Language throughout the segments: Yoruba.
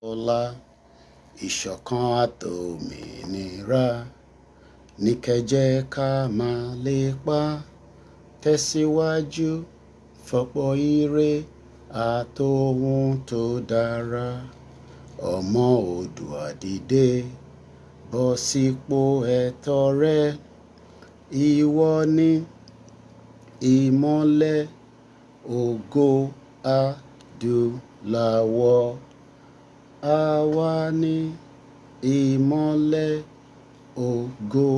ọlá ìṣọ̀kan àtòmìnira ní kẹ́ jẹ́ ká máa lépa tẹ̀síwájú fọ́pọ̀ ire àtòhun tó dára. Ọmọ Oòduà dìde bọ́ sípò ẹ̀tọ́ rẹ, ìwọ ni ìmọ́lẹ̀ ògo adúláwọ̀. Àwa ni ìmọ́lẹ̀ ògo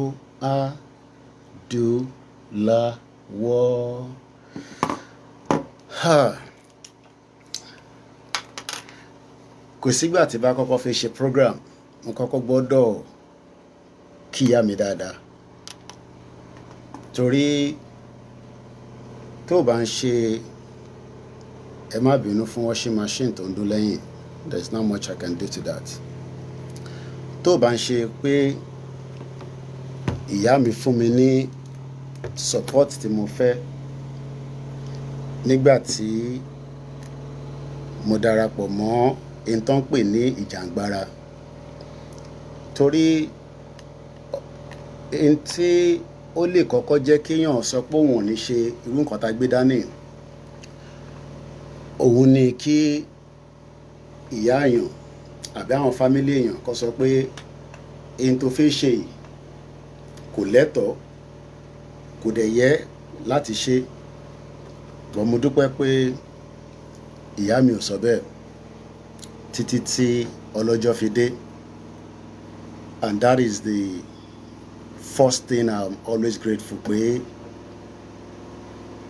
adúláwọ̀. Kò sígbà tí bá kọ́kọ́ fi ṣe program, mo kọ́kọ́ gbọ́dọ̀ kíyà mi dáadáa. Torí tó bá ń ṣe, ẹ má bínú fún washing machine tó ń dún lẹ́yìn. There is not much I can do to that. Tó bá ń ṣe pé ìyá mi fún mi ní support tí mo fẹ́ nígbà tí mo darapọ̀ mọ́ ohun tó ń pè ní ìjàngbara. Torí ohun tí ó lè kọ́kọ́ jẹ́ kéèyàn sọ pé òun ò ní ṣe irú nǹkan tá a gbé dání, òun ni kí ìyá èèyàn àbí àwọn fámílì èèyàn kó sọ pé ohun tó fi ṣe yìí kò lẹ́tọ̀ọ́, kò dẹ̀ yẹ láti ṣe. Bọ̀ mo dúpẹ́ pé ìyá mi ò sọ bẹ́ẹ̀ títí tí ọlọ́jọ́ fi dé. And that is the first thing I'm always grateful pé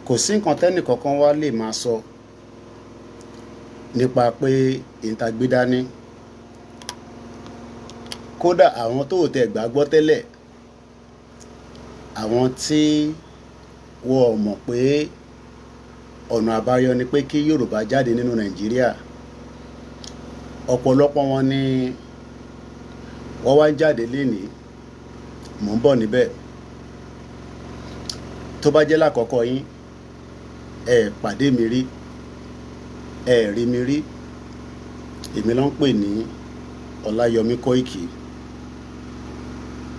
kò sí nǹkan tẹ́nì kankan wá lè máa sọ nípa pé ìta gbé dání. Kódà àwọn tó tẹ̀ gbàgbọ́ tẹ́lẹ̀, àwọn tí wọ́n mọ̀ pé ọ̀nà àbáyọ ni pé kí Yorùbá jáde nínú Nàìjíríà, ọ̀pọ̀lọpọ̀ wọn ni wọ́n wá jáde lénìí. Mò ń bọ̀ níbẹ̀. Tó bá jẹ́ lákọ̀ọ́kọ́ yín, ẹ pàdé mi rí, ẹ rí mi rí. Èmi ló ń pè ní OLAYOMI KOIKI,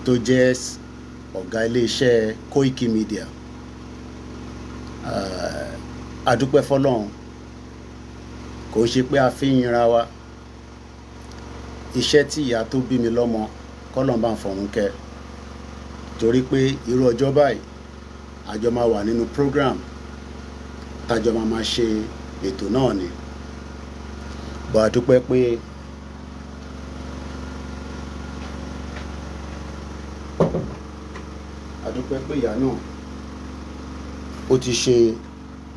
tó jẹ́ ọ̀gá iléeṣẹ́ Koikimedia. A dúpẹ́ fọ́lọ́run, kò ṣe pé a fi ń yinra wa. Iṣẹ́ tí ìyá tó bí mi lọ́mọ k'Ọlọ́run bá ń fọ̀run kẹ́, torí pé irú ọjọ́ báyìí àjọ máa wà nínú program tájọ máa ṣe ètò náà ni. Bọ̀ a dúpẹ́ pé ìyá náà ó ti ṣe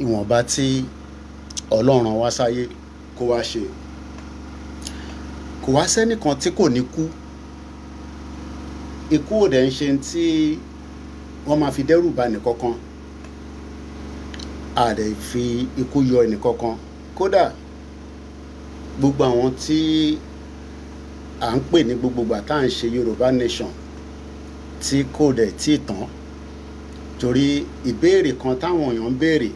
ìwọ̀nba tí Ọlọ́run wá sáyé kó wá ṣe. Kò wá sẹ́nìkan tí kò ní kú. Ikú ò dẹ̀ ń ṣe tí wọ́n máa fi dẹ́rù bà ẹnìkankan. A dẹ̀ fi ikú yọ ẹnìkankan. Kódà gbogbo àwọn tí à ń pè ní gbogbogbà tá à ń ṣe Yorùbá nation tí kò dẹ̀ tí ì tán. Torí ìbéèrè kan táwọn èèyàn ń béèrè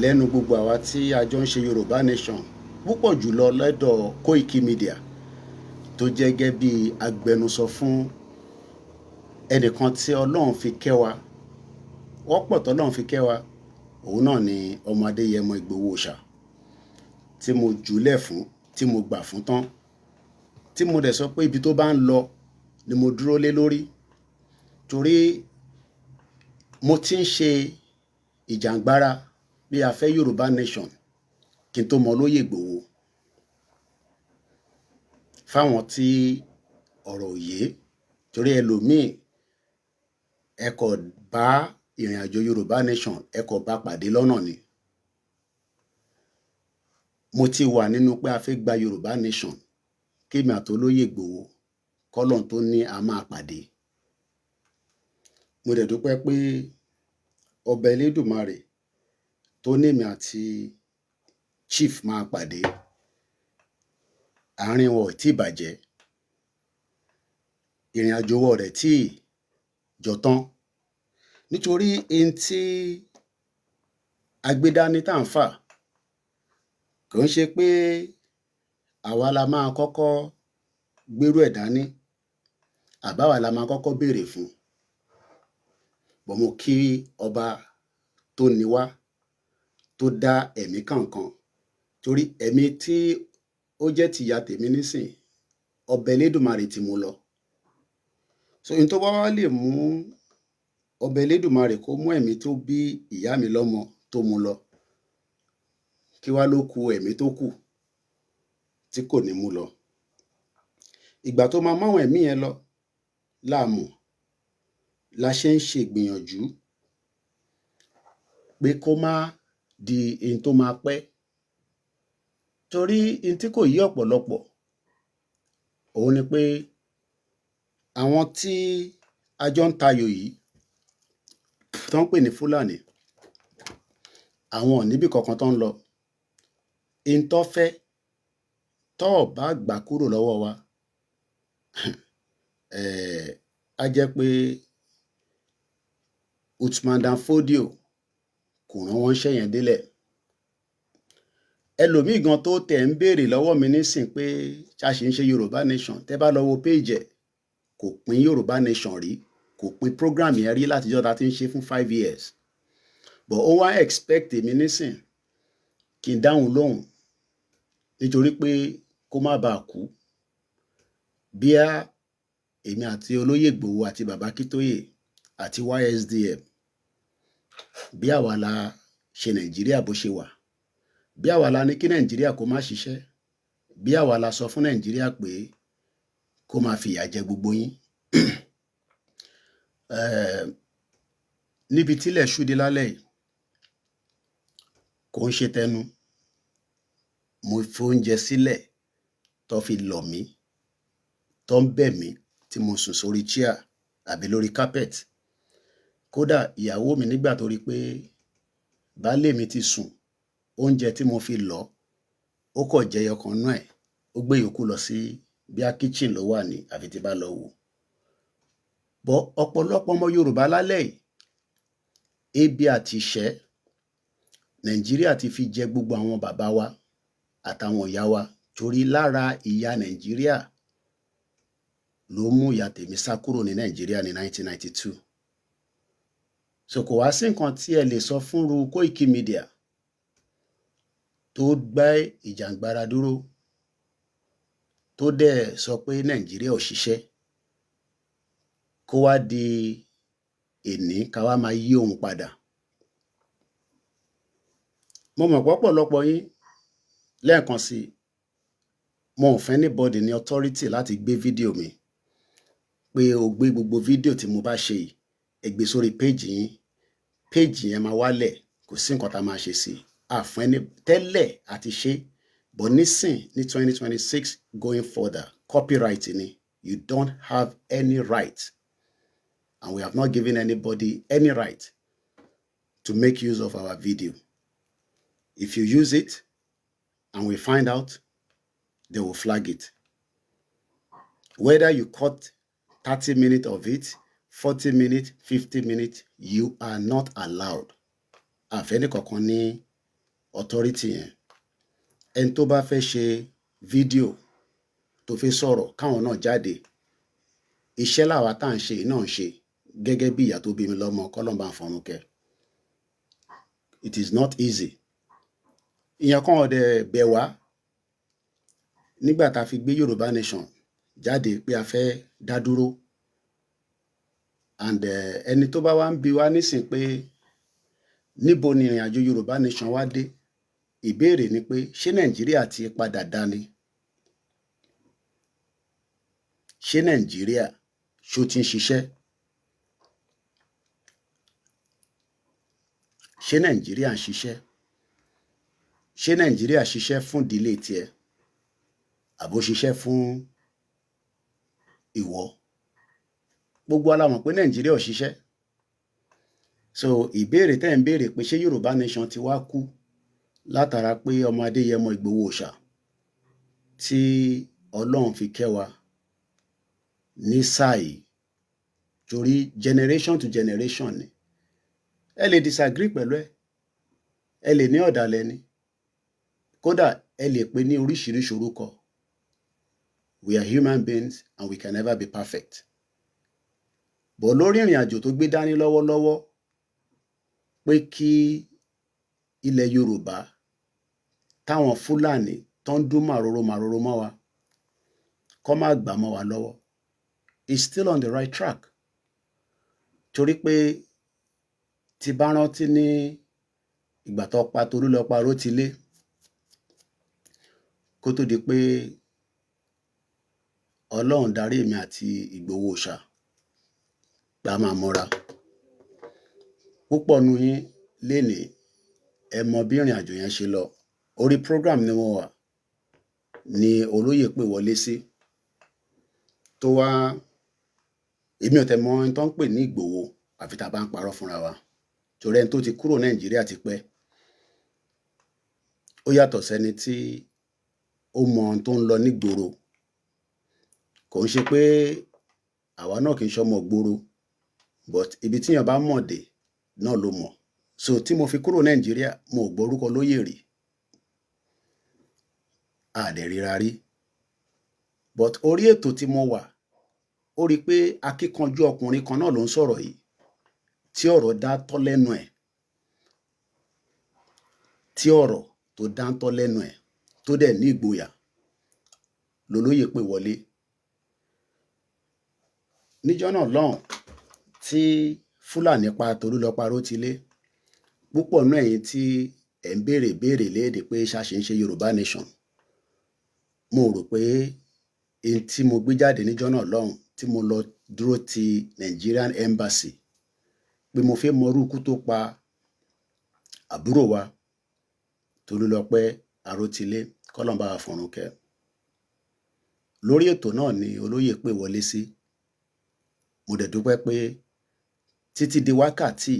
lẹ́nu gbogbo àwa tí a jọ ń ṣe Yorùbá nation, púpọ̀ jùlọ lọ́dọ̀ Koikimedia tó jẹ́ gẹ́gẹ́ bí agbẹnusọ fún ẹnìkan tí Ọlọ́run fi kẹ́ wa, wọ́pọ̀ tí Ọlọ́run fi kẹ́ wa. Òun náà ni ọmọ Adéyẹmọ Ìgbòho Òòṣà, tí mo jùlẹ̀ fún, tí mo gbà fún tán, tí mo dẹ̀ sọ pé ibi tó bá ń lọ ni mo dúró lé lórí. Torí mo ti ń ṣe ìjàngbara bí a fẹ́ Yorùbá nation kí n tó mọ Olóyè Ìgbòho. Fáwọn tí ọ̀rọ̀ òye, torí ẹlòmíì ẹ kò bá ìrìn àjò Yorùbá nation ẹ kò bá pàdé lọ́nà ni. Mo ti wà nínú pé a fẹ́ gba Yorùbá nation kémi àti Olóyè Ìgbòho k'Ọlọ́run tó ní a máa pàdé. Mo dẹ̀ dúpẹ́ pé ọba Elédùmarè tó ní èmi àti Chief máa pàdé, àárín wọn ò tí ì bàjẹ́, ìrìn àjò wọn rẹ̀ tí ì jọ tán. Nítorí ẹni tí agbédání tá à ń fà kò ń ṣe pé àwa la máa kọ́kọ́ gbérú ẹ̀ dání, àbáwa la máa kọ́kọ́ béèrè fún. Bọ̀ mo kí ọba tó ní wá, tó dá ẹ̀mí kankan, torí ẹ̀mí tí ó jẹ́ tìyá tèmi nísìn, ọba Elédùmarè tí mo lọ. So n tó bá wá lè mú ọba Elédùmarè kó mú ẹ̀mí tó bí ìyá mi lọ́mọ tó mú lọ, kí wá ló kù ẹ̀mí tó kù tí kò ní mú lọ. Ìgbà tó máa máwọn ẹ̀mí yẹn lọ láàmú, la ṣe ń ṣe ìgbìyànjú pé kó má di ohun tó máa pẹ́, torí ohun tí kò yí ọ̀pọ̀lọpọ̀ òun ni pé àwọn tí a jọ ń tayò yìí tó ń pè ní Fúlàní, àwọn ò níbì kankan tó ń lọ. Ohun tó fẹ́ tó bá gbà kúrò lọ́wọ́ wa á jẹ́ pé Usman Dan Fodio kò rán wọn ṣẹ́ yẹn délẹ̀. Ẹlòmíì gan tó tẹ̀ ń béèrè lọ́wọ́ mi nísìn pé ṣá ṣe ń ṣe Yorùbá Nation, tẹ́ bá lọ wo péjì ẹ̀, kò pín Yorùbá Nation rí, kò pín program yẹn rí látijọ́ ta ti ń ṣe fún 5 years. But ó wá expect èmi nísìn kí n dáhùn lóhùn nítorí pé kó má bàa kú. Bí èmi àti olóyè Ìgbòho àti bàbá Kítóyè àti YSDM, bí àwa la ṣe Nàìjíríà bó ṣe wà, bí àwa la ní kí Nàìjíríà kó má ṣiṣẹ́, bí àwa la sọ fún Nàìjíríà pé kó máa fìyà jẹ gbogbo yín. Níbi tílẹ̀ ṣú dé lálẹ́ yìí, kò ń ṣe tẹnu, mo fi oúnjẹ sílẹ̀ tó fi lọ̀ mí, tó ń bẹ̀ mí tí mo sùn sórí chair àbí lórí carpet. Kódà ìyàwó mi nígbà tó rí pé baálé mi ti sùn, oúnjẹ tí mo fi lọ̀ ó kọ̀ jẹyọ kan náà ẹ̀, ó gbé yòókù lọ sí bíá kitchen ló wà ní, àfi tí bá lọ wò. Bọ́ ọ̀pọ̀lọpọ̀ ọmọ Yorùbá lálẹ́ yìí, ebi àti ìṣẹ́ Nàìjíríà ti fi jẹ gbogbo àwọn bàbá wa àtàwọn ìyá wa, torí lára ìyà Nàìjíríà ló mú ìyá tèmi sá kúrò ní Nàìjíríà ní 1992. So kò wá sí nǹkan tí ẹ lè sọ fúnru Koikimedia tó gbá ìjàngbara dúró, tó dẹ̀ sọ pé Nàìjíríà ò ṣiṣẹ́, kó wá di èní ká wá máa yí òun padà. Mo mọ̀ pọ̀pọ̀lọpọ̀ yín lẹ́ẹ̀kan sí, mo ò fẹ́ anybody ní authority láti gbé fídíò mi, pé o gbé gbogbo fídíò tí mo bá ṣe yìí, ẹ gbé sórí péjì yín, péjì yẹn máa wálẹ̀, kò sí nǹkan tá a máa ṣe sí. Àfún ẹni tẹ́lẹ̀ àti ṣe, but nísìn ní 2026 going further, copyright ni, you don't have any right, and we have not given anybody any right to make use of our video. If you use it and we find out, they will flag it. Whether you cut 30 minutes of it, 40 minutes, 50 minutes, you are not allowed. Àfẹ́ni kankan ní authority yẹn. Ẹni tó bá fẹ́ ṣe fídíò tó fi sọ̀rọ̀ káwọn náà jáde. Iṣẹ́ làwa tá à ń ṣe náà ń ṣe gẹ́gẹ́ bí ìyá tó bí mi lọ́mọ, k'Ọlọ́run bá ń fọ̀run kẹ́. It is not easy. Ìyẹn kan ọ̀dẹ̀ bẹ̀ wá nígbà tá a fi gbé Yorùbá Nation jáde pé a fẹ́ dá dúró, and ẹni tó bá wá ń bi wá nísìn pé níbo ni ìrìn àjò Yorùbá Nation wá dé, ìbéèrè ni pé ṣé Nàìjíríà ti padà dá ni? Ṣé Nàìjíríà ṣó ti ń ṣiṣẹ́? Ṣé Nàìjíríà ń ṣiṣẹ́? Ṣé Nàìjíríà ṣiṣẹ́ fún ìdílé tiẹ̀ àbó ṣiṣẹ́ fún ìwọ? Gbogbo wa la mọ̀ pé Nàìjíríà ò ṣiṣẹ́. So ìbéèrè tẹ́ ń béèrè pé ṣé Yorùbá Nation ti wá kú látara pé ọmọ Adéyẹmọ Ìgbòho Òòṣà tí Ọlọ́run fi kẹ́ wa ní sáà yìí, torí generation to generation ni. Ẹ lè disagree pẹ̀lú ẹ lè ní ọ̀dàlẹ̀ ni, kódà ẹ lè pè ní oríṣiríṣi orúkọ, We are human beings and we can never be perfect. Bọ̀ lórí ìrìn àjò tó gbé dání lọ́wọ́lọ́wọ́ pé kí ilẹ̀ Yorùbá táwọn Fúlàní tó ń dún màróró mọ́ wa kọ́ má gbà mọ́ wa lọ́wọ́ is still on the right track. Torí pé tí bá rántí ní ìgbà tó pa Tolúlọpọ̀ Arótilé kó tó di pé Ọlọ́run darí èmi àti Ìgbòho Òòṣà gbà máa mọ́ra. Púpọ̀ nu yín lénìí ẹ mọ bí ìrìn àjò yẹn ṣe lọ. Orí program ni mo wà ni olóyè pè wọlé sí tó wá èmi ò tẹ̀ mọ ẹni tó ń pè ní Ìgbòho àfi tá a bá ń parọ́ fúnra wa torí ẹni tó ti kúrò Nàìjíríà ti pẹ́ ó yàtọ̀ sẹ́ni tí ó mọ ohun tó ń lọ nígboro. Kò ń ṣe pé àwa náà kì í ṣọmọ gboro but ibi tíyàn bá mọ̀ dé náà ló mọ̀. So tí mo fi kúrò Nàìjíríà mo ò gbórúkọ lóyè rí àdẹ̀ríra rí but orí ètò tí mo wà ó rí i pé akíkanjú ọkùnrin kan náà ló ń sọ̀rọ̀ yìí tí ọ̀rọ̀ dá tọ́ lẹ́nu ẹ̀ tó dá tọ́ lẹ́nu ẹ̀ tó dẹ̀ ní ìgboyà lolóyè pè wọlé. Níjọ́ náà lọ́hùn tí Fúlàní pa Tolúlọpọ̀ Arótilé púpọ̀ náà ẹ̀yin tí ẹ̀ ń béèrè léde pé ṣáṣe ń ṣe Yorùbá nation mo rò pé èyí tí mo gbé jáde níjọ́ náà lọ́hùn tí mo lọ dúró ti Nigerian Embassy pé mo fẹ́ mọ irú ikú tó pa àbúrò wa Tolúlọpọ̀ Arótilé kọ́lọ́n bá wa fọ̀run kẹ́. Lórí ètò náà ni olóyè pè wọlé sí. Mo dẹ̀ dúpẹ́ pé títí di wákàtí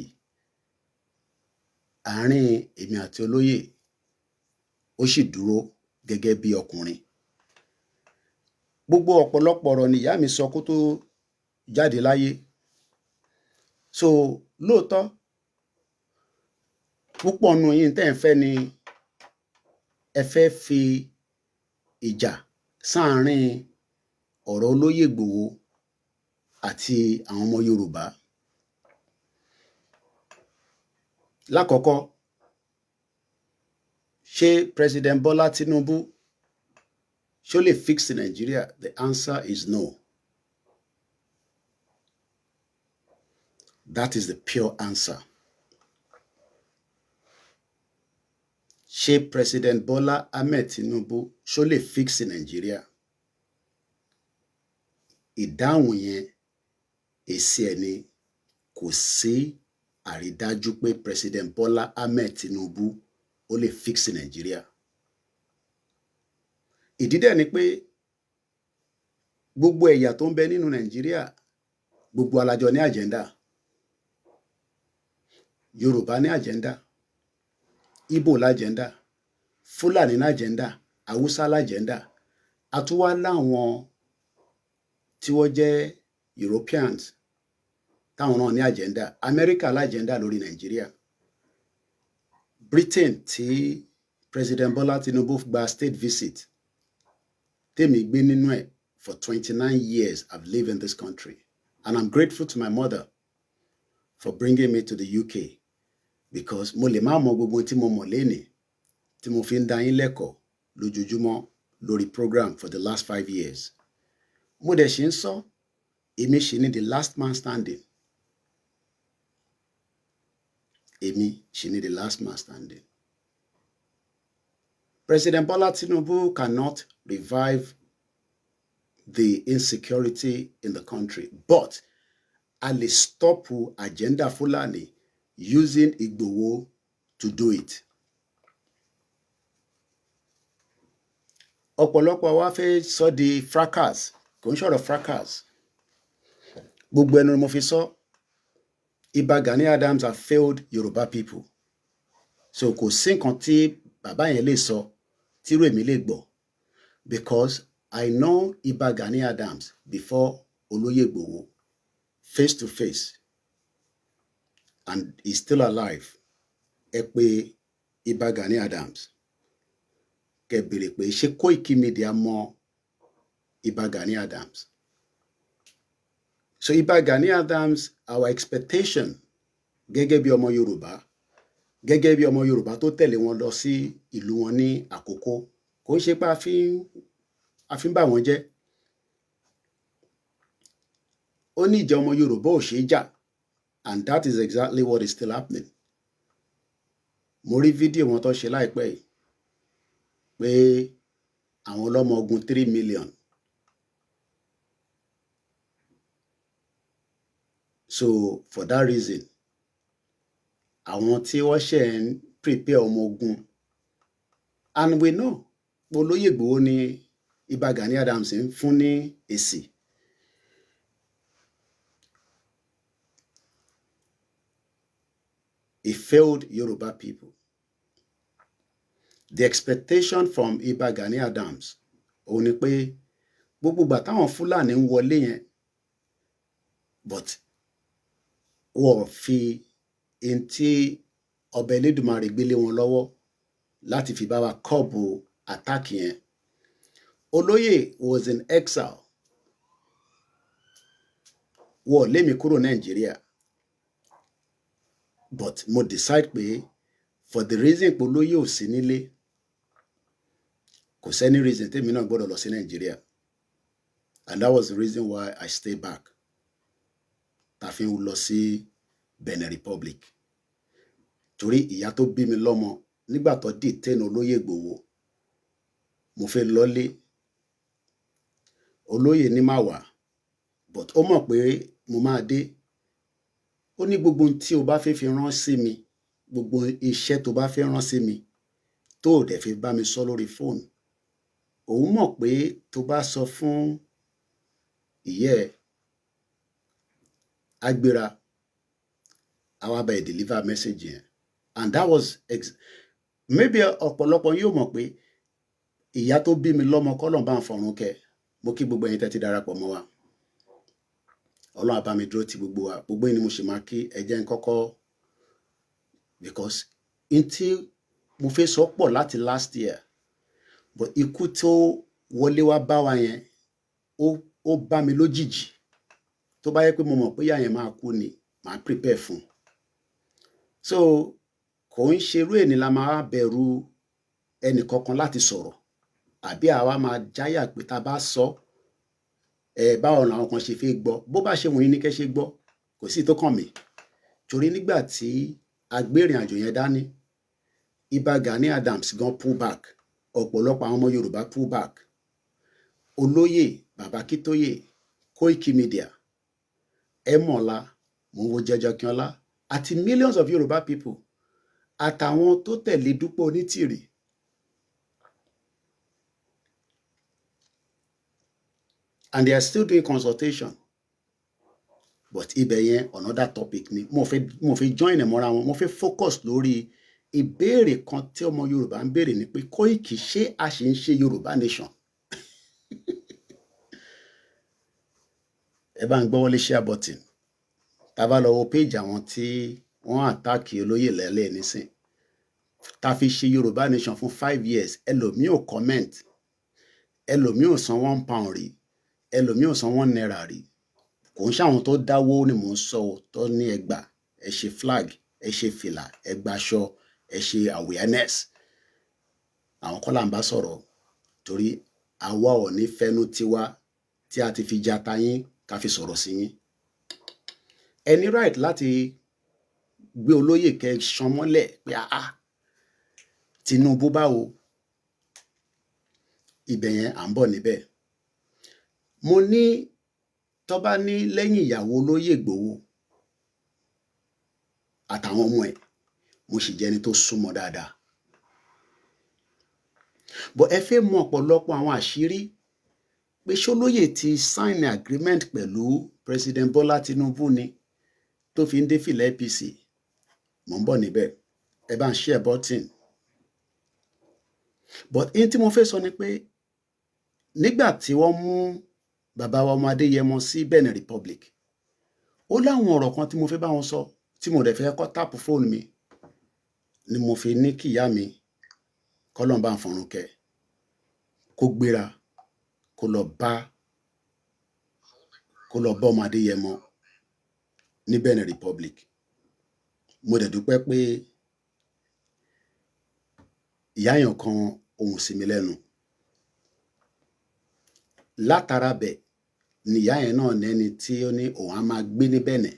àárín èmi àti olóyè ó sì dúró gẹ́gẹ́ bí ọkùnrin. Gbogbo ọ̀pọ̀lọpọ̀ ọ̀rọ̀ ni ìyá mi sọ kó tó jáde láyé. So lóòótọ́ púpọ̀ nù yín tẹ́ ẹ̀ fẹ́ ni ẹ fẹ́ fi ìjà sáàárín ọ̀rọ̀ olóyè Ìgbòho àti àwọn ọmọ Yorùbá. Lákọ̀ọ́kọ́ ṣé President Bola Tinubu ṣó lè fix Nigeria? The answer is no. That is the pure answer. Ṣé President Bola Ahmed Tinubu ṣó lè fix Nigeria? Ìdáhùn yẹn èsì ẹ̀ ni kò sí àrídájú pé President Bola Ahmed Tinubu ó lè fix Nigeria. Ìdí dẹ̀ ni pé gbogbo ẹ̀yà tó ń bẹ nínú Nigeria gbogbo alájọ ní agenda. Yorùbá ní agenda, Igbo lágenda, Fúlàní lágenda, Haúsá lágenda, àtúwá láwọn tí wọ́n jẹ́ Europeans táwọn náà ní agenda. America lágenda lórí Nigeria. Britain tí President Bola Tinubu gba state visit tèmi gbé nínú ẹ̀ for 29 years I've lived in this country and I'm grateful to my mother for bringing me to the UK because mo lè má mọ gbogbo tí mo mọ̀ lénìí tí mo fi ń dá yín lẹ́kọ̀ọ́ lójoojúmọ́ lórí program for the last 5 years. Mo dẹ̀ ṣì ń sọ èmi ṣì ní the last man standing. Èmi ṣì ní the last man standing. President Bola Tinubu cannot revive the insecurity in the country, but a lè stop agenda Fulani using Igboho to do it. Ọ̀pọ̀lọpọ̀ wa fẹ́ sọ di fracas, kò ń sọ̀rọ̀ fracas. Gbogbo ẹnu mo fi sọ, Ìbà Gani Adams have failed Yoruba people. So kò sí nǹkan tí bàbá yẹn lè sọ tírú èmi lè gbọ́ because I know Ìbà Gani Adams before Olóyè Ìgbòho face to face and he's still alive. Ẹ pé Ìbà Gani Adams kẹ́ béèrè pé ṣé Koikimedia mọ Ìbà Gani Adams. So Ìbà Gani Adams, our expectation gẹ́gẹ́ bí ọmọ Yorùbá, gẹ́gẹ́ bí ọmọ Yorùbá tó tẹ̀lé wọn lọ sí ìlú wọn ní àkókò, kò ń ṣe pé a fi ń bà wọ́n jẹ́. Ó ní ìjà ọmọ Yorùbá ò ṣeé jà, and that is exactly what is still happening. Mo rí fídíò wọn tó ṣe láìpẹ́ yìí pé àwọn ọlọ́mọ ogun 3 million. So for that reason, àwọn tí wọ́n ṣe ń prepare ọmọ ogun, and we know Olóyè Ìgbòho ni Ìbà Gani Adams ń fún ní èsì. He failed Yoruba people. The expectation from Ìbà Gani Adams òun ni pé gbogbo ìgbà táwọn Fúlàní ń wọlé yẹn, but wọ́n fi ẹni tí ọba Elédùmarè gbélé wọn lọ́wọ́ láti fi bá wa kọ́ọ̀bù attack yẹn. Olóyè was in exile. Wọ́n lé mi kúrò Nàìjíríà. But mo decide pé for the reason pé olóyè ò sí nílé, kò sẹ́ni reason tèmi náà gbọ́dọ̀ lọ sí Nàìjíríà. And that was the reason why I stay back. Ta fi ń lọ sí Benin Republic. Torí ìyá tó bí mi lọ́mọ nígbà tó detain Olóyè Ìgbòho, mo fẹ́ lọ́lé. Olóyè ní má wá, but ó mọ̀ pé mo máa dé. Ó ní gbogbo tí o bá fẹ́ fi rán sí mi, gbogbo iṣẹ́ tó bá fẹ́ rán sí mi, tó o dẹ̀ fi bá mi sọ lórí fóònù. Òun mọ̀ pé tó bá sọ fún ìyá ẹ̀, á gbéra, á wá bá ẹ deliver message yẹn. And that was maybe ọ̀pọ̀lọpọ̀ yóò mọ̀ pé ìyá tó bí mi lọ́mọ k'Ọlọ́run bá ń fọ̀run kẹ́. Mo kí gbogbo ẹ̀yin tẹ́ ti darapọ̀ mọ́ wa. Ọlọ́run á bá mi dúró ti gbogbo wa. Gbogbo yín ni mo ṣe máa kí ẹ jẹ́ n kọ́kọ́, because in tí mo fẹ́ sọ pọ̀ láti last year, but ikú tó wọlé wá bá wa yẹn, ó bá mi lójijì. Tó bá yẹ pé mo mọ̀ pé ìyá yẹn máa kú ni, màá prepare fún. So kò ń ṣerú èní la máa bẹ̀rù ẹnì kankan láti sọ̀rọ̀, àbí àwa máa jáyà pé tá bá sọ báwo làwọn kan ṣe fẹ́ gbọ́. Bó bá ṣe wọ̀nyí ní kẹ́ ṣe gbọ́, kò sí tó kàn mí. Torí nígbà tí agbérìn àjò yẹn dání, Ìbà Gani Adams gan pull back. Ọ̀pọ̀lọpọ̀ àwọn ọmọ Yorùbá pull back. Olóyè Bàbá Kítóyè, Koikimedia, Ẹmọ̀lá, Mòwò Jẹjọkínọlá, àti millions of Yoruba people, àtàwọn tó tẹ̀lé Dúpẹ́ Onítìrì. And they are still doing consultation. But ibẹ̀ yẹn another topic ni. Mo fẹ́ join ẹ̀ mọ́ra wọn. Mo fẹ́ focus lórí ìbéèrè kan tí ọmọ Yorùbá ń béèrè ni pé Koiki ṣé a ṣì ń ṣe Yorùbá nation? Ẹ bá ń gbọ́ wọlé share button. Tá bá lọ wo page àwọn tí wọ́n attack olóyè lẹ́lẹ́ nísìn. Tá fi ṣe Yorùbá nation fún 5 years. Ẹlòmíì ò comment. Ẹlòmíì ò san £1 rí. Ẹlòmíì ò san £1 rí. Kò ń ṣàwọn tó dáwó ni mò ń sọ tó ní ẹgbà, ẹ ṣe flag, ẹ ṣe fìlà, ẹ gbaṣọ, ẹ ṣe awareness. Àwọn kọ́ là ń bá sọ̀rọ̀, torí àwa ò ní fẹ́nu tiwa tí a ti fi jata yín ká fi sọ̀rọ̀ sí yín. Ẹ ní right láti gbé olóyè kẹ́ ṣan mọ́lẹ̀ pé Tinubu báwo. Ibẹ̀ yẹn à ń bọ̀ níbẹ̀. Mo ní tó bá ní lẹ́yìn ìyàwó Olóyè Ìgbòho àtàwọn ọmọ ẹ̀, mo sì jẹ́ ẹni tó súnmọ́ dáadáa. But ẹ fẹ́ mọ ọ̀pọ̀lọpọ̀ àwọn àṣírí pé ṣólóyè ti sign agreement pẹ̀lú President Bọ́lá Tinubu ni tó fi ń dé fìlà APC. Mo ń bọ̀ níbẹ̀. Ẹ bá ń share button. But in tí mo fẹ́ sọ ni pé nígbà tí wọ́n mú bàbá wa ọmọ Adéyẹmọ sí Benin Republic, ó láwọn ọ̀rọ̀ kan tí mo fẹ́ bá wọn sọ tí mo dẹ̀ fẹ́ kọ́ táàpù fóònù mi, ni mo fi ní kí ìyá mi k'Ọlọ́run bá ń fọ̀run kẹ́ kó gbéra kó lọ bá kó lọ bá ọmọ Adéyẹmọ ní Benin Republic. Mo dẹ̀ dúpẹ́ pé ìyá yẹn kan ohùn sí mi lẹ́nu. Látara bẹ̀ ni ìyá yẹn náà nẹ́ni tí ó ní òun á máa gbé ní Benin.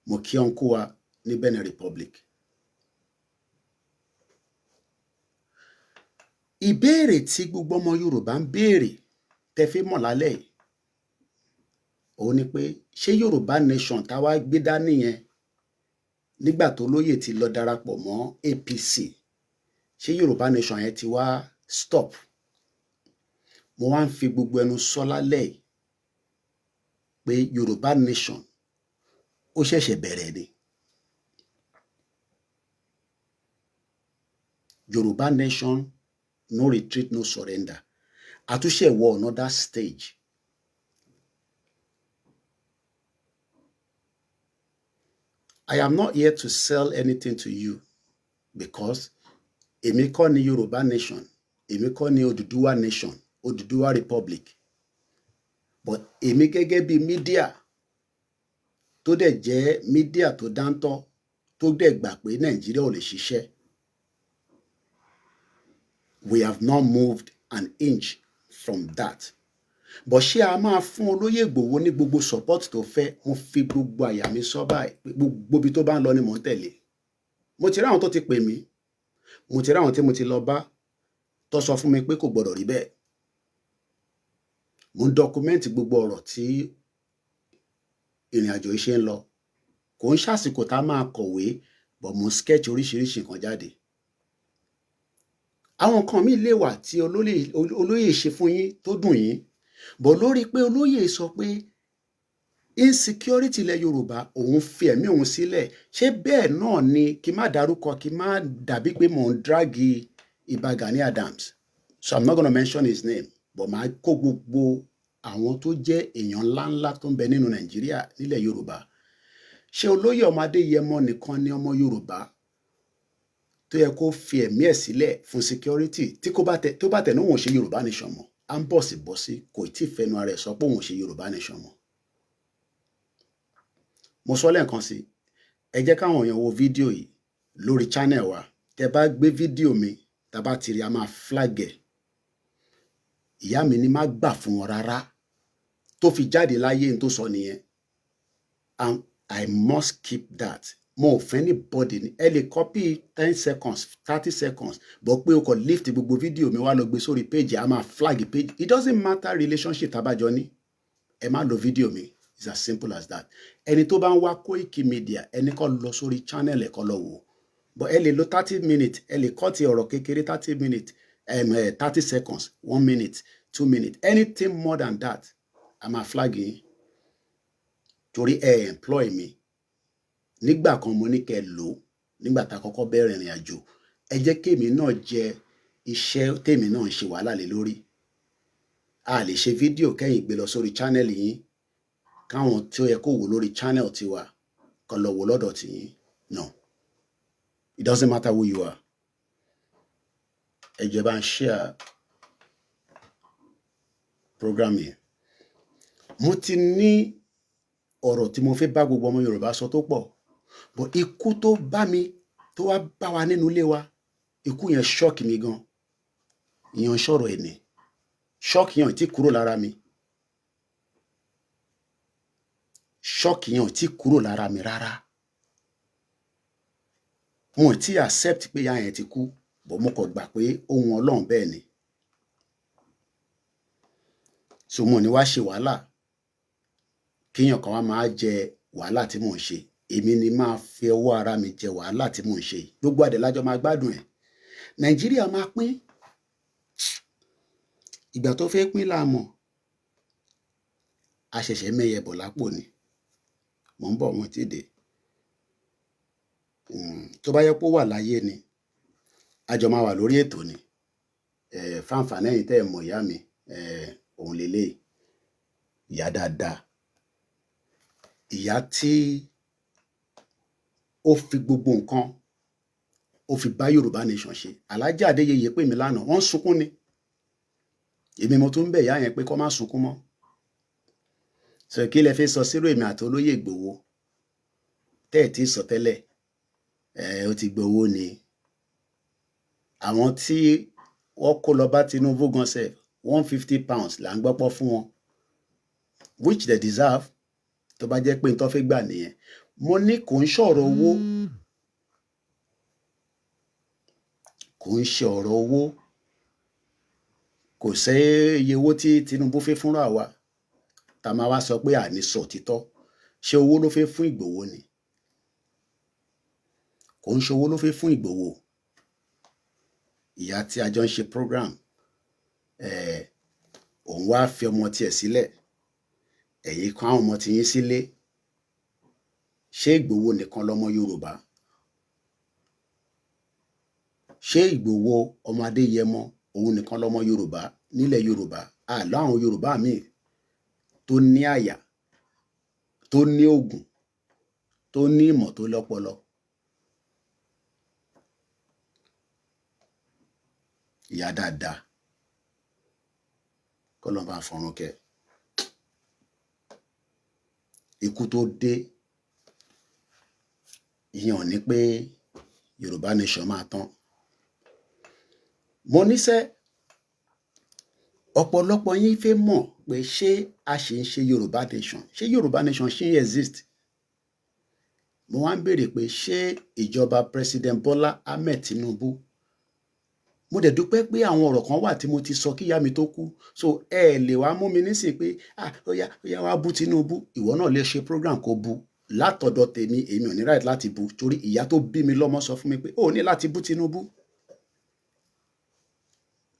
Mo kí ọ̀nkú wa ní Benin Republic. Ìbéèrè tí gbogbo ọmọ Yorùbá ń béèrè tẹ́ fi mọ̀ lálẹ́ yìí, òun ni pé ṣé Yorùbá nation táwa gbé dání yẹn nígbà tó lóyè ti lọ darapọ̀ mọ́ APC, ṣé Yorùbá nation yẹn ti wá stop? Mo wá ń fi gbogbo ẹnu sọ lálẹ́ yìí pé Yorùbá nation ó ṣẹ̀ṣẹ̀ bẹ̀rẹ̀ ni. Yorùbá nation, no retreat, no surrender. Àtúnṣe wọ another stage. I am not here to sell anything to you because èmi kọ́ ni Yorùbá nation, èmi kọ́ ni Odùduwà nation, Odùduwà republic. But èmi gẹ́gẹ́ bí media tó dẹ̀ jẹ́ media tó dáńtọ́ tó dẹ̀ gbà pé Nàìjíríà ò lè ṣiṣẹ́. We have not moved an inch from that. But ṣé a máa fún Olóyè Ìgbòho ní gbogbo support tó fẹ́? Mo fi gbogbo àyà mi sọ báyìí pé gbogbo ibi tó bá ń lọ ni mò ń tẹ̀lé. Mo ti rí àwọn tó ti pè mí, mo ti rí àwọn tí mo ti lọ bá tó sọ fún mi pé kò gbọdọ̀ rí bẹ́ẹ̀. Mo ń dọkumẹ́ǹtì gbogbo ọ̀rọ̀ tí ìrìn àjò yìí ṣe ń lọ. Kò ń ṣàsìkò tá a máa kọ̀wé, but mo ń sketch oríṣiríṣi nǹkan jáde. Àwọn nǹkan míì lè wà tí olóyè ṣe fún yín tó dùn yín, bọ̀ lórí pé olóyè sọ pé insecurity ilẹ̀ Yorùbá òun fi ẹ̀mí òun sílẹ̀. Ṣé bẹ́ẹ̀ náà ni kí má dárúkọ, kí má dàbí pé mò ń dragi Ìbà Gani Adams? So I'm not gonna mention his name, but màá kó gbogbo àwọn tó jẹ́ èèyàn ńláńlá tó ń bẹ nínú Nàìjíríà nílẹ̀ Yorùbá. Ṣé olóyè ọmọ Adéyẹmọ nìkan ni ọmọ Yorùbá tó yẹ kó fi ẹ̀mí ẹ̀ sílẹ̀ fún security tí tó bá tẹ̀ ní òun ṣe Yorùbá nation mọ́? À ń bọ̀sibọ̀si kò tí ì fẹnu ara ẹ̀ sọ pé òun ṣe Yorùbá nation mọ́. Mo sọ lẹ́ẹ̀kan sí, ẹ jẹ́ káwọn èèyàn wo fídíò yìí lórí channel wa. Tẹ́ bá gbé fídíò mi, tá bá ti rí, a máa flag ẹ̀. Ìyá mi ní má gbà fún wọn rárá, tó fi jáde láyé ní tó sọ nìyẹn. And I must keep that. Mo ò fẹ́ ní body ní ẹ lè copy 10 seconds 30 seconds, but pé o kò lift gbogbo fídíò mi wá lọ gbé sórí page, a máa flag page. It doesn't matter relationship tabajọ ní, ẹ má lo fídíò mi. It's as simple as that. Ẹni tó bá ń wá Koikimedia, ẹni kó lọ sórí channel ẹ̀ kó lọ wò. But ẹ lè lo 30 minutes, ẹ lè cut ọ̀rọ̀ kékeré 30 minutes, 30 seconds, 1 minute, 2 minutes, anything more than that, a máa flag yín. Torí ẹ employ mi. Nígbà kan mo ní kẹ́ lò, nígbà tá kọ́kọ́ bẹ̀rẹ̀ ìrìn àjò. Ẹ jẹ́ kémi náà jẹ iṣẹ́ tèmi náà ń ṣe wàhálà lé lórí. A lè ṣe fídíò kẹ́yìn gbé lọ sórí channel yín, káwọn tí ó yẹ kó wò lórí channel tiwa kan lọ wò lọ́dọ̀ tiyín. No, it doesn't matter who you are. Ẹ jẹ́ bá ń share program yẹn. Mo ti ní ọ̀rọ̀ tí mo fẹ́ bá gbogbo ọmọ Yorùbá sọ tó pọ̀, but ikú tó bá mi, tó wá bá wa nínú ilé wa, ikú yẹn shock mi gan. Ìyẹn sọ̀rọ̀ ẹ̀ ní shock yẹn ò tí kúrò lára mi. Shock yẹn ò tí kúrò lára mi rárá. Mo ti accept pé ìyá yẹn ti kú, but mo kàn gbà pé ohun Ọlọ́run bẹ́ẹ̀ ni. So mo ní wá ṣe wàhálà kéèyàn kan wá máa jẹ wàhálà tí mò ń ṣe. Èmi ni máa fi ọwọ́ ara mi jẹ wàhálà tí mò ń ṣe. Gbogbo àdèlájọ máa gbádùn ẹ̀. Nàìjíríà máa pín. Ìgbà tó fẹ́ pín láàmọ̀, a ṣẹ̀ṣẹ̀ mẹ́yẹ bọ̀ lápò ni. Mò ń bọ̀ wọn ti dé. Tó bá yẹ pé ó wà láyé ni, a jọ máa wà lórí ètò ni. Fáǹfààní ẹ̀yin tẹ́ ẹ mọ̀ ìyá mi, òun lélẹ̀ ìyá dáadáa. Ìyá tí ó fi gbogbo nǹkan ó fi bá Yorùbá nation ṣe. Alhaji Adéyẹyẹ pè mí lánàá, wọ́n sunkún ni. Èmi mo tún ń bẹ̀ ìyá yẹn pé kó má sunkún mọ́. sọ kí lẹ fẹ́ sọ sírò èmi àti olóyè Ìgbòho tẹ́ ẹ̀ tí sọ tẹ́lẹ̀ ó ti gbowó ni àwọn tí wọ́n kó lọ bá Tinubu gan sef £150 là ń gbọ́pọ̀ fún wọn which they deserve tó bá jẹ́ pé n tó fẹ́ gbà nìyẹn mo ní kò ń ṣọ̀rọ̀ owó kò ń ṣe ọ̀rọ̀ owó kò sẹ́ iye owó tí Tinubu fẹ́ fúnra wa tá máa wá sọ pé àní sọ òtítọ́ ṣé owó ló fẹ́ fún Ìgbòho ni kò ń ṣe owó ló fẹ́ fún Ìgbòho ìyá tí a jọ ń ṣe program òun wá fi ọmọ tiẹ̀ sílẹ̀ ẹ̀yin kan àwọn ọmọ tiyín sílé ṣé Ìgbòho nìkan lọmọ Yorùbá ṣé Ìgbòho ọmọ Adéyẹmọ òun nìkan lọmọ Yorùbá nílẹ̀ Yorùbá àlọ́ àwọn Yorùbá míì tó ní àyà tó ní ògùn tó ní ìmọ̀ tó lọ́pọlọ ìyá dáadáa kọlọ́n bá fọ̀run kẹ́ ikú tó dé ìyẹn ò ní pé Yorùbá nation máa tán mo níṣẹ́ ọ̀pọ̀lọpọ̀ yín fẹ́ mọ̀ pé ṣé a ṣì ń ṣe Yorùbá nation ṣé Yorùbá nation ṣì ń exist mo wá ń béèrè pé ṣé ìjọba President Bọ́lá Ahmed Tinubu mo dẹ̀ dúpẹ́ pé àwọn ọ̀rọ̀ kan wà tí mo ti sọ kíyá mi tó kú so ẹ lè wá mú mi nísìn pé ó yá wá bú Tinubu ìwọ náà lè ṣe program kó bú látọ̀dọ̀ tèmi èmi ò ní right láti bú torí ìyá tó bí mi lọ́mọ sọ fún mi pé ó ní láti bú Tinubu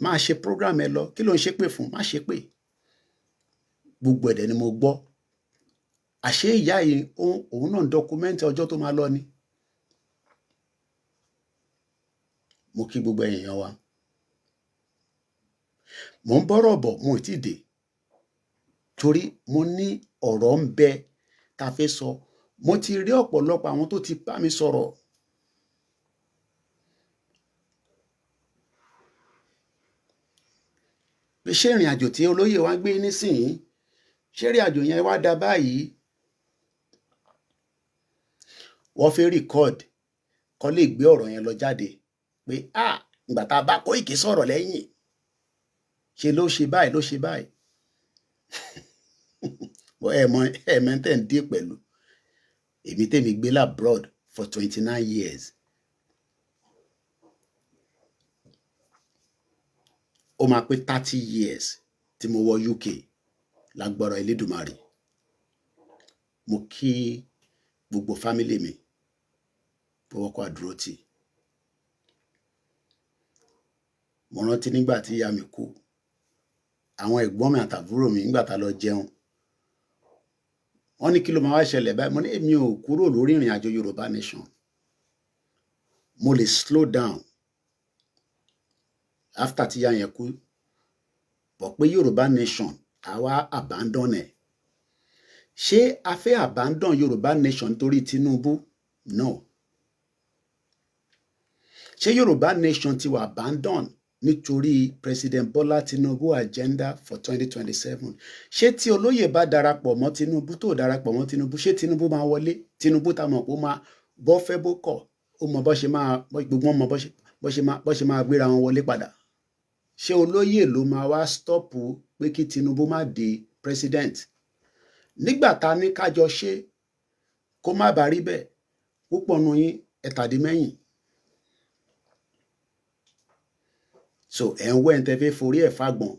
máa ṣe program ẹ lọ kí ló ń ṣépè fún má ṣépè gbogbo ẹ̀dẹ̀ ni mo gbọ́ àṣé ìyá yìí òun náà dọkumẹ́ntì ọjọ́ tó máa lọ ni mo kí gbogbo èèyàn wa mo ń bọ́rọ̀ bọ̀ mo ì tí dé torí mo ní ọ̀rọ̀ ń bẹ tá a fẹ́ sọ mo ti rí ọ̀pọ̀lọpọ̀ àwọn tó ti bá mi sọ̀rọ̀ pé ṣé ìrìn àjò tí olóyè wa gbé nísìnyí ṣé ìrìn àjò yẹn wá dá báyìí wọ́n fẹ́ record kó lè gbé ọ̀rọ̀ yẹn lọ jáde pé ìgbà tá a bá Koiki sọ̀rọ̀ lẹ́yìn ṣe ló ṣe báyìí ló ṣe báyìí ẹ̀mọ́ tẹ̀ ń dé pẹ̀lú èmi tèmi gbé labroad for 29 years ó máa pé 30 years tí mo wọ UK lágbára Elédùmarè mo kí gbogbo fámílì mi bọ́wọ́ kó àdúró tì mo rántí nígbà tí ìyá mi kú àwọn ẹ̀gbọ́n mi àtàbúrò mi nígbà tá lọ jẹun wọ́n ní kí ló máa wá ṣẹlẹ̀ báyìí mo ní èmi ò kúrò lórí ìrìn àjò Yorùbá nation mo lè slow down after tí ìyá yẹn kú bọ̀ pé Yorùbá nation àwa abandon ẹ̀ ṣé a fẹ́ abandon Yorùbá nation torí Tinubu no ṣé Yorùbá nation ti wà abandon nítorí President Bọ́lá Tinubu agenda for 2027 ṣé tí olóyè bá darapọ̀ mọ́ Tinubu tó darapọ̀ mọ́ Tinubu ṣé Tinubu máa wọlé Tinubu tá mọ̀ pé ó máa bọ́ fẹ́ bó kọ̀ ó mọ bó ṣe máa gbogbo mọ bó ṣe máa gbéra wọn wọlé padà ṣé olóyè ló máa wá stọ́pù pé kí Tinubu má di president nígbà tá ní kájọ ṣe kó má bàa rí bẹ́ẹ̀ púpọ̀ nù yín ẹ̀tàdínmẹ́yìn so ẹ̀ ń wẹ́ ń tẹ́ fẹ́ forí ẹ̀ fàgbọ̀n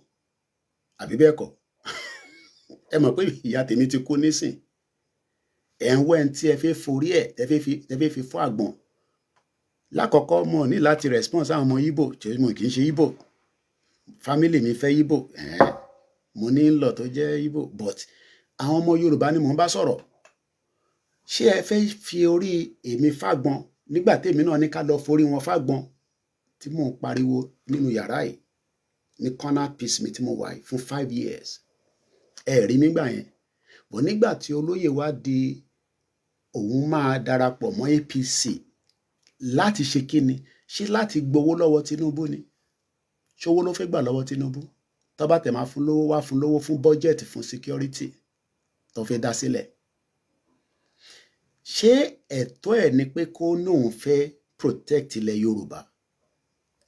àbí bẹ́ẹ̀ kọ́ ẹ mọ̀ pé ìyá tèmi ti kú nísìn ẹ̀ ń wẹ́ ń tí ẹ fẹ́ forí ẹ̀ tẹ́ fẹ́ fi fọ́ àgbọ̀n lákọ̀ọ́kọ́ mo ní láti response àwọn ọmọ Ìgbò tí mo kì í ṣe Ìgbò family mi fẹ́ Ìgbò mo ní ń lọ tó jẹ́ Ìgbò but àwọn ọmọ Yorùbá ni mò ń bá sọ̀rọ̀ ṣé ẹ fẹ́ fi orí èmi fàgbọ̀n nígbà tèmi náà ní ká lọ forí wọn fàgbọ̀n tí mò ń pariwo nínú yàrá yìí ní corner piece mi tí mo wà yìí fún 5 years ẹ rí nígbà yẹn bọ̀ nígbà tí olóyè wá di òun máa darapọ̀ mọ́ APC láti ṣe kíni ṣé láti gbowó lọ́wọ́ Tinubu ni ṣówó ló fẹ́ gbà lọ́wọ́ Tinubu tó bá tẹ̀ máa fún lówó wá fún lówó fún budget fún security tó fẹ́ dá sílẹ̀. Ṣé ẹ̀tọ́ ẹ̀ ni pé kó nóun fẹ́ protect ilẹ̀ Yorùbá?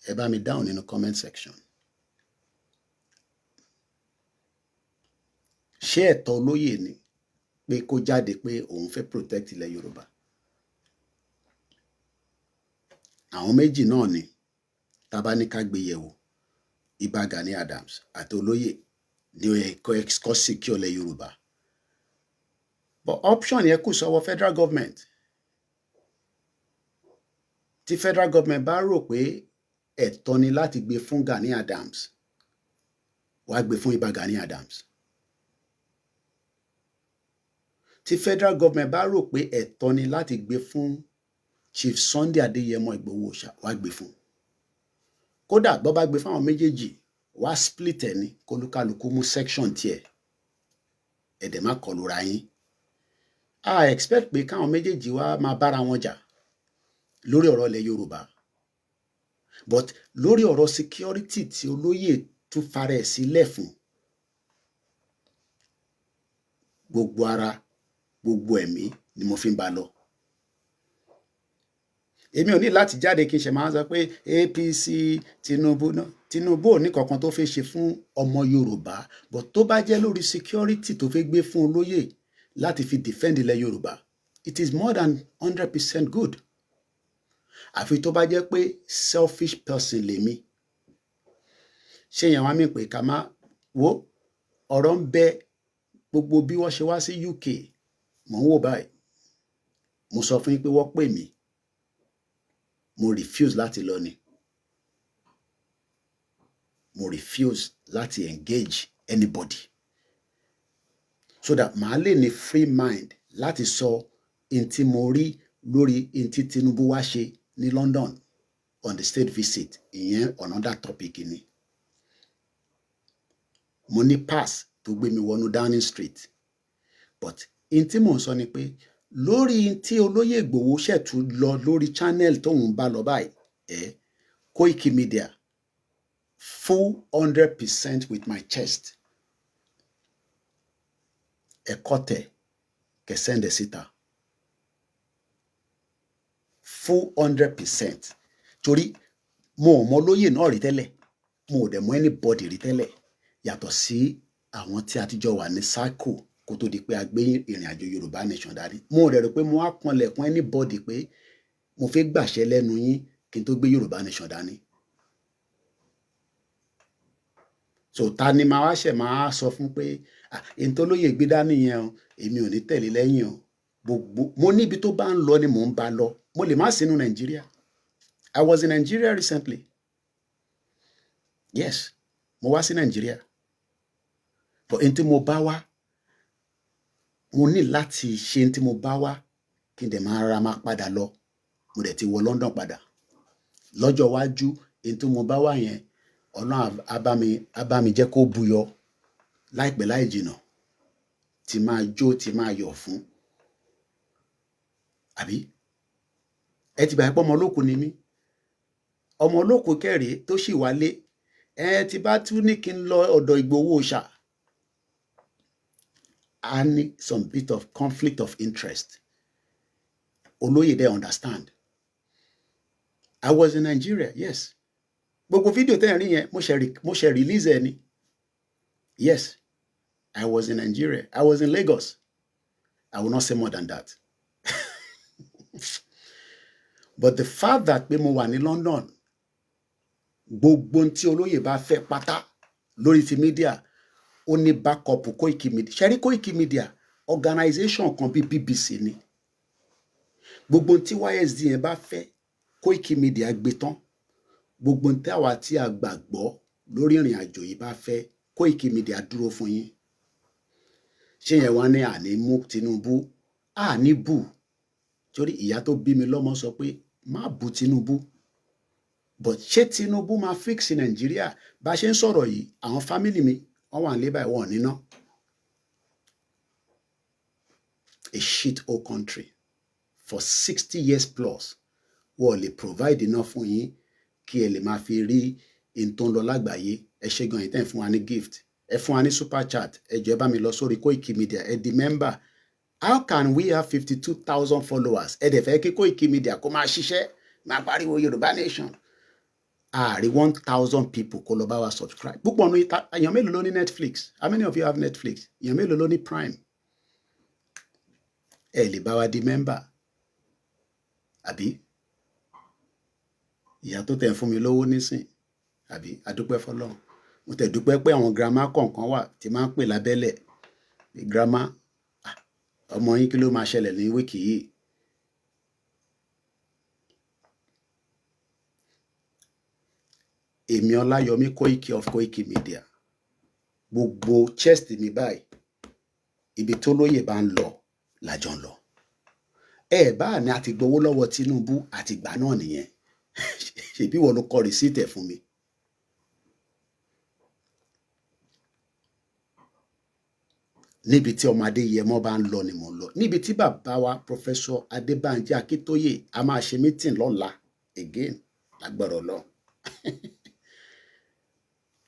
Ẹ bá mi dáhùn nínú comment section. Ṣé ẹ̀tọ́ olóyè ni pé kó jáde pé òun fẹ́ protect ilẹ̀ Yorùbá? Àwọn méjì náà ni tá bá ní ká gbé yẹ̀wò, Ìbà Gani Adams àti olóyè ní ó yẹ kó secure ilẹ̀ Yorùbá. But option yẹn kù sọ́wọ́ federal government. Tí federal government bá rò pé ẹ̀tọ́ ni láti gbé fún Gani Adams, wàá gbé fún Ìbà Gani Adams. Tí federal government bá rò pé ẹ̀tọ́ ni láti gbé fún Chief Sunday Adéyẹmọ Ìgbòho Òòṣà, wàá gbé fún. Kódà bó bá gbé fáwọn méjèèjì, wàá split ẹ̀ ní kólúkálukú mú section tiẹ̀, ẹ̀dẹ̀ má kọlù ra yín. I expect pé káwọn méjèèjì wá máa bára wọn jà lórí ọ̀rọ̀ ilẹ̀ Yorùbá, but lórí ọ̀rọ̀ security tí olóyè tún fara ẹ̀ sílẹ̀ fún, gbogbo ara gbogbo ẹ̀mí ni mo fi ń bá lọ. Èmi ò ní láti jáde kí n ṣe máa sọ pé APC Tinubu náà, Tinubu ò ní kankan tó fẹ́ ṣe fún ọmọ Yorùbá, but tó bá jẹ́ lórí security tó fẹ́ gbé fún olóyè láti fi defend ilẹ̀ Yorùbá, it is more than 100% good. Àfi tó bá jẹ́ pé selfish person lèmi. Ṣé yẹn wá mí pé ká má wo ọ̀rọ̀ ń bẹ gbogbo bí wọ́n ṣe wá sí UK, mò ń wò báyìí. Mo sọ fún yín pé wọ́n pè mí, mo refuse láti lọ ni. Mo refuse láti engage anybody, so that màá lè ní free mind láti sọ in tí mo rí lórí in tí Tinubu wá ṣe ní London on the state visit. Ìyẹn another topic ni. Mo ní pass tó gbé mi wọnú Downing Street, but in tí mò ń sọ ni pé lórí tí olóyè Ìgbòho ṣẹ̀tú lọ lórí channel tóun bá lọ báyìí, Koikimedia, full 100% with my chest. Ẹ̀kọ́ tẹ̀ kẹ́ sẹ́ndẹ̀ síta. Full 100%. Torí mo ò mọ olóyè náà rí tẹ́lẹ̀, mo ò dẹ̀ mọ anybody rí tẹ́lẹ̀, yàtọ̀ sí àwọn tí a ti jọ wà ní circle kó tó di pé a gbé ìrìn àjò Yorùbá Nation dání. Mo rẹ̀ rò pé mo á kanlẹ̀kùn anybody pé mo fẹ́ gbàṣẹ lẹ́nu yín kí n tó gbé Yorùbá Nation dání. So ta ni màá wá ṣẹ̀ máa sọ fún pé èyí tó lóye gbé dání yẹn o, èmi ò ní tẹ̀lé lẹ́yìn o. Gbogbo mo níbi tó bá ń lọ ni mò ń bá lọ. Mo lè má sínú Nàìjíríà. I was in Nigeria recently. Yes, mo wá sí Nàìjíríà. But èyí tí mo bá wá, mo ní láti ṣe èyí tí mo bá wá kí n dẹ̀ máa ra máa padà lọ. Mo dẹ̀ ti wọ London padà. Lọ́jọ́ iwájú èyí tí mo bá wá yẹn, Ọlọ́run á bá mi jẹ́ kó buyọ láìpẹ́ láì jìnà, tí máa jó tí máa yọ̀ fún. Àbí ẹ ti gbà pé ọmọ olókùn ni mí, ọmọ olókùn kẹrìí tó sì wálé, ti bá tún ní kí n lọ ọ̀dọ̀ Ìgbòho Òòṣà, I need some bit of conflict of interest. Olóyè they understand. I was in Nigeria, yes. Gbogbo fídíò tẹ́ ẹ̀ rí yẹn mo ṣe release ẹ ni. Yes, I was in Nigeria. I was in Lagos. I will not say more than that. But the fact that pé mo wà ní London, gbogbo tí olóyè bá fẹ́ pátá lórí ti media, ó ní backup Koikimedia. Ṣé rí Koikimedia organization kan bí BBC ni. Gbogbo tí YSD yẹn bá fẹ́, Koikimedia gbé tán. Gbogbo tí àwa tí a gbàgbọ́ lórí ìrìn àjò yìí bá fẹ́, Koikimedia dúró fún yín. Ṣé yẹn wá ní àní mú Tinubu? Àní bù. Torí ìyá tó bí mi lọ́mọ sọ pé má bù Tinubu. But ṣé Tinubu máa fix Nàìjíríà? Bá ṣe ń sọ̀rọ̀ yìí, àwọn family mi wọ́n wà nílé báyìí, wọ́n níná. A shit hole country for 60 years plus. Wọ́n lè provide enough fún yín kí ẹ lè máa fi rí in tó ń lọ lágbàáyé. Ẹ ṣé gan yín tẹ́ ń fún wa ní gift. ẹ fún wa ní super chat, ẹ jọ̀ọ́ ẹ bá mi lọ sórí Koikimedia, ẹ di member. How can we have 52,000 followers? Ẹ dẹ̀ fẹ́ kí Koikimedia kó máa ṣiṣẹ́, máa pariwo Yorùbá nation. Ààrí 1,000 people kó lọ bá wa subscribe. Púpọ̀ nù èèyàn mélòó ló ní Netflix? How many of you have Netflix? Èèyàn mélòó ló ní Prime? Ẹ lè bá wa di member. Àbí? Ìyá tó tẹ̀ ń fún mi lówó nísìn. Àbí? Adúpẹ́ fọlọ́run. Mo tẹ̀ dúpẹ́ pé àwọn grandma kọ̀ọ̀kan wà tí máa ń pè lábẹ́lẹ̀. Grandma, ọmọ yín kí ló máa ṣẹlẹ̀ ní wíìkì yìí? Èmi Ọláyọmí Kóìkì of Koikimedia. Gbogbo chest mi báyìí, ibi tó lóyè bá ń lọ lájọ ń lọ. Ẹ bá ní àti gbowó lọ́wọ́ Tinubu àti ìgbà náà nìyẹn. Ṣèbí wọ́n ló kọ rìsíìtì ẹ̀ fún mi. Níbi tí ọmọ Adéyẹmọ bá ń lọ ni mò ń lọ. Níbi tí bàbá wa Professor Adébánjí Akíntóyè a máa ṣe meeting lọ́la again lágbára Ọlọ́run.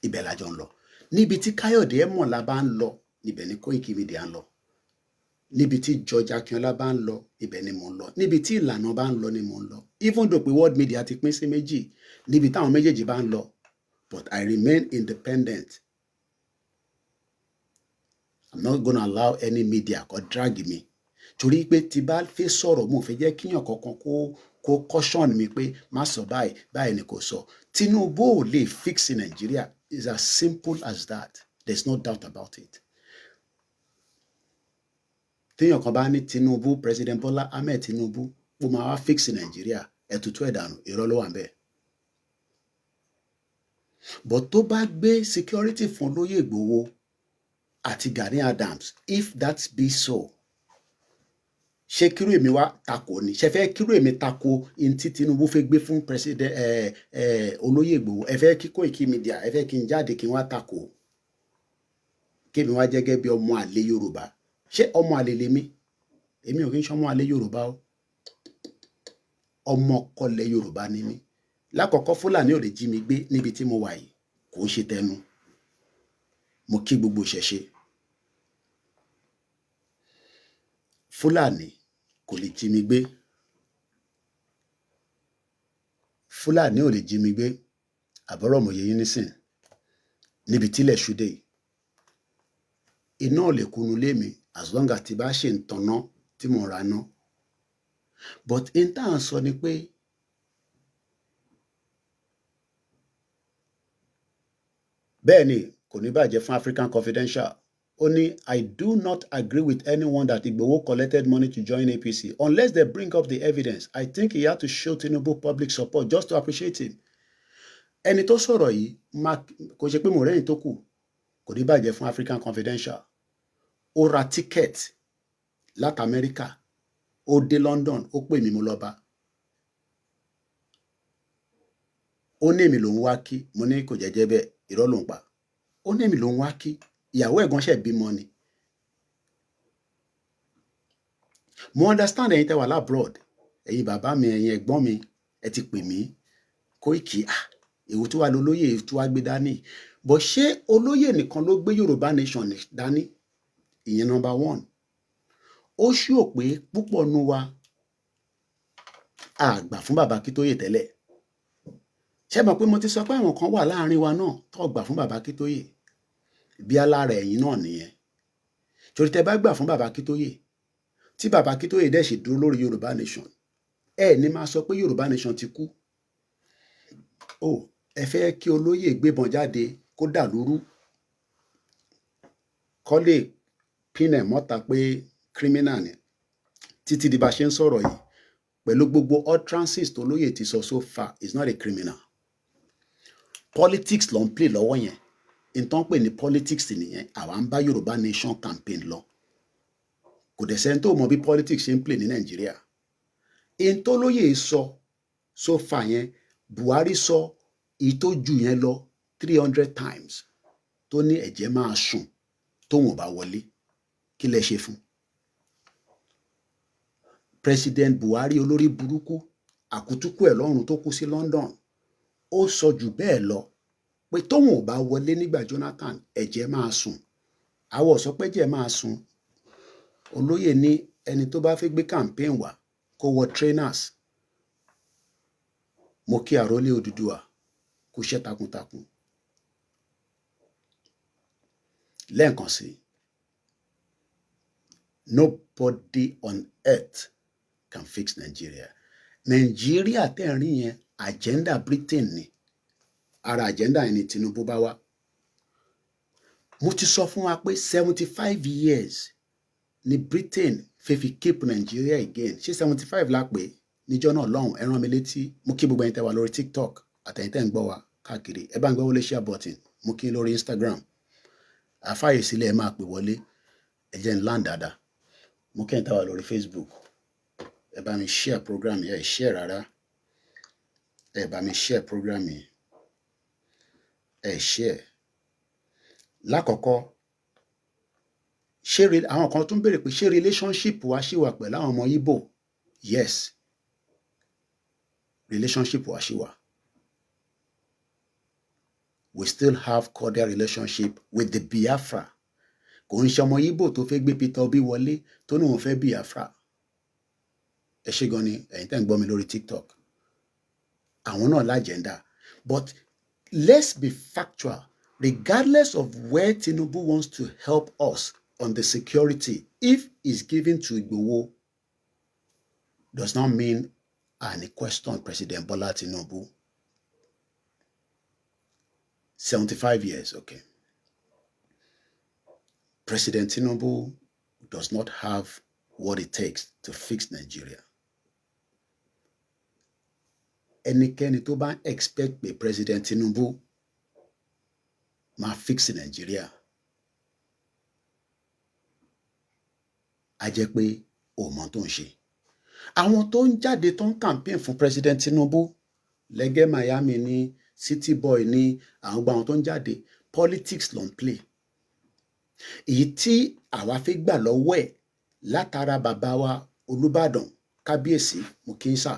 Ibẹ̀ lájọ ń lọ. Níbi tí Káyọ̀dé Ẹ̀mọ̀lá bá ń lọ, níbẹ̀ ni Koikimedia ń lọ. Níbi tí George Akínọlá bá ń lọ, ibẹ̀ ni mò ń lọ. Níbi tí Ìlànà bá ń lọ ni mò ń lọ. Even though pé world media ti pín sí méjì, níbi táwọn méjèèjì bá ń lọ, but I remain independent. I'm not gonna allow any media kó drag me. Torí pé tí bá fẹ́ sọ̀rọ̀, mo fẹ́ jẹ́ kíyàn kankan kó caution mi pé má sọ báyìí, báyìí ni kò sọ. Tinubu ò lè fix Nigeria. It's as simple as that. There's no doubt about it. Téèyàn kan bá ní Tinubu, President Bola Ahmed Tinubu, ó máa wá fix Nigeria, ẹ̀tútù ẹ̀dànù, irọ́ ló wà ń bẹ̀. But tó bá gbé security fún Olóyè Ìgbòho àti Gani Adams, if that be so, ṣé kírú èmi wá tako ni? Ṣé fẹ́ kírú èmi tako in tí Tinubu fẹ́ gbé fún President Olóyè Ìgbòho? Ẹ fẹ́ kí Koikimedia, ẹ fẹ́ kí n jáde kí n wá tako? Kémi wá jẹ́ gẹ́gẹ́ bí ọmọ àlè Yorùbá. Ṣé ọmọ àlè lèmi? Èmi ò kí ń ṣọmọ àlè Yorùbá o. Ọmọ kọlẹ̀ Yorùbá ni mí. Lákọ̀ọ́kọ́ Fúlàní ò lè jí mi gbé níbi tí mo wà yìí. Kò ń ṣe tẹnu. Mo kí gbogbo ìṣẹ̀ṣe. Fúlàní kò lè jí mi gbé. Fúlàní ò lè jí mi gbé. Àbọ̀rọ̀ mọ̀ yẹ yín nísìn. Níbi tílẹ̀ ṣúdé yìí. Iná ò lè kunu lé mi as long as ti bá ṣe ń tanná tí mo ra ná. But in tá à ń sọ ni pé bẹ́ẹ̀ ni kò ní bàjẹ́ fún African Confidential. Ó ní I do not agree with anyone that Igboho collected money to join APC unless they bring up the evidence. I think he had to show Tinubu public support just to appreciate him. Ẹni tó sọ̀rọ̀ yìí kò ṣe pé mo rẹ́yìn tó kù, kò ní bàjẹ́ fún African Confidential. Ó ra ticket láti Amẹ́ríkà, ó dé London, ó pè mí mo lọ bá. Ó ní èmi lòun wá kí, mo ní kò jẹ́jẹ́ bẹ́ẹ̀, irọ́ ló ń pa. Ó ní èmi lòun wá kí, ìyàwó ẹ̀gbọ́n ṣẹ̀ bímọ ni. Mo understand ẹ̀yin tẹ́ wà labroad, ẹ̀yin bàbá mi, ẹ̀yin ẹ̀gbọ́n mi, ẹ ti pè mí Koiki, èwo tó wà lólóyè tó wá gbé dání. Bọ̀ ṣé olóyè nìkan ló gbé Yorùbá nation dání? Ìyẹn number one. Ó ṣúò pé púpọ̀ nú wa àgbà fún bàbá Akíntóyè tẹ́lẹ̀. Ṣé mọ̀ pé mo ti sọ pé àwọn kan wà láàrin wa náà tó gbà fún bàbá Akíntóyè? Bí alára ẹ̀yin náà nìyẹn. Torí tẹ́ bá gbà fún bàbá Akíntóyè, tí bàbá Akíntóyè dẹ̀ ṣì dúró lórí Yorùbá nation, ẹ ní máa sọ pé Yorùbá nation ti kú. Ó ẹ fẹ́ kí olóyè gbébọn jáde kó dà lóru, kó lè pínẹ̀ mọ́ta pé criminal ni. Títí di bá ṣe ń sọ̀rọ̀ yìí, pẹ̀lú gbogbo utterances tó lóyè ti sọ so far, is not a criminal. Politics ló ń play lọ́wọ́ yẹn. Ìtàn pè ní politics nìyẹn. Àwa ń bá Yorùbá nation campaign lọ. Kò dẹ̀ sẹ́ni tó mọ bí politics ṣe ń play ní Nàìjíríà. In tó lóyè sọ so far yẹn, Buhari sọ ìtójú yẹn lọ 300 times. Tó ní ẹ̀jẹ̀ máa sùn tó wọn bá wọlé. Kí lẹ ṣe fún? President Buhari olórí burúkú, àkútúkú ẹ̀ lọ́run tó kú sí London, ó sọ jù bẹ́ẹ̀ lọ pé tóun ò bá wọlé nígbà Jonathan ẹ̀jẹ̀ máa sùn. Àwọ̀ sọ pé ẹ̀jẹ̀ máa sùn. Olóyè ní ẹni tó bá fẹ́ gbé campaign wá kó wọ trainers. Mo kí àrólé Odùduwà kú iṣẹ́ takuntakun. Lẹ́ẹ̀kan sí, nobody on earth can fix Nigeria. Nigeria tẹ́ ń rí yẹn agenda Britain ni. Ara agenda yẹn ni Tinubu bá wá. Mo ti sọ fún wa pé 75 years ni Britain fẹ́ fi keep Nigeria again. Ṣé 75 la pé níjọ́ náà lọ́hùn? Ẹ rán mi létí. Mo kí gbogbo ẹ̀yin tẹ́ wà lórí TikTok àtẹ̀yin tẹ́ ń gbọ́ wa káàkiri. Ẹ bá ń gbọ́ wọlé share button. Mo kí lórí Instagram. Àfáàyè sílẹ̀ ẹ máa pè wọlé. Ẹ jẹ́ ń land dáadáa. Mo kí ẹ̀yin tẹ́ wà lórí Facebook. Ẹ bá mi share program yẹn. Ẹ share rárá. Ẹ bá mi share program yẹn. Ẹ share. Lákọ̀ọ́kọ́, àwọn kan tún béèrè pé ṣé relationship wa ṣì wà pẹ̀lú àwọn ọmọ Igbo? Yes. Relationship wa ṣì wà. We still have cordial relationship with the Biafra. Kò ń ṣe ọmọ Igbo tó fẹ́ gbé Peter Obi wọlé tó ní òun fẹ́ Biafra. Ẹ ṣé gan ni ẹ̀yin tẹ́ ń gbọ́ mi lórí TikTok. Àwọn náà lájẹ̀ndà. But let's be factual. Regardless of where Tinubu wants to help us on the security, if it's given to Igboho, does not mean any question President Bola Tinubu. 75 years, okay. President Tinubu does not have what it takes to fix Nigeria. Ẹnikẹ́ni tó bá expect pé President Tinubu máa fix Nigeria, a jẹ́ pé ó mọ̀ tó ń ṣe. Àwọn tó ń jáde tó ń campaign fún President Tinubu, lẹ́gẹ́ Miami ní City Boy ní àwọn gba àwọn tó ń jáde, politics ló ń play. Èyí tí àwa fẹ́ gbà lọ́wọ́ ẹ̀ látara bàbá wa Olúbàdàn kábíyèsí Mùkínsà,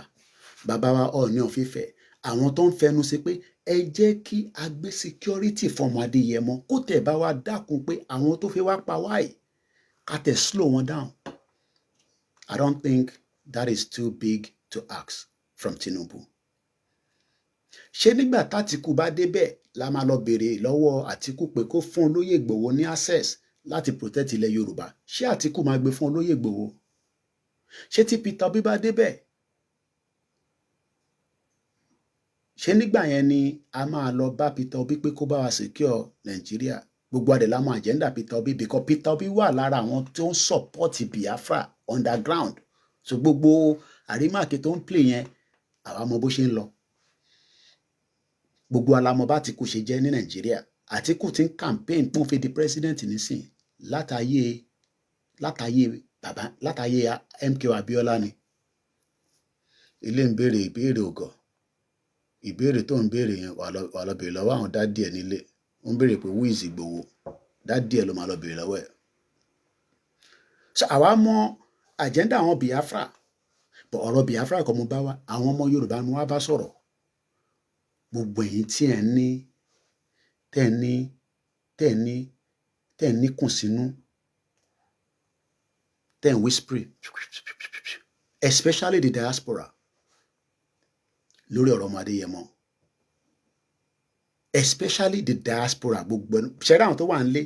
bàbá wa Ọọ̀ni of Ifẹ̀, àwọn tó ń fẹnu sí pé ẹ jẹ́ kí a gbé security fọmọ Adéyẹmọ, kó tẹ̀ bá wa dákun pé àwọn tó fẹ́ wá pa wáyé ká tẹ̀ slow wọn down. I don't think that is too big to ask from Tinubu. Ṣé nígbà tÁtìkù bá débẹ̀ la máa lọ béèrè lọ́wọ́ Àtíkù pé kó fún Olóyè Ìgbòho ní access láti protect ilẹ̀ Yorùbá? Ṣé Àtíkù máa gbé fún Olóyè Ìgbòho? Ṣé tí Peter Obi bá débẹ̀, ṣé nígbà yẹn ni a máa lọ bá Peter Obi pé kó bá wa secure Nàìjíríà? Gbogbo adẹ̀ la mọ agenda Peter Obi, because Peter Obi wà lára àwọn tó ń support Biafra underground. So gbogbo àrímàkè tó ń play yẹn, àwa mọ bó ṣe ń lọ. Gbogbo alamọ bá Àtíkù ṣe jẹ́ ní Nàìjíríà. Àtíkù ti ń campaign pọ́n fi di president nísìn látàyè MK Abiola ni. Ilé ń béèrè ìbéèrè ògọ̀. Ìbéèrè tó ń béèrè yẹn wà lọ béèrè lọ́wọ́ àwọn dádì ẹ̀ nílé. Ó ń béèrè pé who is Ìgbòho? Dádì ẹ̀ ló máa lọ béèrè lọ́wọ́ ẹ̀. So àwa mọ agenda àwọn Biafra. But ọ̀rọ̀ Biafra kọ́ mo bá wá. Àwọn ọmọ Yorùbá ni wọ́n bá sọ̀rọ̀. Gbogbo ẹ̀yin tí ẹ̀ ní kùn sínú, tẹ́ ń whispering, especially the diaspora, lórí ọ̀rọ̀ ọmọ Adéyẹmọ, especially the diaspora. Gbogbo ṣẹ́rẹ́ àwọn tó wà nílé,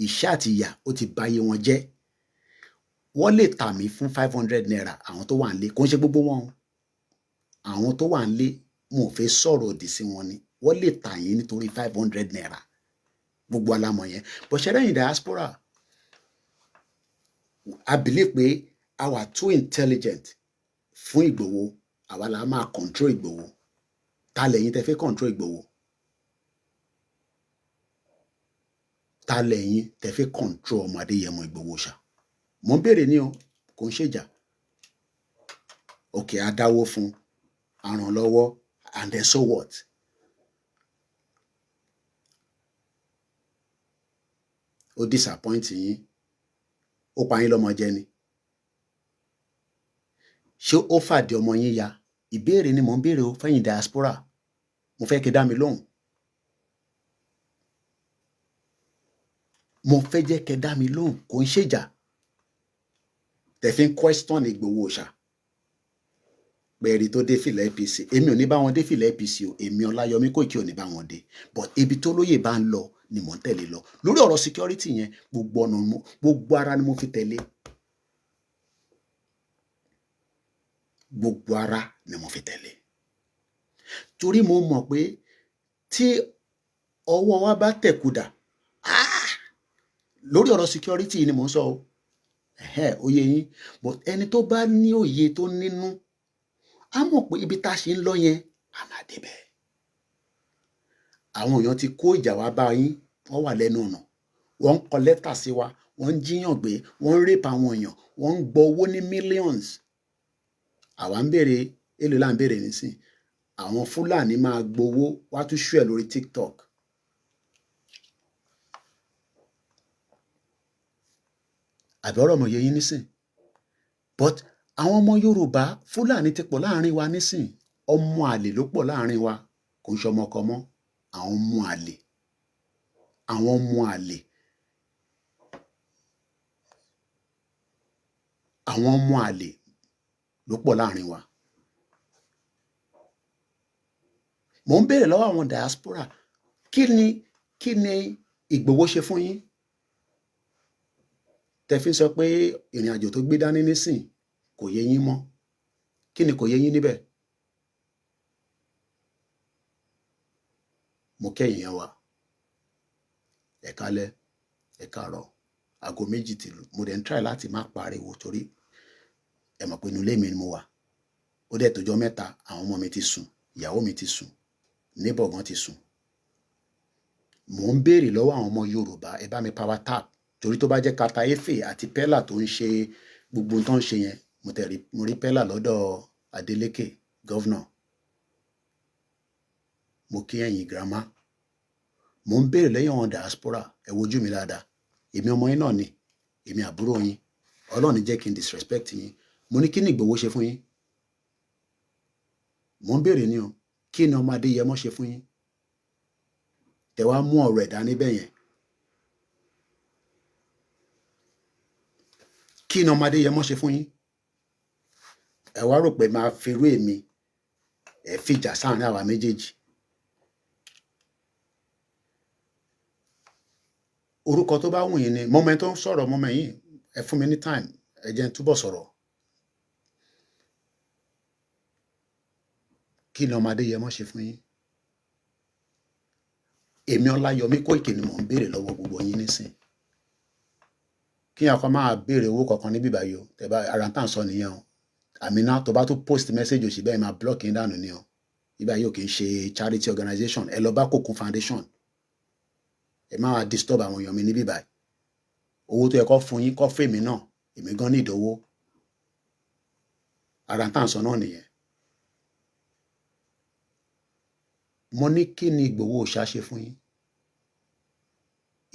ìṣẹ́ àti ìyà ó ti báyé wọn jẹ́. Wọ́n lè tà mí fún 500 naira, àwọn tó wà nílé. Kò ń ṣe gbogbo wọn. Àwọn tó wà nílé, mo fẹ́ sọ̀rọ̀ òdì sí wọn ni. Wọ́n lè tà yín nítorí 500 naira. Gbogbo alamọ̀ yẹn. But ṣẹ́rẹ́ yìí diaspora, I believe pé a wà too intelligent fún Ìgbòho. Àwa la máa control Ìgbòho. Ta lẹ̀yin tẹ́ fẹ́ control Ìgbòho? Ta lẹ̀yin tẹ́ fẹ́ control ọmọ Adéyẹmọ Ìgbòho ṣá? Mo ń béèrè ní o, kò ń ṣèjà. Okay, a dáwó fún, a ràn lọ́wọ́, and then so what? Ó disappoint yín. Ó pa yín lọ́mọ jẹ ni. Ṣé ó fàdé ọmọ yín ya? Ìbéèrè ni mò ń béèrè o fẹ́yìn diaspora. Mo fẹ́ kí dá mi lóhùn. mo fẹ́ jẹ́ kẹ́ dá mi lóhùn, kò ń ṣèjà tẹ́ fi ń question Ìgbòho ṣá pẹ̀rí tó dé fìlà APC. Èmi ò ní bá wọn dé fìlà APC o, èmi Ọláyọmí Kóìkí ò ní bá wọn dé, but ibi tó lóyè bá ń lọ ni mò ń tẹ̀lé lọ. Lórí ọ̀rọ̀ security yẹn, gbogbo ara ni mo fi tẹ̀lé, gbogbo ara ni mo fi tẹ̀lé, torí mo mọ̀ pé tí ọwọ́ wa bá tẹ̀kùdà lórí ọ̀rọ̀ security ni mò ń sọ o, òye yín, but ẹni tó bá ní òye tó nínú á mọ̀ pé ibi tá a ṣe ń lọ yẹn a máa débẹ̀. Àwọn èèyàn ti kó ìjà wá bá yín, wọ́n wà lẹ́nu ọ̀nà, wọ́n ń kọ lẹ́tà sí wa, wọ́n ń jíyàn gbé, wọ́n ń rape àwọn èèyàn, wọ́n ń gbọ́ owó ní millions. Àwa ń béèrè, èlò là ń béèrè nísìn, àwọn Fúlàní máa gbowó wá tún ṣú ẹ̀ lórí TikTok. Àbí ọ̀rọ̀ mọ̀ yé yín nísìn, but àwọn ọmọ Yorùbá Fúlàní ti pọ̀ láàrin wa nísìn, ọmọ àlè ló pọ̀ láàrin wa, kò ń ṣọmọ ọkọ mọ́, àwọn ọmọ àlè, àwọn ọmọ àlè, àwọn ọmọ àlè ló pọ̀ láàrin wa. Mò ń béèrè lọ́wọ́ àwọn diaspora, kí ni Ìgbòho ṣe fún yín tẹ́ fi ń sọ pé ìrìn àjò tó gbé dání nísìn kò yé yín mọ́? Kí ni kò yé yín níbẹ̀? Mo kẹ́yìn yẹn wá, ẹ kálẹ́, ẹ káàárọ̀, aago méjì ti lù, mo dẹ̀ ń try láti má pariwo torí ẹ mọ̀ pé inú ilé mi ni mo wà. Ó dẹ̀ tójọ́ mẹ́ta, àwọn ọmọ mi ti sùn, ìyàwó mi ti sùn, neighbor gan ti sùn. Mò ń béèrè lọ́wọ́ àwọn ọmọ Yorùbá, ẹ bá mi power tap, torí tó bá jẹ́ kata efe àti pella tó ń ṣe gbogbo tó ń ṣe yẹn, mo rí pella lọ́dọ̀ Adeleke governor, mo kí ẹ̀yin grandma. Mò ń béèrè lẹ́yìn àwọn diaspora, ẹ wojú mi dáadáa, èmi ọmọ yín náà ni, èmi àbúrò yín, Ọlọ́run ní jẹ́ kí n disrespect yín. Mo ní kí ni Ìgbòho ṣe fún yín? Mò ń béèrè ni o, kí ni ọmọ Adéyẹmọ ṣe fún yín tẹ́ wá mú ọ̀rọ̀ ẹ̀dá níbẹ̀ yẹn? Kí ni ọmọ Adéyẹmọ ṣe fún yín? Ẹ wá rò pé máa firú èmi ẹ fìjà sáàrin àwa méjèèjì. Orúkọ tó bá wù yín ni mọ́mọ́ tó ń sọ̀rọ̀, mọ́mọ́ yín, ẹ fún mi ní time, ẹ jẹ́ n túbọ̀ sọ̀rọ̀. Kí ni ọmọ Adéyẹmọ ṣe fún yín? Èmi Ọláyọmí Kóìkí ni mò ń béèrè lọ́wọ́ gbogbo yín nísìn. Kí yàn kan máa béèrè owó kankan níbí báyìí o, tẹ́ bá ara tá à ń sọ nìyẹn o. Àmínà tó bá tún post message òsì bẹ́ẹ̀ máa block yín dànù ni o. Ibà yóò kì í ṣe charity organization, ẹ lọ bá Kòkun Foundation. Ẹ máa disturb àwọn èèyàn mi níbí báyìí. Owó tó yẹ kó fún yín, kó fún èmi náà, èmi gan ní ìdówó. Ara tá à ń sọ náà nìyẹn. Mo ní kí ni Ìgbòho ṣá ṣe fún yín?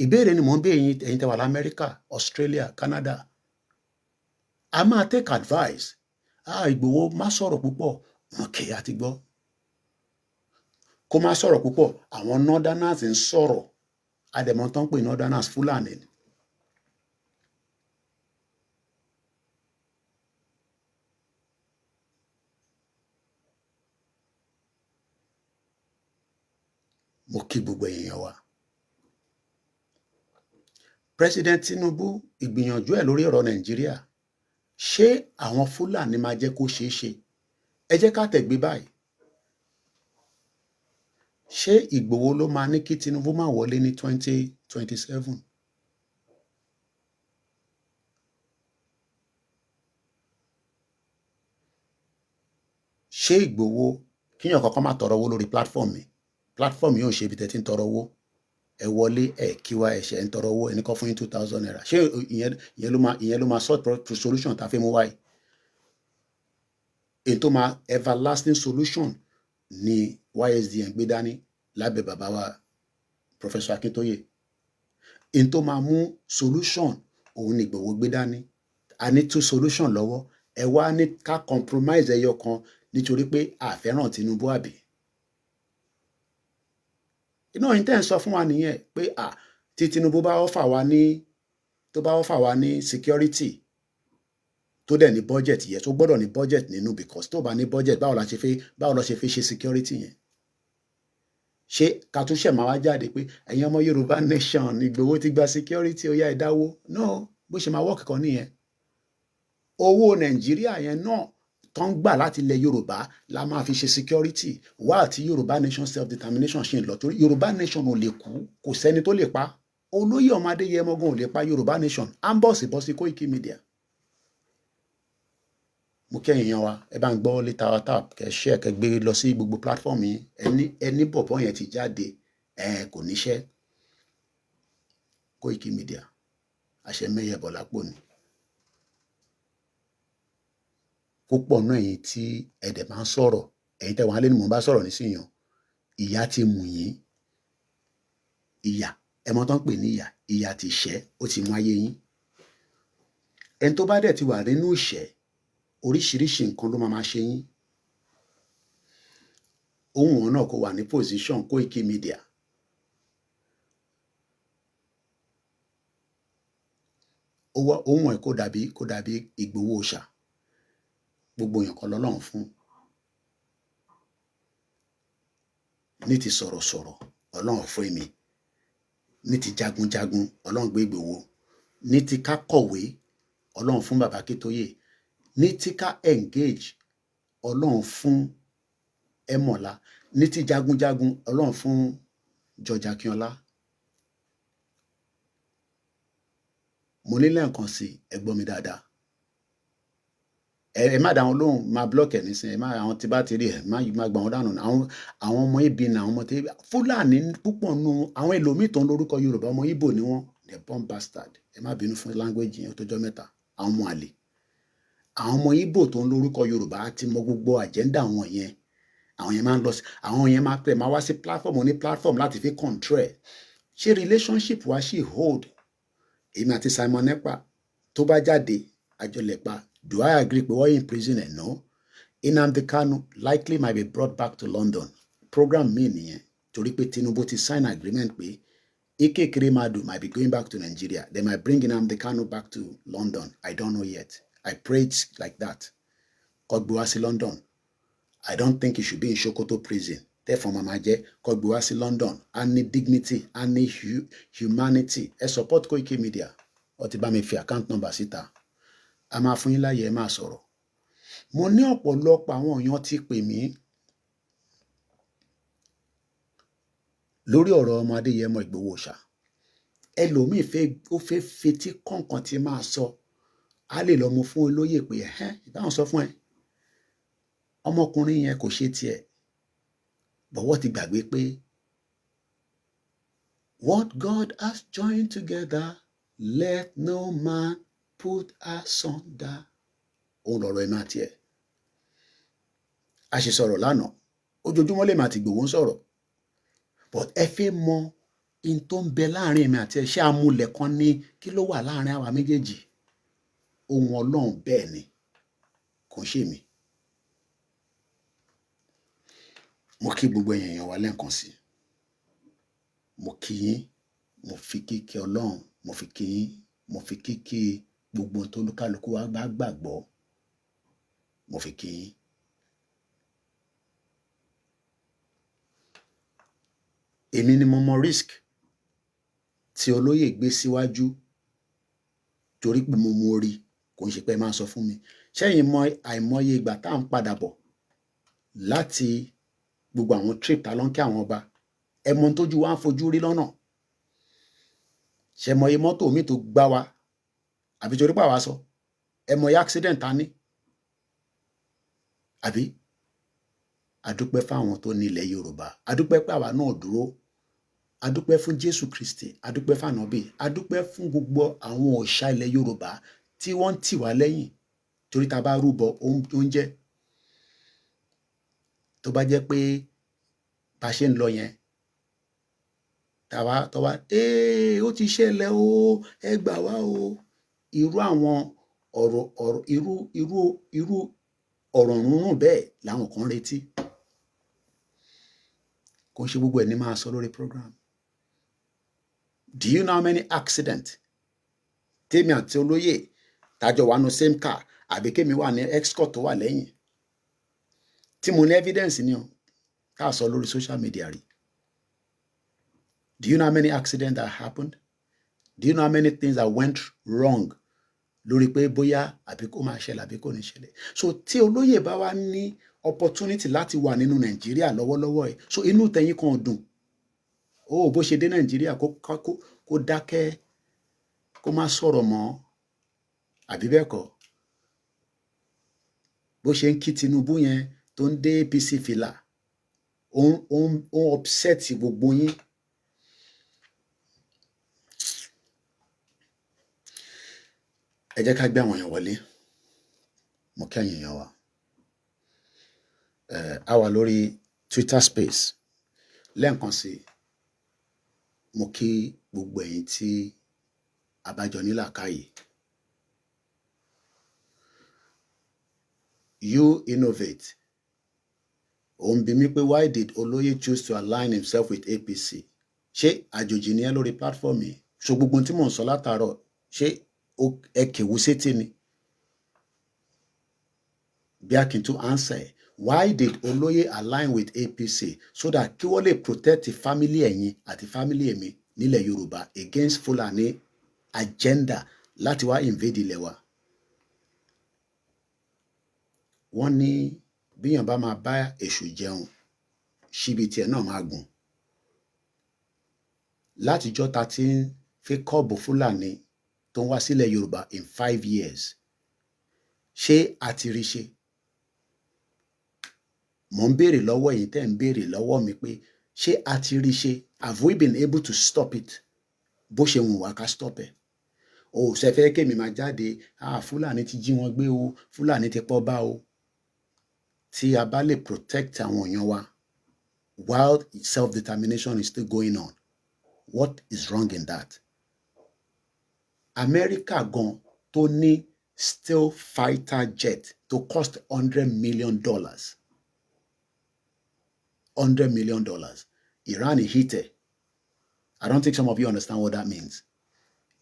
Ìbéèrè ni mò ń béèrè yín, ẹ̀yin tẹ́ wà l'Amẹ́ríkà, Australia, Canada. A máa take advice. Ìgbòho má sọ̀rọ̀ púpọ̀, okay, àti gbọ́. Kó má sọ̀rọ̀ púpọ̀, àwọn northerners ń sọ̀rọ̀, àdèmọ́ tán pè northerners Fúlàní. Mo kí gbogbo èèyàn wa. President Tinubu, ìgbìyànjú ẹ̀ lórí ọ̀rọ̀ Nàìjíríà, ṣé àwọn Fúlàní máa jẹ́ kó ṣeé ṣe? Ẹ jẹ́ ká tẹ̀gbé báyìí. Ṣé Ìgbòho ló máa ní kí Tinubu máa wọlé ní 2027? Ṣé Ìgbòho, kíyàn kankan máa tọrọ owó lórí platform mi? Platform yóò ṣe ibi tẹ́ ti ń tọrọ owó. Ẹ wọlé, ẹ kí wa ẹ̀ṣẹ̀ ń tọrọ owó, ẹni kan fún yín 2,000 naira. Ṣé ìyẹn ló máa sort solution tá a fẹ́ mú wáyé? Èyí tó máa everlasting solution ni YSDM gbé dání lábẹ́ bàbá wa Professor Akintoye. Èyí tó máa mú solution òun ni Ìgbòho gbé dání. A ní 2 solution lọ́wọ́, ẹ wá ní ká compromise ẹyọ kan nítorí pé a fẹ́ràn Tinubu àbí? Iná yìí tẹ́ ń sọ fún wa nìyẹn pé tí Tinubu bá offer wa ní tó bá offer wa ní security tó dẹ̀ ní budget yẹn tó gbọ́dọ̀ ní budget nínú, because tó bá ní budget báwo la ṣe fẹ́ ṣe security yẹn? Ṣé ká tún ṣẹ̀ máa wá jáde pé ẹ̀yin ọmọ Yorùbá nation Ìgbòho ti gba security ó yá ẹ dáwó? No, bó ṣe máa work kan nìyẹn. Owó Nàìjíríà yẹn náà tó ń gbà láti ilẹ̀ Yorùbá la máa fi ṣe security wá tí Yorùbá nation self determination ṣe ń lọ, torí Yorùbá nation ò lè kú, kò sẹ́ni tó lè pa. Olóyè ọmọ Adéyẹmọ gan ò lè pa Yorùbá nation. À ń bọ̀ sí Koikimedia. Mo kẹ́yìn yan wa, ẹ bá ń gbọ́ létà wa tap kẹ́ share kẹ́ gbé lọ sí gbogbo platform yìí. Ẹni bọ̀bọ̀ yẹn ti jáde kò níṣẹ́. Koikimedia àṣẹ mẹ́yẹ bọ̀ lápò ni. Púpọ̀ náà ẹ̀yin tí ẹ̀dẹ̀ máa ń sọ̀rọ̀, ẹ̀yin tẹ́ wọ́n á lé ní mò ń bá sọ̀rọ̀ nísìnyàn, ìyà ti mú yín. Ìyà ẹmọ tó ń pè ní ìyà ti ṣẹ́ ó ti mú ayé yín. Ẹni tó bá dẹ̀ ti wà nínú ìṣẹ́, oríṣiríṣi nǹkan ló máa ṣe yín. Ohun wọn náà kò wà ní position Koikimedia. Ohun ẹ̀ kò dàbí Ìgbòho Òòṣà. Gbogbo èèyàn kan lọ́lọ́run fún. Ní ti sọ̀rọ̀sọ̀rọ̀ Ọlọ́run fún èmi. Ní ti jagunjagun Ọlọ́run gbé Ìgbòho. Ní ti ká kọ̀wé Ọlọ́run fún bàbá Akíntóyè. Ní tí ká engage Ọlọ́run fún Ẹmọ̀lá. Ní tí jagunjagun Ọlọ́run fún George Akínọlá. Mo ní lẹ́ẹ̀kan sí ẹ gbọ́ mi dáadáa. Ẹ má dá wọn lóhùn, máa block ẹ̀ nísìnyí, ẹ má àwọn tí bá ti rí ẹ̀ má gbà wọn dànù. Àwọn ọmọ ibi ní àwọn ọmọ tí Fúlàní púpọ̀ nù àwọn ẹlòmíì tó ń lórúkọ Yorùbá ọmọ Ìgbò ni wọ́n. They're born bastard. Ẹ má bínú fún language yẹn tó jọ mẹ́ta. Àwọn ọmọ àlè. Àwọn ọmọ Ìgbò tó ń lórúkọ Yorùbá ti mọ gbogbo agenda wọn yẹn. Àwọn yẹn máa ń lọ sí àwọn yẹn máa wá sí platform láti fi control ẹ̀. Ṣé relationship wa ṣì hold? Èmi àti Simon Ekpa tó bá jáde àjọlẹ̀pa. Do I agree pé wọ́n in prison ẹ̀? No. Nnamdi Kanu likely might be brought back to London. Program mi nìyẹn torí pé Tinubu ti sign agreement pé Ike Ekweremadu might be going back to Nigeria. They might bring Nnamdi Kanu back to London. I don't know yet. I pray it's like that. Kogbuwa sí London. I don't think he should be in Sokoto prison. Therefore, Mama Jẹ́ Kogbuwa sí London. I need dignity. I need humanity. Ẹ support Koikimedia. Ó ti bá mi fi account number síta. A máa fún yín láyè ẹ máa sọ̀rọ̀. Mo ní ọ̀pọ̀lọpọ̀ àwọn èèyàn tí pè mí lórí ọ̀rọ̀ ọmọ Adéyẹmọ Ìgbòho Òòṣà. Ẹlòmíì fẹ́ fetí kọ̀ọ̀kan tí máa sọ. A lè lọ mú fún olóyè pé ìbáwọn sọ fún ẹ. Ọmọkùnrin yẹn kò ṣe tiẹ̀. Bọ̀wọ́ ti gbàgbé pé what God has joined together, let no man put asunder. Òun lọ̀rọ̀ ẹ̀ máa tiẹ̀. A ṣe sọ̀rọ̀ lánàá. Ojoojúmọ́ lè máa ti Ìgbòho ń sọ̀rọ̀. But ẹ fẹ́ mọ in tó ń bẹ láàrin èmi àti ẹ. Ṣé amúlẹ̀ kan ní kí ló wà láàrin àwa méjèèjì? Ohun Ọlọ́run bẹ́ẹ̀ ni. Kò ṣe mí. Mo kí gbogbo èèyàn wa lẹ́ẹ̀kan sí. Mo kí yín. Mo fi kíkí Ọlọ́run. Mo fi kí yín. Mo fi kíkí gbogbo tó lúkálùkù wa bá gbàgbọ́. Mo fi kí yín. Èmi ni mo mọ risk tí olóyè gbé síwájú torí pé mo mọ orí kò ń ṣe pé ẹ máa sọ fún mi. Ṣẹ́yìn mọ àìmọye ìgbà tá à ń padà bọ̀ láti gbogbo àwọn trip tá lọ ń kí àwọn ọba. Ẹ mọ tójú wa ń fojú rí lọ́nà. Ṣé mọye mọ́tò mi tó gbá wa àbí torí pé àwa sọ. Ẹ mọye accident ta ní. Àbí adúpẹ́ fáwọn tó ní ilẹ̀ Yorùbá. Adúpẹ́ pé àwa náà dúró. Adúpẹ́ fún Jésù Kristi. Adúpẹ́ fànọ́bì. Adúpẹ́ fún gbogbo àwọn òòṣà ilẹ̀ Yorùbá tí wọ́n ń tì wá lẹ́yìn torí tá bá rúbọ oúnjẹ. Tó bá jẹ́ pé bá ṣe ń lọ yẹn tàwa ó ti ṣẹlẹ̀ o, ẹ gbà wá o. Irú àwọn ọ̀rọ̀ rúnrún bẹ́ẹ̀ làwọn kan retí. Kò ń ṣe gbogbo ẹ̀ ní máa sọ lórí program. Do you know how many accidents tèmi àti olóyè tájọ wà no same car àbí kémi wà ní escort tó wà lẹ́yìn tí mo ní evidence ni o ká sọ lórí social media rí? Do you know how many accidents that happened? Do you know how many things that went wrong lórí pé bóyá àbí kó máa ṣẹlẹ̀ àbí kò ní ṣẹlẹ̀? So tí olóyè bá wá ní opportunity láti wà nínú Nàìjíríà lọ́wọ́lọ́wọ́ ẹ̀, so inú tẹ̀yìn kan dùn ó bó ṣe dé Nàìjíríà kó dákẹ́ kó má sọ̀rọ̀ mọ́ àbí bẹ́ẹ̀ kọ́? Bó ṣe ń kí Tinubu yẹn tó ń dé APC fìlà ó upset gbogbo yín. Ẹ jẹ́ ká gbé àwọn èèyàn wọlé. Mo kí ẹ̀yin èèyàn wa. A wà lórí Twitter space. Lẹ́ẹ̀kan sí, mo kí gbogbo ẹ̀yin tí a bá jọ ní làákàyè. You innovate. Ó ń bi mí pé why did Olóyè choose to align himself with APC? Ṣé àjòjì ni ẹ lórí platform yìí? So gbogbo tí mò ń sọ látàárọ̀ ṣé ẹ kèwú sétí ni? Bí a kì í tún answer, why did Olóyè align with APC so that kí wọ́n lè protect family ẹ̀yin àti family èmi nílẹ̀ Yorùbá against Fulani agenda láti wá invade ilẹ̀ wa? Wọ́n ní bíyàn bá máa bá èṣù jẹun ṣíbi tiẹ̀ náà máa gùn. Látijọ́ ta ti ń fi kọ́ọ̀bù Fúlàní tó ń wá sílẹ̀ Yorùbá in 5 years, ṣé a ti rí ṣe? Mo ń béèrè lọ́wọ́ yìí tẹ́ ń béèrè lọ́wọ́ mi pé ṣé a ti rí ṣe? Have we been able to stop it? Bó ṣe wù wá ká stop ẹ̀. O ṣe fẹ́ kémi máa jáde Fúlàní ti jí wọn gbé o, Fúlàní ti pọ́ bá o. Tí a bá lè protect àwọn èèyàn wa while self-determination is still going on, what is wrong in that? America gan tó ní stealth fighter jet to cost $100 million. $100 million. Iran hit it. I don't think some of you understand what that means.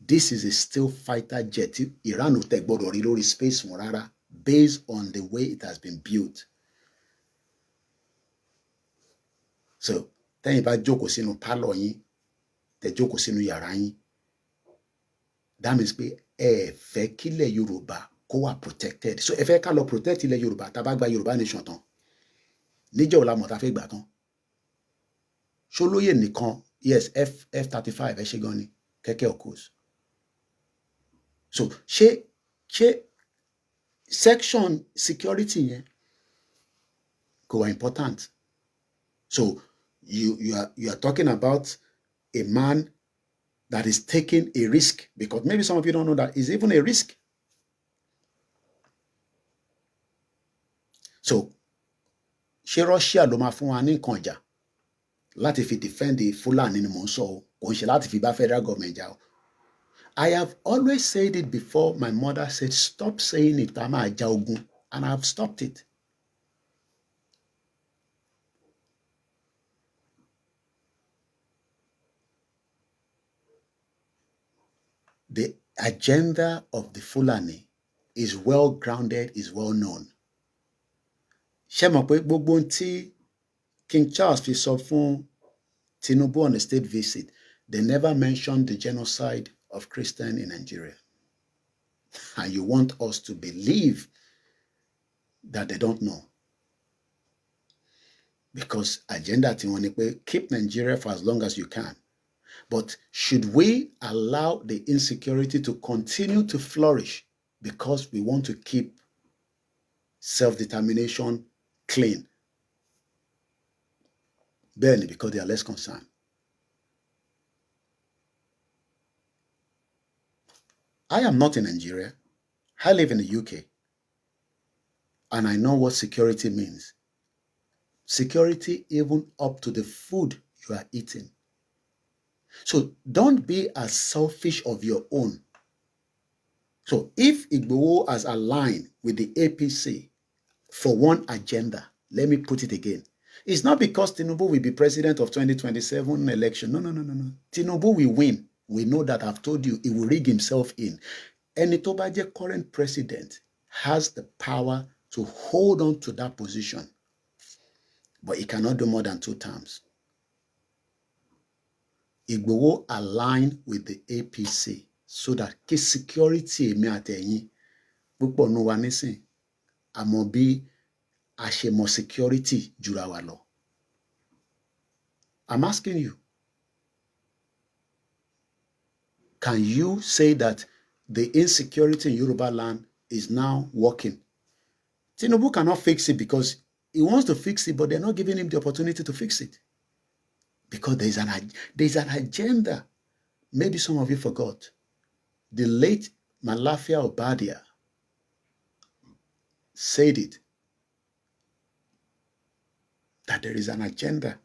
This is a stealth fighter jet. Iran ò tẹ̀ gbọ́dọ̀ rí lórí space wọn rárá, based on the way it has been built. So tẹ́yìn bá jókòó sínú pálọ̀ yín, tẹ́ jókòó sínú yàrá yín, that means pé ẹ fẹ́ kílẹ̀ Yorùbá kó wà protected. So ẹ fẹ́ ká lọ protect ilẹ̀ Yorùbá tá bá gba Yorùbá nation tán. Níjọ́ ọ̀la mọ̀ tá fẹ́ gbà tán. Ṣolóyè nìkan, yes, F-35 ẹ ṣe gan ni, kẹ́kẹ́ ọ̀kọ́s. So ṣé section security yẹn kò wà important? So you are talking about a man that is taking a risk, because maybe some of you don't know that it's even a risk. So ṣé Russia ló máa fún wa ní nǹkan ìjà láti fi defend the Fulani ni mò ń sọ o, kò ń ṣe láti fi bá federal government jà o. I have always said it before. My mother said stop saying it, tá máa jà ogun, and I have stopped it. The agenda of the Fulani is well grounded, is well known. Ṣé mọ̀ pé gbogbo ohun tí King Charles fi sọ fún Tinubu on a state visit, they never mentioned the genocide of Christians in Nigeria. And you want us to believe that they don't know. Because agenda tí wọ́n ní pé keep Nigeria for as long as you can. But should we allow the insecurity to continue to flourish because we want to keep self-determination clean? Barely, because they are less concerned. I am not in Nigeria. I live in the UK. And I know what security means. Security even up to the food you are eating. So don't be as selfish of your own. So if Igboho has aligned with the APC for one agenda, let me put it again. It's not because Tinubu will be president of 2027 election. No. Tinubu will win. We know that I've told you he will rig himself in. Ẹni tó bá jẹ́ current president has the power to hold on to that position, but he cannot do more than 2 terms. Igboho align with the APC so that kí security èmi àtẹ̀yìn púpọ̀ nù wa nísìn àmọ́ bí a ṣe mọ security jura wa lọ. I'm asking you, can you say that the insecurity in Yorùbáland is now working? Tinubu cannot fix it because he wants to fix it, but they're not giving him the opportunity to fix it. Because there's an agenda. Maybe some of you forgot. The late Malafia Obadia said it, that there is an agenda.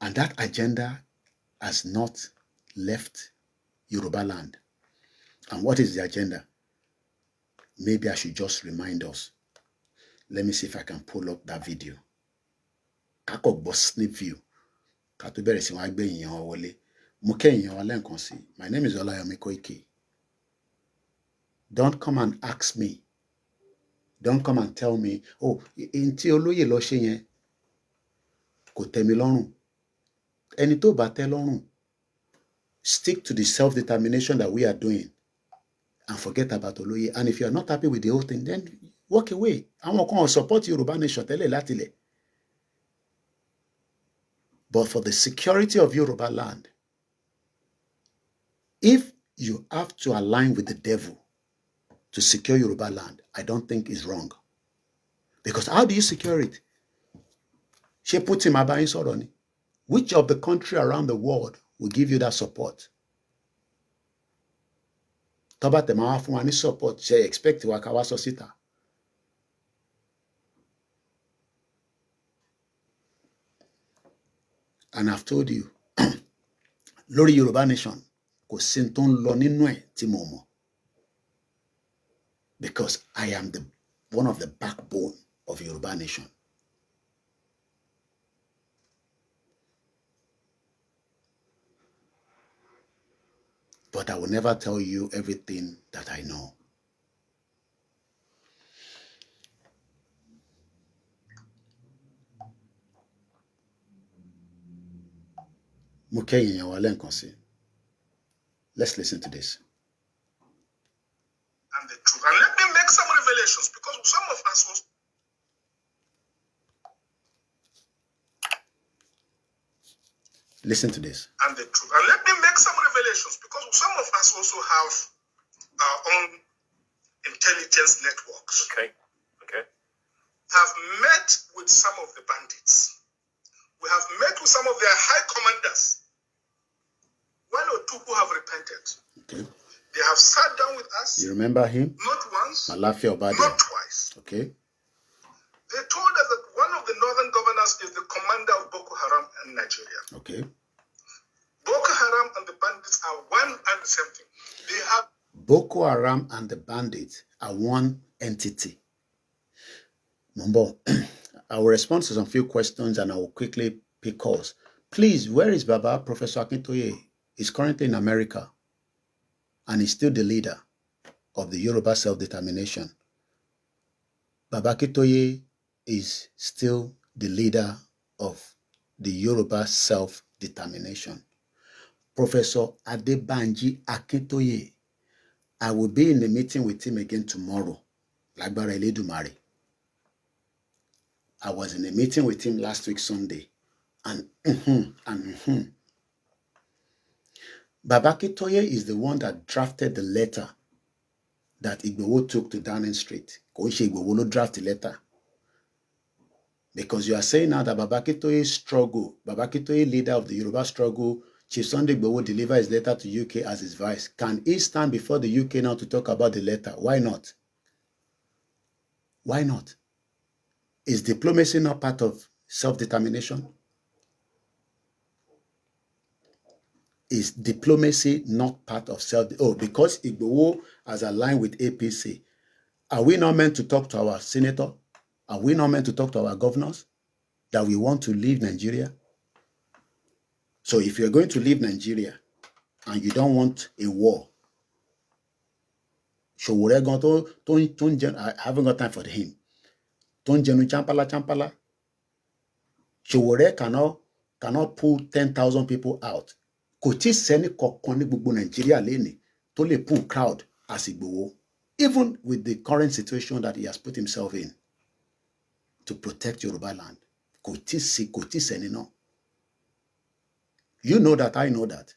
And that agenda has not left Yorùbáland. And what is the agenda? Maybe I should just remind us. Let me see if I can pull up that video. Kakok snip view. Katubere si wa gbe eyan wọlé. Mo ke eyan wa lẹ́ẹ̀kan sí. My name is OLAYOMI KOIKI. Don't come and ask me. Don't come and tell me, oh, inti olóyè lọ ṣe yẹn kò tẹ́ mi lọ́rùn. Ẹni tó bá tẹ́ lọ́rùn, stick to the self-determination that we are doing and forget about olóyè. And if you are not happy with the whole thing, then walk away. Àwọn kan support Yorùbá nation tẹ́lẹ̀ látilẹ̀. But for the security of Yorùbáland, if you have to align with the devil to secure Yorùbáland, I don't think it's wrong. Because how do you secure it? Ṣé Putin máa bá yín sọ̀rọ̀ ni? Which of the country around the world will give you that support? Tọ́ba tẹ̀ máa wá fún wa ní support, ṣe expect wa ká wá sọ síta. And I've told you, lórí Yorùbá nation, kò sí n tó ń lọ nínú ẹ̀ tí mo mọ̀. Because I am one of the backbone of Yorùbá nation. But I will never tell you everything that I know. Let's listen to this. And the truth. And let me make some revelations, because some of us was. Listen to this. And the truth. And let me make some revelations, because some of us also have our own intelligence networks. Okay. Have met with some of the bandits. We have met with some of their high commanders. 1 or 2 who have repented. Okay. They have sat down with us. You remember him? Not once. Malafia Obadia. Not twice. Okay. They told us that one of the northern governors is the commander of Boko Haram in Nigeria. Okay. Boko Haram and the bandits are one and the same thing. They have Boko Haram and the bandits are one entity. Mumbo, I will respond to some few questions and I will quickly pick calls. Please, where is Baba? Professor Akintoye is currently in America and is still the leader of the Yoruba self-determination. Baba Akintoye is still the leader of the Yoruba self-determination. Professor Adebanji Akintoye, I will be in a meeting with him again tomorrow. Lagbara Eledumare. I was in a meeting with him last week Sunday. And Baba Akintoye is the one that drafted the letter that Igboho took to Downing Street. Koichi Igboho no draft the letter. Because you are saying now that Baba Akintoye struggle, Baba Akintoye, leader of the Yoruba struggle, Chief Sunday Igboho deliver his letter to UK as his vice. Can he stand before the UK now to talk about the letter? Why not? Why not? Is diplomacy not part of self-determination? Is diplomacy not part of because Igboho has aligned with APC, are we not meant to talk to our senator? Are we not meant to talk to our governors that we want to leave Nigeria? So if you're going to leave Nigeria and you don't want a war, I haven't got time for him. Champala. Showore cannot pull 10,000 people out. Kò tí sẹ́ni kankan ní gbogbo Nigeria lẹ́ni tó lè pull crowd as Igboho, even with the current situation that he has put himself in to protect Yorùbáland. Kò tí sẹ́ni náà. You know that, I know that.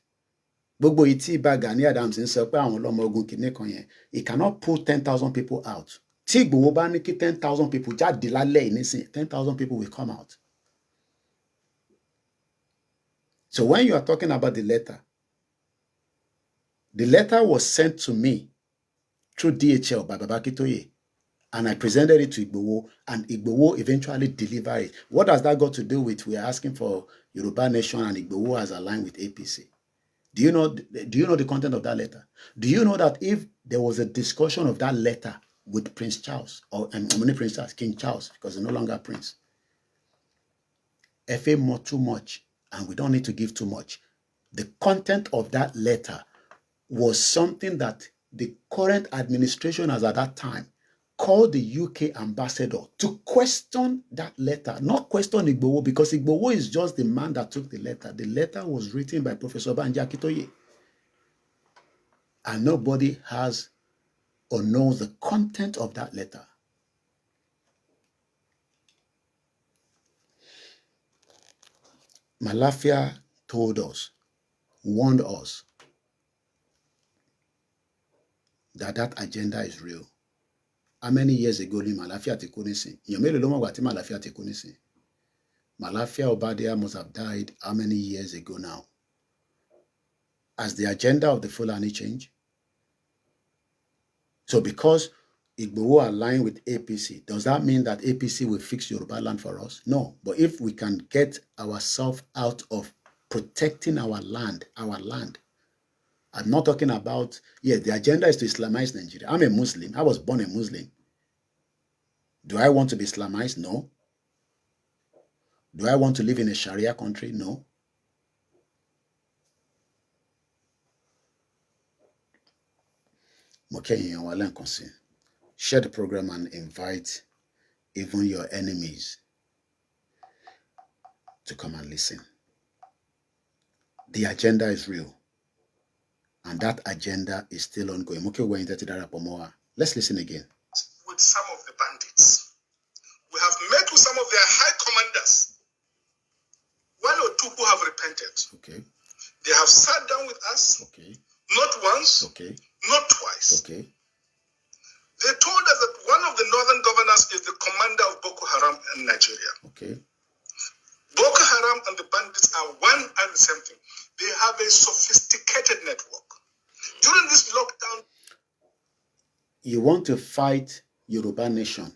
Gbogbo iti ba Gani Adams ń sọ pé àwọn ọlọ́mọ ogun kìíní kan yẹn, he cannot pull 10,000 people out. Tí Igboho bá ní kí 10,000 people jáde lálẹ́ nísìn, 10,000 people will come out. So when you are talking about the letter was sent to me through DHL by Baba Akintoye, and I presented it to Igboho, and Igboho eventually delivered it. What does that got to do with we are asking for Yoruba Nation and Igboho as aligned with APC? Do you know the content of that letter? Do you know that if there was a discussion of that letter with Prince Charles, or Prince Charles, King Charles, because he's no longer Prince, FA more too much, and we don't need to give too much. The content of that letter was something that the current administration as at that time called the UK ambassador to question that letter, not question Igboho, because Igboho is just the man that took the letter. The letter was written by Professor Banji Akintoye, and nobody has or knows the content of that letter. Malafia told us, warned us that that agenda is real. How many years ago ni Malafia ti kú nísìn? Èèyàn mélòó ló mọ̀ gbà tí Malafia ti kú nísìn? Malafia Obadia must have died how many years ago now? Has the agenda of the Fulani changed? So because Igboho aligned with APC, does that mean that APC will fix Yorùbáland for us? No. But if we can get ourselves out of protecting our land, I'm not talking about, the agenda is to Islamize Nigeria. I'm a Muslim. I was born a Muslim. Do I want to be Islamized? No. Do I want to live in a Sharia country? No. Share the program and invite even your enemies to come and listen. The agenda is real, and that agenda is still ongoing. Let's listen again. With some of the bandits, we have met with some of their high commanders, one or two who have repented. Okay. They have sat down with us. Okay. Not once. Okay. Not twice. Okay. They told us that one of the northern governors is the commander of Boko Haram in Nigeria. Okay. Boko Haram and the bandits are one and the same thing. They have a sophisticated network. During this lockdown, you want to fight Yoruba Nation,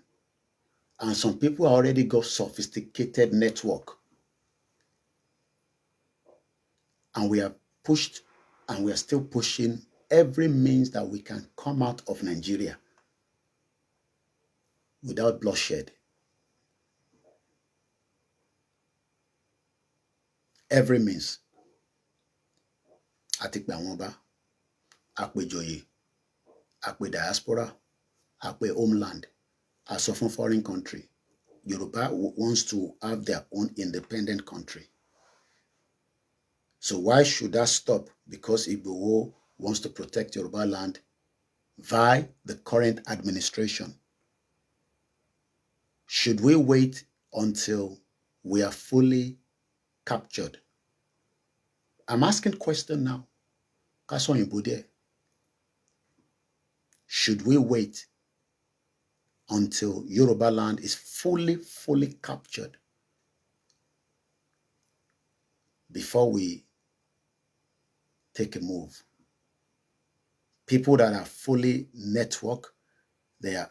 and some people already got sophisticated network, and we have pushed, and we are still pushing every means that we can come out of Nigeria without bloodshed. Every means. Atikpe Awonba, Akpe Joye, Akpe diaspora, Akpe homeland, as of a foreign country. Yoruba wants to have their own independent country. So why should that stop? Because Igboho wants to protect Yorùbáland via the current administration. Should we wait until we are fully captured? I'm asking question now. Should we wait until Yorùbáland is fully captured before we take a move? People that are fully networked, they are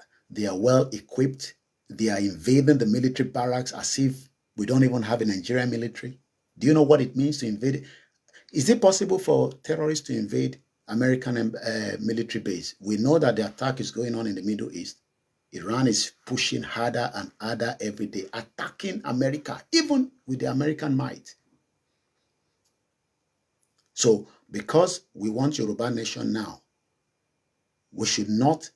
well equipped, they are invading the military barracks as if we don't even have a Nigerian military. Do you know what it means to invade? Is it possible for terrorists to invade American military base? We know that the attack is going on in the Middle East. Iran is pushing harder and harder every day, attacking America, even with the American might. So, because we want Yoruba nation now, we should not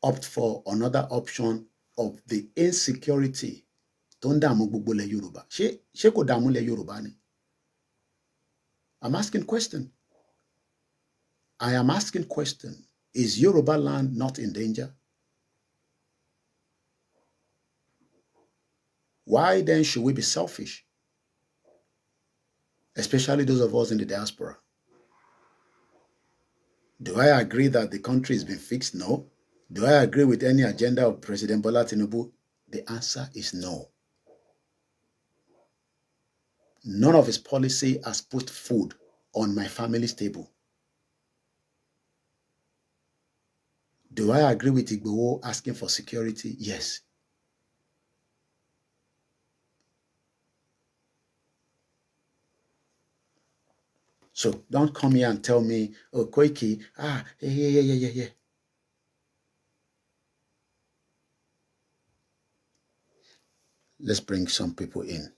opt for another option of the insecurity. Tó ń dààmú gbogbo ilẹ̀ Yorùbá. Ṣé kò dààmú ilẹ̀ Yorùbá ni? I'm asking question. I am asking question. Is Yorùbáland not in danger? Why then should we be selfish? Especially those of us in the diaspora. Do I agree that the country has been fixed? No. Do I agree with any agenda of President Bola Tinubu? The answer is no. None of his policy has put food on my family's table. Do I agree with Igboho asking for security? Yes. So don't come here and tell me, oh, Koiki, yeah. Let's bring some people in.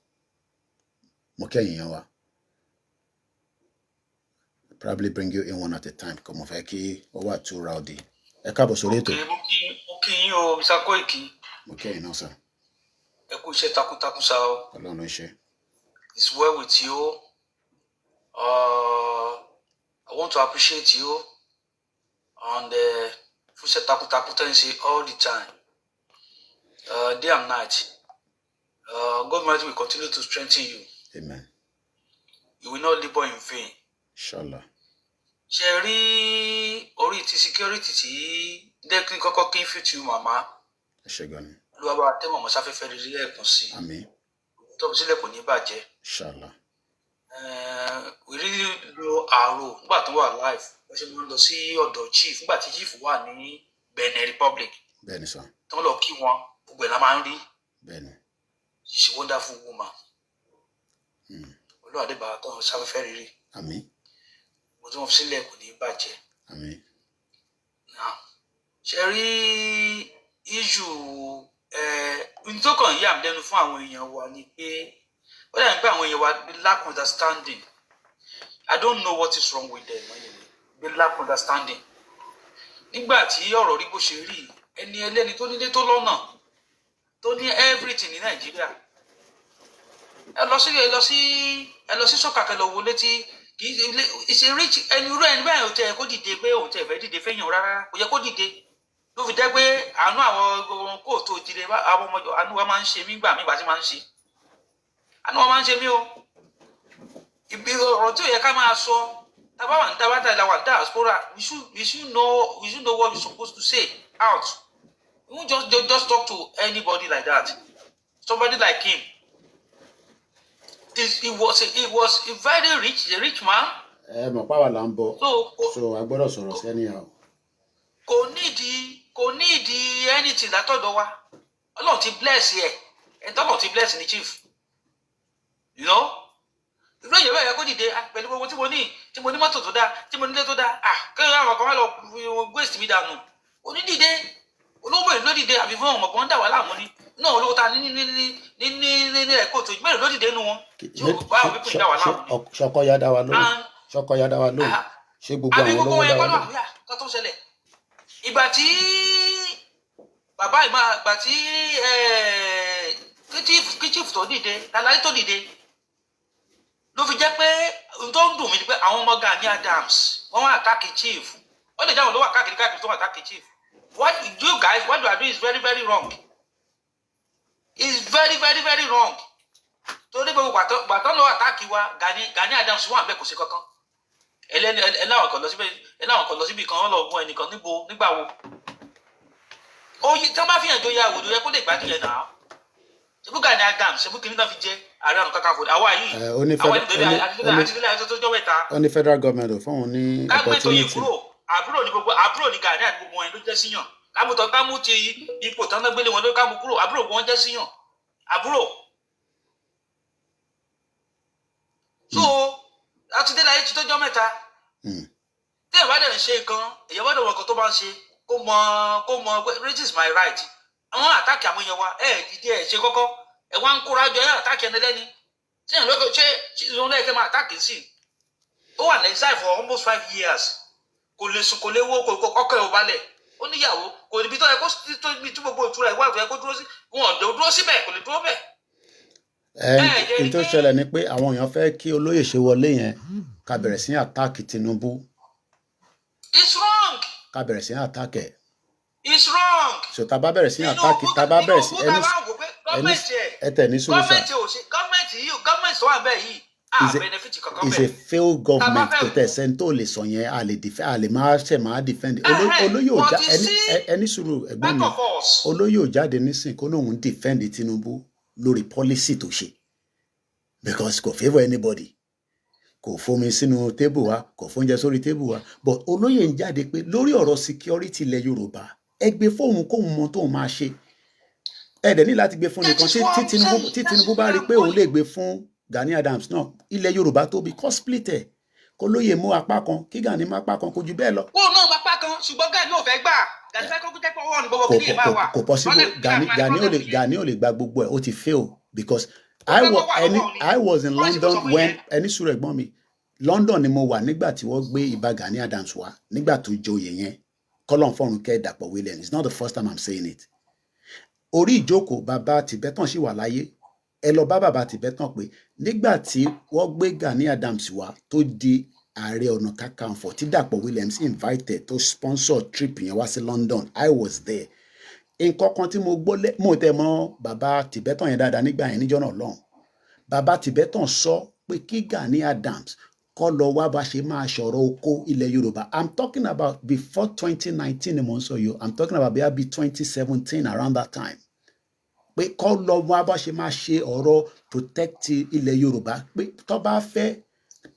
Probably bring you in one at a time. Come on, Feki, or too rowdy. Okay, Mr. Koiki. Okay, no, sir. It's well with you. I want to appreciate you and all the time, day and night. God Almighty will continue to strengthen you. Amen. You will not labor in vain. Inshallah. Sherry, oriti security ti dekni koko kin fit you mama. Shegani. Lu aba te mo sa fe fe ri ekun si. Amen. To bi sile ko ni baje. Inshallah. We really know Aro, but we are alive. We should go see odo chief. But chief wà ní Benin Republic. Benin, sir. Don't look kí wọn. Gbogbo la máa ń rí. Benin. She's a wonderful woman. Olúwa dé bá tó sáfẹ́fẹ́ rere. Àmín. Mo tún fi sílẹ̀ kò ní bàjẹ́. Àmín. Now, Sherry issue tó kàn yà mí lẹ́nu fún àwọn èèyàn wa ni pé ó dà ní pé àwọn èèyàn wa lack understanding. I don't know what is wrong with them anyway. They lack understanding. Nígbà tí ọ̀rọ̀ rí bó ṣe rí, ẹni ẹlẹ́ni tó nílé tó lọ́nà, tó ní everything ní Nàìjíríà. Ẹ lọ sí sọ́kà kẹ́ lọ wo létí kì í ṣe rich ẹni irú ẹni báyìí ò tẹ̀ kó dìde pé òun tẹ̀ fẹ́ dìde fẹ́yàn rárá, kò yẹ kó dìde. Ló fi jẹ́ pé àánú àwọn kóòtù ìdílé àwọn ọmọjọ àánú wa máa ń ṣe mí gbà mí bá ti máa ń ṣe. Àánú wa máa ń ṣe mí o. Ibi ọ̀rọ̀ tí ò yẹ ká máa sọ tábà wà ní tábàtà ìlà wà ní diaspora we should know what we're supposed to say out. We won't just talk to anybody like that. Somebody like him. He was a very rich, a rich man. Mo pa wà là ń bọ̀. So a gbọ́dọ̀ sọ̀rọ̀ sí anyhow. Kò nídìí anything látọ̀dọ̀ wa. Ọlọ́run ti bless ẹ̀. Ọlọ́run ti bless ni chief. You know? Ìlú èyàn bẹ́ẹ̀ yẹ kó dìde pẹ̀lú gbogbo tí mo ní mọ́tò tó dáa, tí mo nílé tó dáa, kẹ́rin àwọn kan wá lọ waste mi dànù. Oní dìde, olówó èlò ló dìde àbí fún ọmọ kan dà wá láàmú ni. Náà olówó ta ní ẹ̀kọ́ tó mẹ́rin ló dìde nu wọn. Tí ó bá àwọn pípọ̀ dà wá láàmú ni. Ṣọkọ ya dá wa lóhùn. Ṣọkọ ya dá wa lóhùn. Ṣé gbogbo àwọn olówó dá wa lóhùn? Àbí gbogbo wọn kọ́ tó ṣẹlẹ̀. Ìgbà tí chief tó dìde, lálẹ́ tó dìde. Ló fi jẹ́ pé ohun tó ń dùn mí ni pé àwọn ọmọ Gani Adams wọ́n wá attack chief. Ó lè jáwọ́ ló wà káàkiri tó wà attack chief. What you are doing is very, very wrong. It's very, very, very wrong. Torí gbogbo gbàtọ́ ló attack wa Gani Adams wà bẹ́ẹ̀ kò sí kankan. Ẹláwọn kan lọ síbi kan wọ́n lọ gun ẹnìkan nígbà wo. Oye tí wọ́n bá fi hàn jóyà àwòdù yẹ kó lè gbádùn yẹn náà. Ṣebú Gani Adams ṣebú kìíní náà fi jẹ́ ààrẹ ọ̀nà kakanfò àwa yìí àwọn àtìlẹ́yìn àti tó mẹ́ta. Ó ní federal government ò fún òun ní opportunity. Kágbé tó yìí kúrò àbúrò ní Gani àti gbogbo wọn ló jẹ́ síyàn. Kámú ti ipò tán náà gbélé wọn ló kámú kúrò àbúrò wọn jẹ́ síyàn. Àbúrò. So àtúndé láyé tí tó jọ mẹ́ta. Tí èèyàn bá dẹ̀ ń ṣe nǹkan èèyàn bá dẹ̀ wọ̀ nǹkan tó bá ń ṣe kó mọ this is my right. Àwọn àtàkì àwọn èèyàn wa dìde ṣe kọ́kọ́ wá ń kóra jọ àtàkì ẹni lẹ́ni. Ṣé ìyàn lóko ṣé ìrún lẹ́ẹ̀kẹ́ máa àtàkì sí? ó wà lẹ́sàì for almost 5 years kò lè sùn kò lè wó ọkọ̀ ẹ̀ ò balẹ̀ ó níyàwó kò níbi tó yẹ kó tó ibi tí gbogbo ìtura ìwà ìfẹ́ kó dúró sí wọn ò dúró síbẹ̀ kò lè dúró bẹ̀. ẹni tó ṣẹlẹ̀ ni pé àwọn èèyàn fẹ́ kí olóyè ṣe wọlé yẹn ká bẹ̀rẹ̀ sí àtáàkì Tinubu. It's wrong. ká bẹ̀rẹ̀ sí àtáàkì ẹ̀. It's wrong. so tá a bá bẹ̀rẹ̀ sí àtáàkì tá a bá bẹ̀rẹ̀ sí ẹ tẹ̀ ní sùúrù sá. gọ́ọ̀mẹ̀ntì tó wà bẹ́ẹ̀ yìí is a failed government tó tẹ̀ sẹ́ni tó lè sọ yẹn a lè máa ṣe máa defend olóyè ò já ẹni sùúrù ẹ̀gbọ́n mi olóyè ò jáde nísìn kó lóun defend Tinubu lórí policy tó ṣe because kò favour anybody kò fomi sínú tébù wa kò fóúnjẹ sórí tébù wa but olóyè ń jáde pé lórí ọ̀rọ̀ security ilẹ̀ Yorùbá ẹ gbé fóun kóun mọ tóun máa ṣe ẹ dẹ̀ ní láti gbé fún nìkan tí Tinubu bá rí i pé òun lè gbé fún Gani Adams náà ilẹ̀ Yorùbá tóbi kọ́ split ẹ̀ kó lóye mú apá kan kí Gani mú apá kan kò jù bẹ́ẹ̀ lọ. kó náà mú apá kan ṣùgbọ́n Gani ò fẹ́ gbà Gani fẹ́ kó jẹ́ pé ọwọ́ ni gbogbo kìnìún máa wà. kò possible Gani ò lè gba gbogbo ẹ̀ ó ti fail because I was in London when ẹni sùúrù ẹ̀gbọ́n mi London ni mo wà nígbà tí wọ́n gbé ìbá Gani Adams wá nígbà tó joyè yẹn kọ́lọ́n fọ́run kẹ́ Dàpọ̀ Williams it's not the first time I'm saying it. orí ìjókòó bàbá Tibetan sì wà láyé ẹ lọ bá bàbá Tibetan pé nígbà tí wọ́n gbé Gani Adams wá tó di Ààrẹ Ọ̀nà Kakanfò tí Dàpọ̀ Williams invited to sponsor trip yẹn wá sí London I was there. nǹkan kan tí mo gbọ́ mo tẹ̀ mọ́ bàbá Tibetan yẹn dáadáa nígbà yẹn níjọ́ náà lọ́hùn bàbá Tibetan sọ pé kí Gani Adams kọ́ lọ wá bá ṣe máa ṣọ̀rọ̀ oko ilẹ̀ Yorùbá I'm talking about before 2019 ni mo ń sọ yìí I'm talking about bí 2017 around that time pé kọ́ lọ wá bá ṣe máa ṣe ọ̀rọ̀ protect ilẹ̀ Yorùbá pé tó bá fẹ́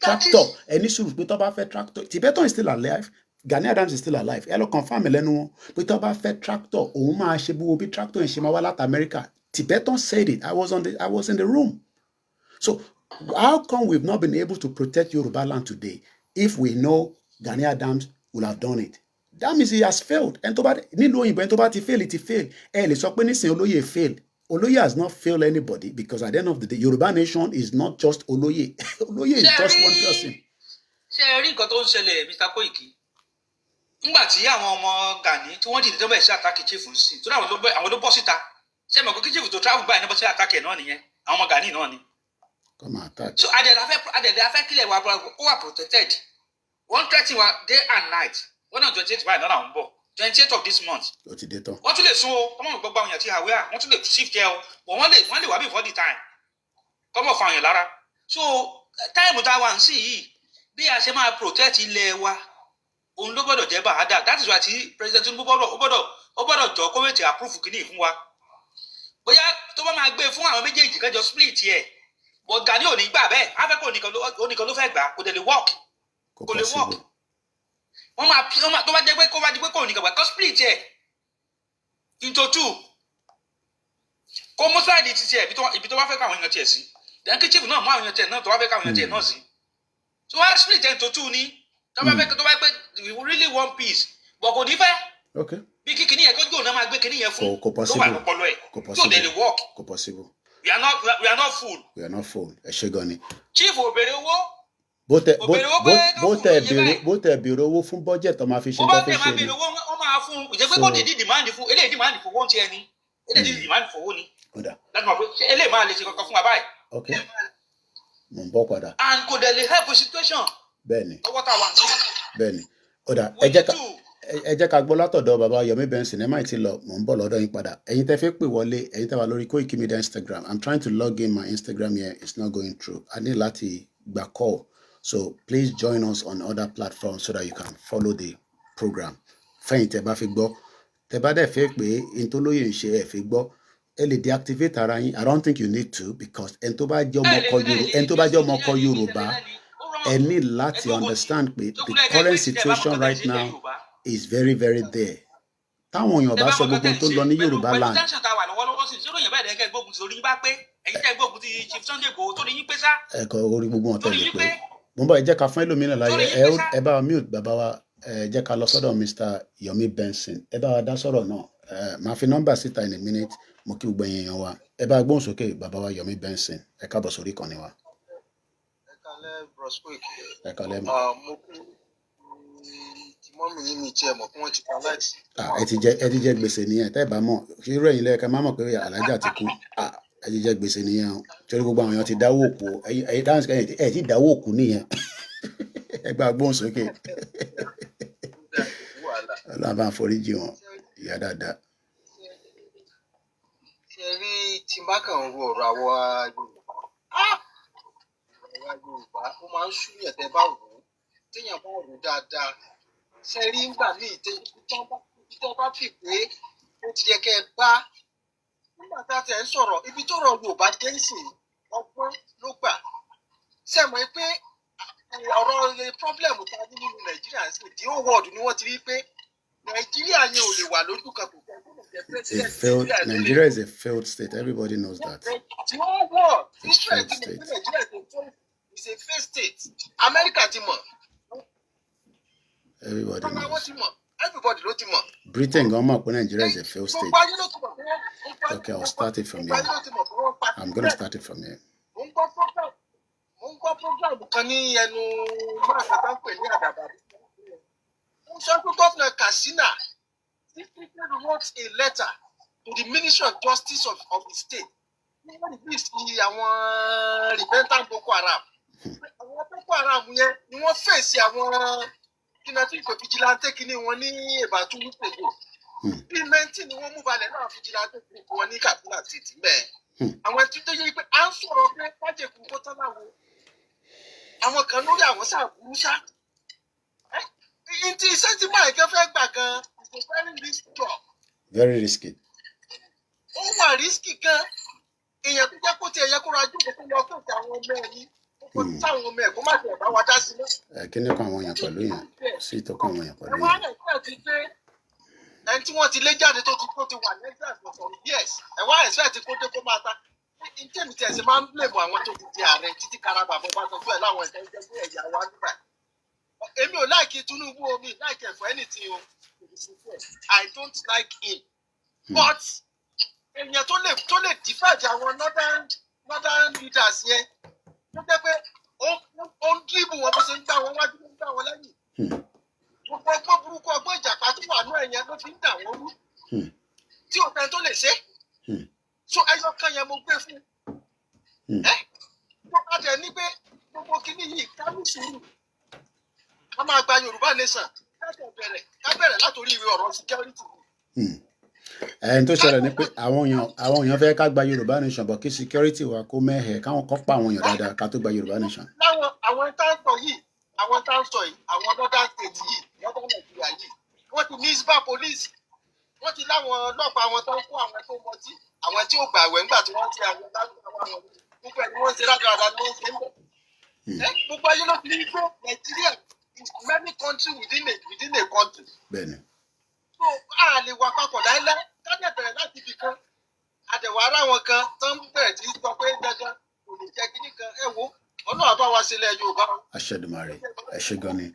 tractor ẹni sùúrù pé tó bá fẹ́ tractor Tibetan is still alive Gani Adams is still alive ẹ lọ confirm lẹ́nu wọn pé tó bá fẹ́ tractor òun máa ṣe gbogbo bí tractor yẹn ṣe máa wá láti America Tibetan said it I was in the room so how come we've not been able to protect Yorùbáland today if we know Gani Adams will have done it that means he has failed ẹni tó bá nílùú òyìnbó ẹni tó bá ti fail it fail ẹ lè sọ pé nísìnyí olóyè fail olóyè has not failed anybody because at the end of the day Yorùbá nation is not just olóyè olóyè is just one person. ṣé ẹ rí nǹkan tó ń ṣẹlẹ̀ Mr. Koiki nígbà tí àwọn ọmọ Gani tí wọ́n dìde tó bẹ̀rẹ̀ sí àtàkì chief ń sìn tó dá àwọn ló bọ́ síta ṣé ẹ mọ̀ pé kí chief tó travel báyìí ní bọ́ sí àtàkì ẹ̀ náà nìyẹn àwọn ọmọ Gani náà ni. so adẹ̀dẹ̀ afẹ́ kílẹ̀ wa ó wà protected wọ́n threaten wa day and night wọ́n náà 28 báyìí náà ń bọ̀ 28 of this month. ó ti dé tán. wọ́n tún lè sún o kọ́mọ̀ gbogbo àwọn èèyàn ti àwẹ́ à wọ́n tún lè shift ẹ o but wọ́n lè wá before the time kọ́mọ̀ fa àwọn èèyàn lára so táìmù tá a wà ń sìn yìí bí a ṣe máa protect ilẹ̀ wa òun ló gbọ́dọ̀ jẹ́ bàádà that is why ti president Tinubu ó gbọ́dọ̀ jọ kọ́wéètì approve kìíní fún wa bóyá tó bá máa gbé fún àwọn méjèèjì kẹjọ split yẹ but Gani ò ní gbà bẹ́ẹ̀ á fẹ́ kó oníkan ló fẹ́ gbà kò dẹ̀ lè work kò lè work wọ́n máa tó bá jẹ́ pé kó bá di pé kò ní gbà kó split yẹ into two kó mú sáìdì ti tiẹ̀ ibi tó bá fẹ́ káwọn èèyàn tiẹ̀ sí then kí chief náà mú àwọn èèyàn tiẹ̀ náà tó bá fẹ́ káwọn èèyàn tiẹ̀ náà sí so wọ́n á split into two ni tó bá fẹ́ pé we really want peace but kò ní fẹ́. Okay. bí kíkiní yẹn kó gbóná máa gbé kíní yẹn fún kò possible tó wà lọ́pọlọ ẹ̀ tó dẹ̀ lè work. kò possible. we are not fool. we are not fool ẹ ṣe gan ni. chief ò béèrè owó. bó tẹ béèrè owó fún budget tó máa fi ṣe tó fi ṣe ni. wọ́n máa fún ìjẹ́ pé kò ní di demand fún eléyìí demand fún owó ti ẹni eléyìí demand fún owó ni. láti mọ̀ pé eléyìí máa lè ṣe kankan fún wa báyìí. ok mo ń bọ̀ padà. and kò dẹ̀ lè help situation. bẹ́ẹ̀ni ọwọ́ tá a wà ní. bẹ́ẹ̀ni ẹ jẹ́ ká gbọ́ látọ̀dọ̀ bàbá Yomi Benson ẹ má ti lọ mò ń bọ̀ lọ́dọ̀ yín padà ẹ̀yin tẹ́ fẹ́ pè wọlé ẹ̀yin tẹ́ wà lórí Koikimedia Instagram I'm trying to log in my Instagram here it's not going through I need láti gba call so please join us on other platforms so that you can follow the program fẹ́yìn tẹ́ bá fi gbọ́ tẹ́ bá dẹ̀ fẹ́ pé n tó lóye ń ṣe ẹ̀ fi gbọ́ ẹ lè deactivate ara yín I don't think you need to because ẹni tó bá jẹ́ ọmọ ọkọ Yorùbá ẹ ní láti understand pé the current situation right now is very very there táwọn èèyàn bá sọ gbogbo tó lọ ní Yorùbáland. ẹ̀kọ́ orí gbogbo wọn tẹ̀lé pé mo ń bọ̀ ẹ jẹ́ ká fún ẹlòmíràn láyé ẹ bá wa mute bàbá wa ẹ jẹ́ ká lọ sọ́dọ̀ Mr. Yomi Benson ẹ bá wa dá sọ̀rọ̀ náà máa fi nọ́mbà síta in a minute mo kí gbogbo èèyàn wa ẹ bá gbóhùn sókè bàbá wa Yomi Benson ẹ káàbọ̀ sórí ìkànnì wa. Bros Koiki. ẹ kọ́lẹ́ mọ́. Mo kí tí mọ́mì yín mi jẹ́ mọ̀ kí wọ́n ti pa láìsí. ẹ ti jẹ gbèsè nìyẹn tẹ́ ẹ bá mọ̀ ṣé irú ẹ̀yin lẹ́ẹ̀kan má mọ̀ pé alájà ti kú ẹ ti jẹ gbèsè nìyẹn o torí gbogbo àwọn èèyàn ti dáwó òkú ẹ̀yin dáhùn sí ẹ ti dáwó òkú nìyẹn ẹ gba gbóhùn sókè Ọlọ́run bá ń foríjì wọn ìyá dáadáa. Ṣé rí tí n bá kàn ń ro ọ̀rọ̀ àwọn Yorùbá ó máa ń ṣúyàn tẹ́ bá wò ó téèyàn bá wò ó dáadáa ṣe rí ńgbà míì tó bá fi pé ó ti yẹ kẹ́ ẹ bá nígbà tá a tẹ̀ ń sọ̀rọ̀ ibi tó rọ̀ Yorùbá dé sí ọgbọ́n ló gbà ṣe mọ̀ pé ọ̀rọ̀ problem tá a ní nínú Nàìjíríà sí the whole world ni wọ́n ti rí pé Nàìjíríà yẹn ò lè wà lójú kan kò fẹ́ Nigeria is a failed state. Everybody knows that. The whole world Israel ti mọ̀ pé Nigeria is a failed state. America ti mọ̀. Everybody knows. Everybody ló ti mọ̀. Britain gan mọ̀ pé Nigeria is a failed state. Okay, I'll start it from here. I'm going to start it from here. Mo ń gbọ́ program kan ní ẹnu máa kàtà ń pè ní àdàbà. Mo sọ pé gómìnà Katsina wrote a letter to the Ministry of Justice of the state. Wọ́n rí bí sí àwọn repentant Boko Haram. Àwọn Boko Haram yẹn ni wọ́n fèsì àwọn kínátì ìpè fìjìláńtì kìíní wọn ní ìbátú wípéjò. Bí 19 ni wọ́n mú balẹ̀ náà fìjìláńtì kìíní wọn ní Katsina State bẹ́ẹ̀. Àwọn tí tó yẹ pé à ń sọ̀rọ̀ pé májèkú kó tán láwọn. Àwọn kan lórí àwọn sàbúrú ṣá. Ìtì iṣẹ́ tí máa kẹ́ fẹ́ gbà gan is a very risky job. Very risky. Ó wà risky gan. Èèyàn tó jẹ́ kó tiẹ̀ yẹ kó ra jókòó kó lọ fún ìta àwọn ọmọ ẹ̀ ní. Kó táwọn ọmọ ẹ̀ kó má tiẹ̀ bá wa dá sí mọ́. Kí ni kan àwọn èèyàn pẹ̀lú yẹn? Sí tó kan àwọn èèyàn pẹ̀lú yẹn. Ẹ̀wọ̀n àìsàn ti dé. Ẹni tí wọ́n ti lé jáde tó ti wà ní exam for some years. Ẹ̀wọ̀n àìsàn ti kó dé kó máa ta. Ìtẹ̀mí tẹ̀sí máa ń blame àwọn tó ti di ààrẹ títí karaba bọ́ bá tọ́jú ẹ̀ láwọn ẹ̀sẹ̀ jẹ́ pé ẹ̀yà wa nígbà. Èmi ò láìkí Tinubu omi láìkí ẹ̀fọ́ anything o. I don't like him. But èèyàn tó lè defend àwọn northern leaders yẹn ló jẹ́ pé ó ń dribble wọn bó ṣe ń gbá wọn wájú ló ń gbá wọn lẹ́yìn. Gbogbo ọgbọ́n burúkú ọgbọ́n ìjàpá tó wà ní ẹ̀yẹn ló fi ń dà wọ́n rú. Tí ò tẹ́ tó lè ṣe. So ẹyọ kan yẹn mo gbé fún. Tó bá dẹ̀ ní pé gbogbo kìíní yìí ká ní sùúrù. A máa gba Yorùbá nation ká bẹ̀rẹ̀ látòrí ìwé ọ̀rọ̀ security. Ẹni tó ṣẹlẹ̀ ni pé àwọn èèyàn fẹ́ ká gba Yorùbá nation bọ̀ kí security wa kó mẹ́hẹ̀ káwọn kọ́ pa àwọn èèyàn dáadáa ká tó gba Yorùbá nation. Láwọn àwọn táǹtọ̀ yìí àwọn northern state yìí northern Nigeria yìí wọ́n ti ní isba police wọ́n ti láwọn ọlọ́pàá àwọn tó ń kó àwọn tó mọtí àwọn tí ó gbà wẹ̀ ńgbà tí wọ́n ti àwọn lágbàá wọn gbogbo ẹ̀ ni wọ́n ṣe rádaràdà ni wọ́n ṣe ń bọ̀. Gbogbo ayé ló ti ní pé Nàìjíríà is many countries within a country. Bẹ́ẹ̀ni. So a lè wà papọ̀ láíláí kájẹ̀ bẹ̀rẹ̀ láti ibì kan àdẹ̀wò ara wọn kan tó ń bẹ̀rẹ̀ tí sọ pé dandan kò lè jẹ́ kíní kan ẹ wo Ọlọ́run bá wa sílẹ̀ Yorùbá. Aṣẹ́dùmarè ẹ ṣé gan ni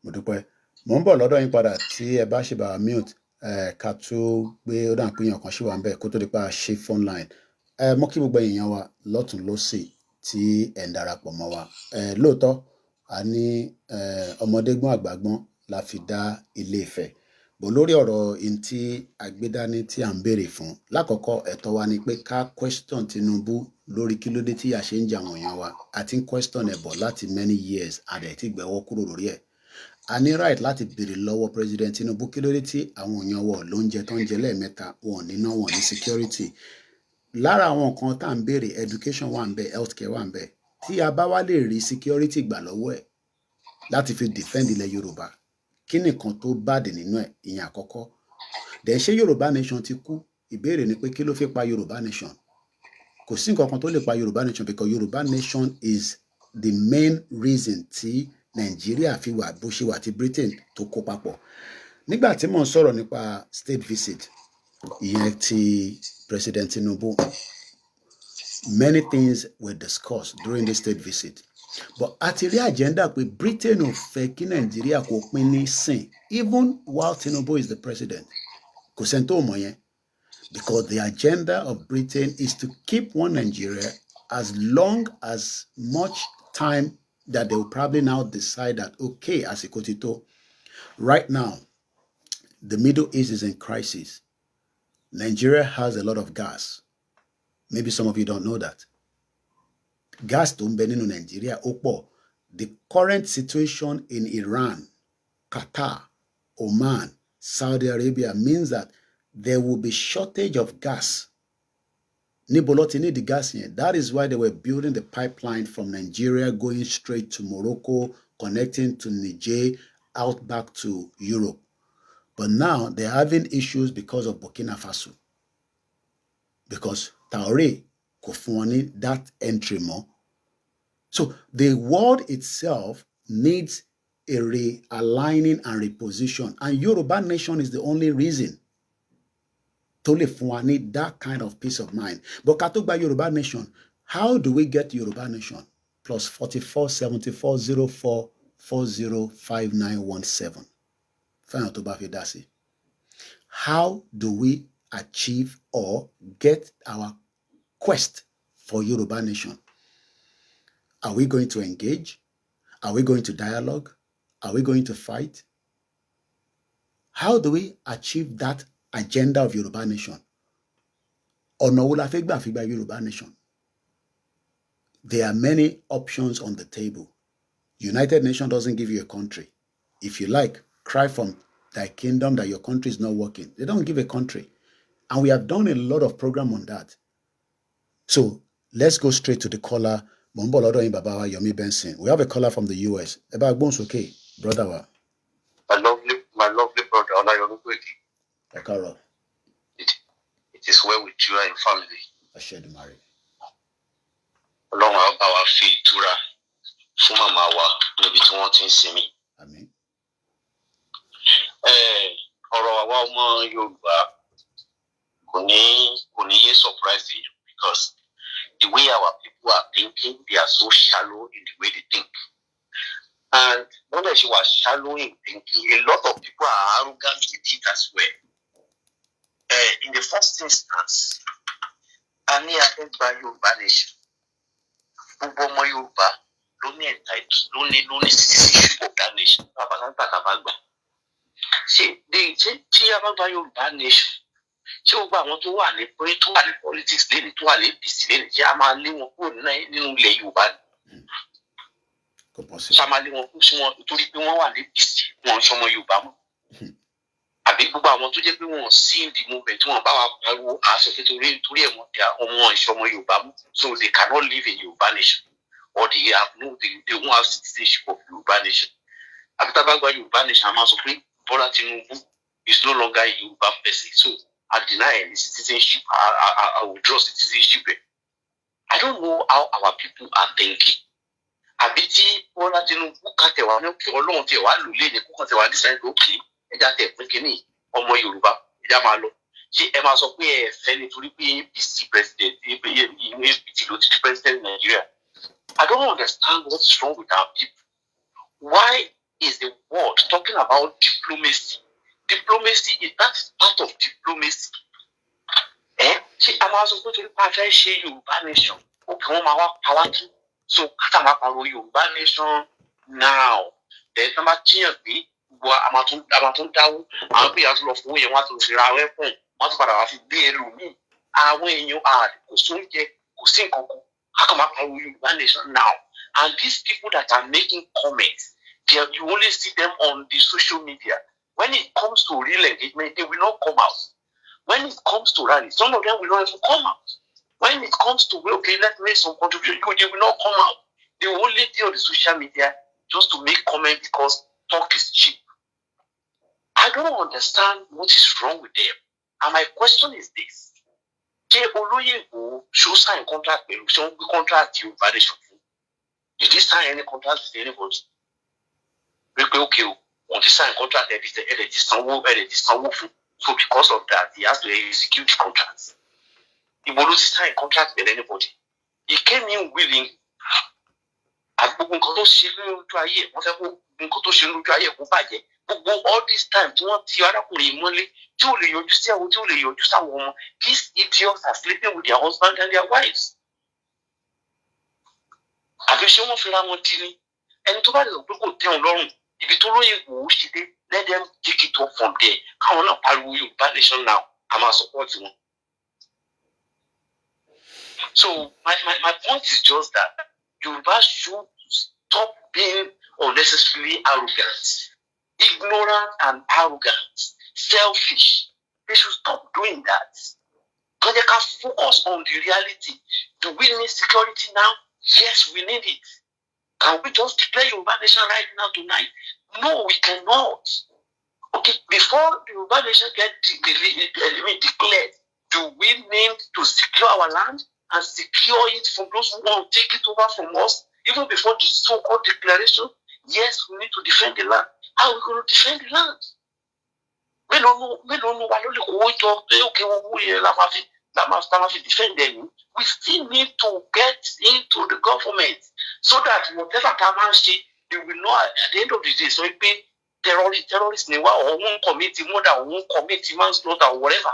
mo dúpẹ́ mo ń bọ̀ lọ́dọ̀ yín padà tí ẹ bá ṣe bá mute ká tó gbé ó dà pé èèyàn kan ṣì wà ń bẹ̀ kó tó di pa ṣe phone line mo kí gbogbo èèyàn wa lọ́tún lọ́sì tí ẹ̀ ń darapọ̀ mọ́ wa lóòótọ́ a ní ọmọdé gbọ́n àgbà gbọ́n la fi dá Ilé Ifẹ̀ bò lórí ọ̀rọ̀ in tí agbédání tí à ń béèrè fún lákọ̀ọ́kọ́ ẹ̀tọ́ wa ni pé ká question Tinubu lórí kí ló dé tí a ṣe ń jà àwọn èèyàn wa àti ń question ẹ̀ bọ̀ láti many years àdẹ̀ tí gbẹ̀wọ́ kúrò lórí ẹ̀ a ní right láti béèrè lọ́wọ́ President Tinubu kí ló dé tí àwọn èèyàn wọ̀ lóúnjẹ tó ń jẹ lẹ́ẹ̀mẹ́ta wọn níná wọn ní security lára àwọn nǹkan tá à ń béèrè education wà ń bẹ healthcare wà ń bẹ tí a bá wá lè rí security gbà lọ́wọ́ ẹ̀ láti fi defend ilẹ̀ Yorùbá kí nìkan tó bàdé nínú ẹ̀ ìyẹn àkọ́kọ́ dẹ̀ ṣé Yorùbá nation ti kú ìbéèrè ni pé kí ló fi pa Yorùbá nation kò sí nǹkan kan tó lè pa Yorùbá nation because Yorùbá nation is the main reason tí Nàìjíríà fi wà bó ṣe wà tí Britain tó kó papọ̀ nígbà tí mò ń sọ̀rọ̀ nípa state visit ìyẹn ti President Tinubu many things were discussed during the state visit but àti rí agenda pé Britain ò fẹ́ kí Nàìjíríà kó pín ní sìn even while Tinubu is the president kò sẹ́ni tó mọ̀ yẹn because the agenda of Britain is to keep one Nigeria as long as much time that they will probably now decide that, okay, àsìkò ti tó. Right now, the Middle East is in crisis. Nigeria has a lot of gas. Maybe some of you don't know that. Gas tó ń bẹ nínú Nigeria ó pọ̀. The current situation in Iran, Qatar, Oman, Saudi Arabia means that there will be shortage of gas. Níbo ló ti need the gas yẹn? That is why they were building the pipeline from Nigeria going straight to Morocco, connecting to Niger, out back to Europe. But now they're having issues because of Burkina Faso. Because Traoré kò fún wọn ní that entry mọ́. So the world itself needs a realigning and reposition. And Yoruba nation is the only reason to lè fún wa ní that kind of peace of mind. But ká tó gba Yoruba nation, how do we get Yoruba nation? Plus 44 74 04 40 5917. Fẹ́ràn tó bá fi dá sí. How do we achieve or get our quest for Yoruba nation? Are we going to engage? Are we going to dialogue? Are we going to fight? How do we achieve that agenda of Yoruba nation? Ọ̀nà wo la fẹ́ gbà fi gba Yoruba nation? There are many options on the table. United Nations doesn't give you a country. If you like, cry from thy kingdom that your country is not working. They don't give a country. And we have done a lot of program on that. So let's go straight to the caller. Mombo Lodo in Babawa Yomi Benson. We have a caller from the US. Eba Agbon's okay, brother wa. My lovely brother, OLAYOMI KOIKI. Ekaro. It is well with you and your family. I share the marriage. Ọlọ́run á bá wa fi ìtura fún màmá wa níbi tí wọ́n ti ń sinmi. Amen. Ọ̀rọ̀ àwa ọmọ Yorùbá kò ní yé surprise you because the way our people are thinking, they are so shallow in the way they think. And when she was shallow in thinking, a lot of people are arrogant with it as well. In the first instance, a ní akẹ́gbà Yorùbá nation. Gbogbo ọmọ Yorùbá ló ní entitled, citizenship of that nation. Ṣé tí a bá gba Yorùbá nation, ṣé gbogbo àwọn tó wà ní politics lẹ́nu tó wà ní APC lẹ́nu ṣé a máa lé wọn kúrò nínú ilẹ̀ Yorùbá ni? Ṣé a máa lé wọn kúrò sí wọn nítorí pé wọ́n wà ní APC wọn ṣọmọ Yorùbá mọ́? Àbí gbogbo àwọn tó jẹ́ pé wọ́n sí in the movement tí wọ́n bá wa pariwo àṣọ pé torí ẹ̀ wọ́n dá ọmọ ìṣọmọ Yorùbá mọ́, so they cannot live in Yorùbá nation or they won't have citizenship of Yorùbá nation. Àbí tá a bá gba Yorùbá nation a máa sọ pé Bọ́lá Tinubu is no longer a Yorùbá person, so I deny any citizenship. I withdraw citizenship. I don't know how our people are thinking. Àbí tí Bọ́lá Tinubu kàtẹ̀wá ní òkè Ọlọ́run tẹ̀ wá lòlẹ́ ní kó kàtẹ̀wá decide òkè ẹja tẹ̀ pín kínní ọmọ Yorùbá ẹja máa lọ. Ṣé ẹ máa sọ pé ẹ fẹ́ nítorí pé APC president APC ló ti di president Nigeria? I don't understand what's wrong with our people. Why is the world talking about diplomacy? Diplomacy is that part of diplomacy. Ṣé a máa sọ pé torí pa fẹ́ ṣe Yorùbá nation ó kí wọ́n máa wá pa wá tú? So ká máa pariwo Yorùbá nation now. Then tá máa tíyàn pé gbogbo a máa tún dáwó àwọn pé àti lọ fowó yẹn wọ́n á tún fi ra wẹ́pọ̀n wọ́n á tún padà wá fi gbé ẹlòmíì. Àwọn èèyàn kò sóúnjẹ kò sí nǹkan kan ká máa pariwo Yorùbá nation now. And these people that are making comments, you only see them on the social media. When it comes to real engagement, they will not come out. When it comes to rally, some of them will not even come out. When it comes to, okay, let's make some contribution, they will not come out. They will only be on the social media just to make comment because talk is cheap. I don't understand what is wrong with them. And my question is this. Ṣé Olóyèbó should sign contract pẹ̀lú ṣé wọ́n gbé contract Yorùbá nation fún? Did he sign any contract with anybody? Wípé okay o, wọ́n ti sign contract ẹ̀dẹ̀ ti sanwó fún. So because of that, he has to execute the contract. Ìbò ló ti sign contract with anybody. He came in willing. Àgbogbo nǹkan tó ṣe lójú ayé wọ́n fẹ́ kó nǹkan tó ṣe lójú ayé kó bàjẹ́. Gbogbo all this time tí wọ́n ti arákùnrin mọ́lé tí ò lè yọjú sí àwọn tí ò lè yọjú sáwọn ọmọ. These idiots are sleeping with their husband and their wives. Àbí ṣé wọ́n fira wọn dí ni? ẹni tó bá lè sọ pé kò tẹ́ wọn lọ́rùn ibi tó lóye wò ó ṣe dé let them take it up from there káwọn náà pariwo Yorùbá nation now a máa support wọn. So my point is just that Yorùbá should stop being unnecessarily arrogant, ignorant and arrogant, selfish. They should stop doing that. They can focus on the reality. Do we need security now? Yes, we need it. Can we just declare Yoruba nation right now tonight? No, we cannot. Okay, before the Yoruba nation gets declared, do we need to secure our land and secure it from those who want to take it over from us? Even before the so-called declaration, yes, we need to defend the land. How are we going to defend the land? We don't know why defend them. We still need to get into the government so that whatever Kamanshi, they will know at the end of the day. So it be terrorists or won't commit murder or won't commit manslaughter or whatever.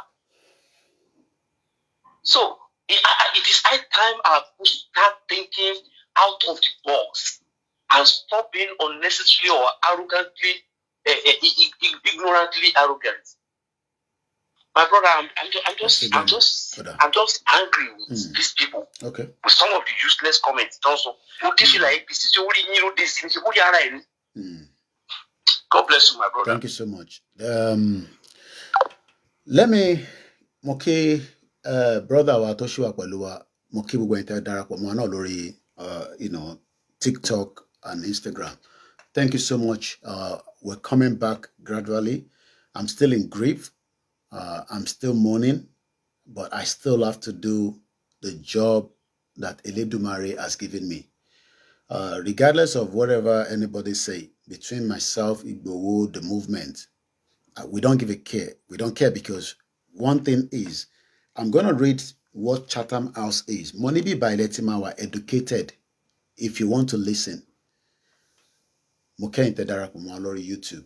So it is high time our people start thinking out of the box and stop being unnecessarily or arrogantly, ignorantly arrogant. My brother, I'm just angry with these people. Okay. With some of the useless comments. Also, God bless you, my brother. Thank you so much. Let me, Moki, brother wa tó ṣì wà pẹ̀lú wa, mo kí gbogbo ẹ̀yin tẹ́ darapọ̀ mọ́ náà lórí, TikTok and Instagram. Thank you so much. We're coming back gradually. I'm still in grief. I'm still mourning, but I still have to do the job that Eledumare has given me. Regardless of whatever anybody say, between myself, Igboho, the movement, we don't give a care. We don't care because one thing is, I'm going to read what Chatham House is. Monibi by Letimawa, educated, if you want to listen. Moke Intedara Kumalori YouTube.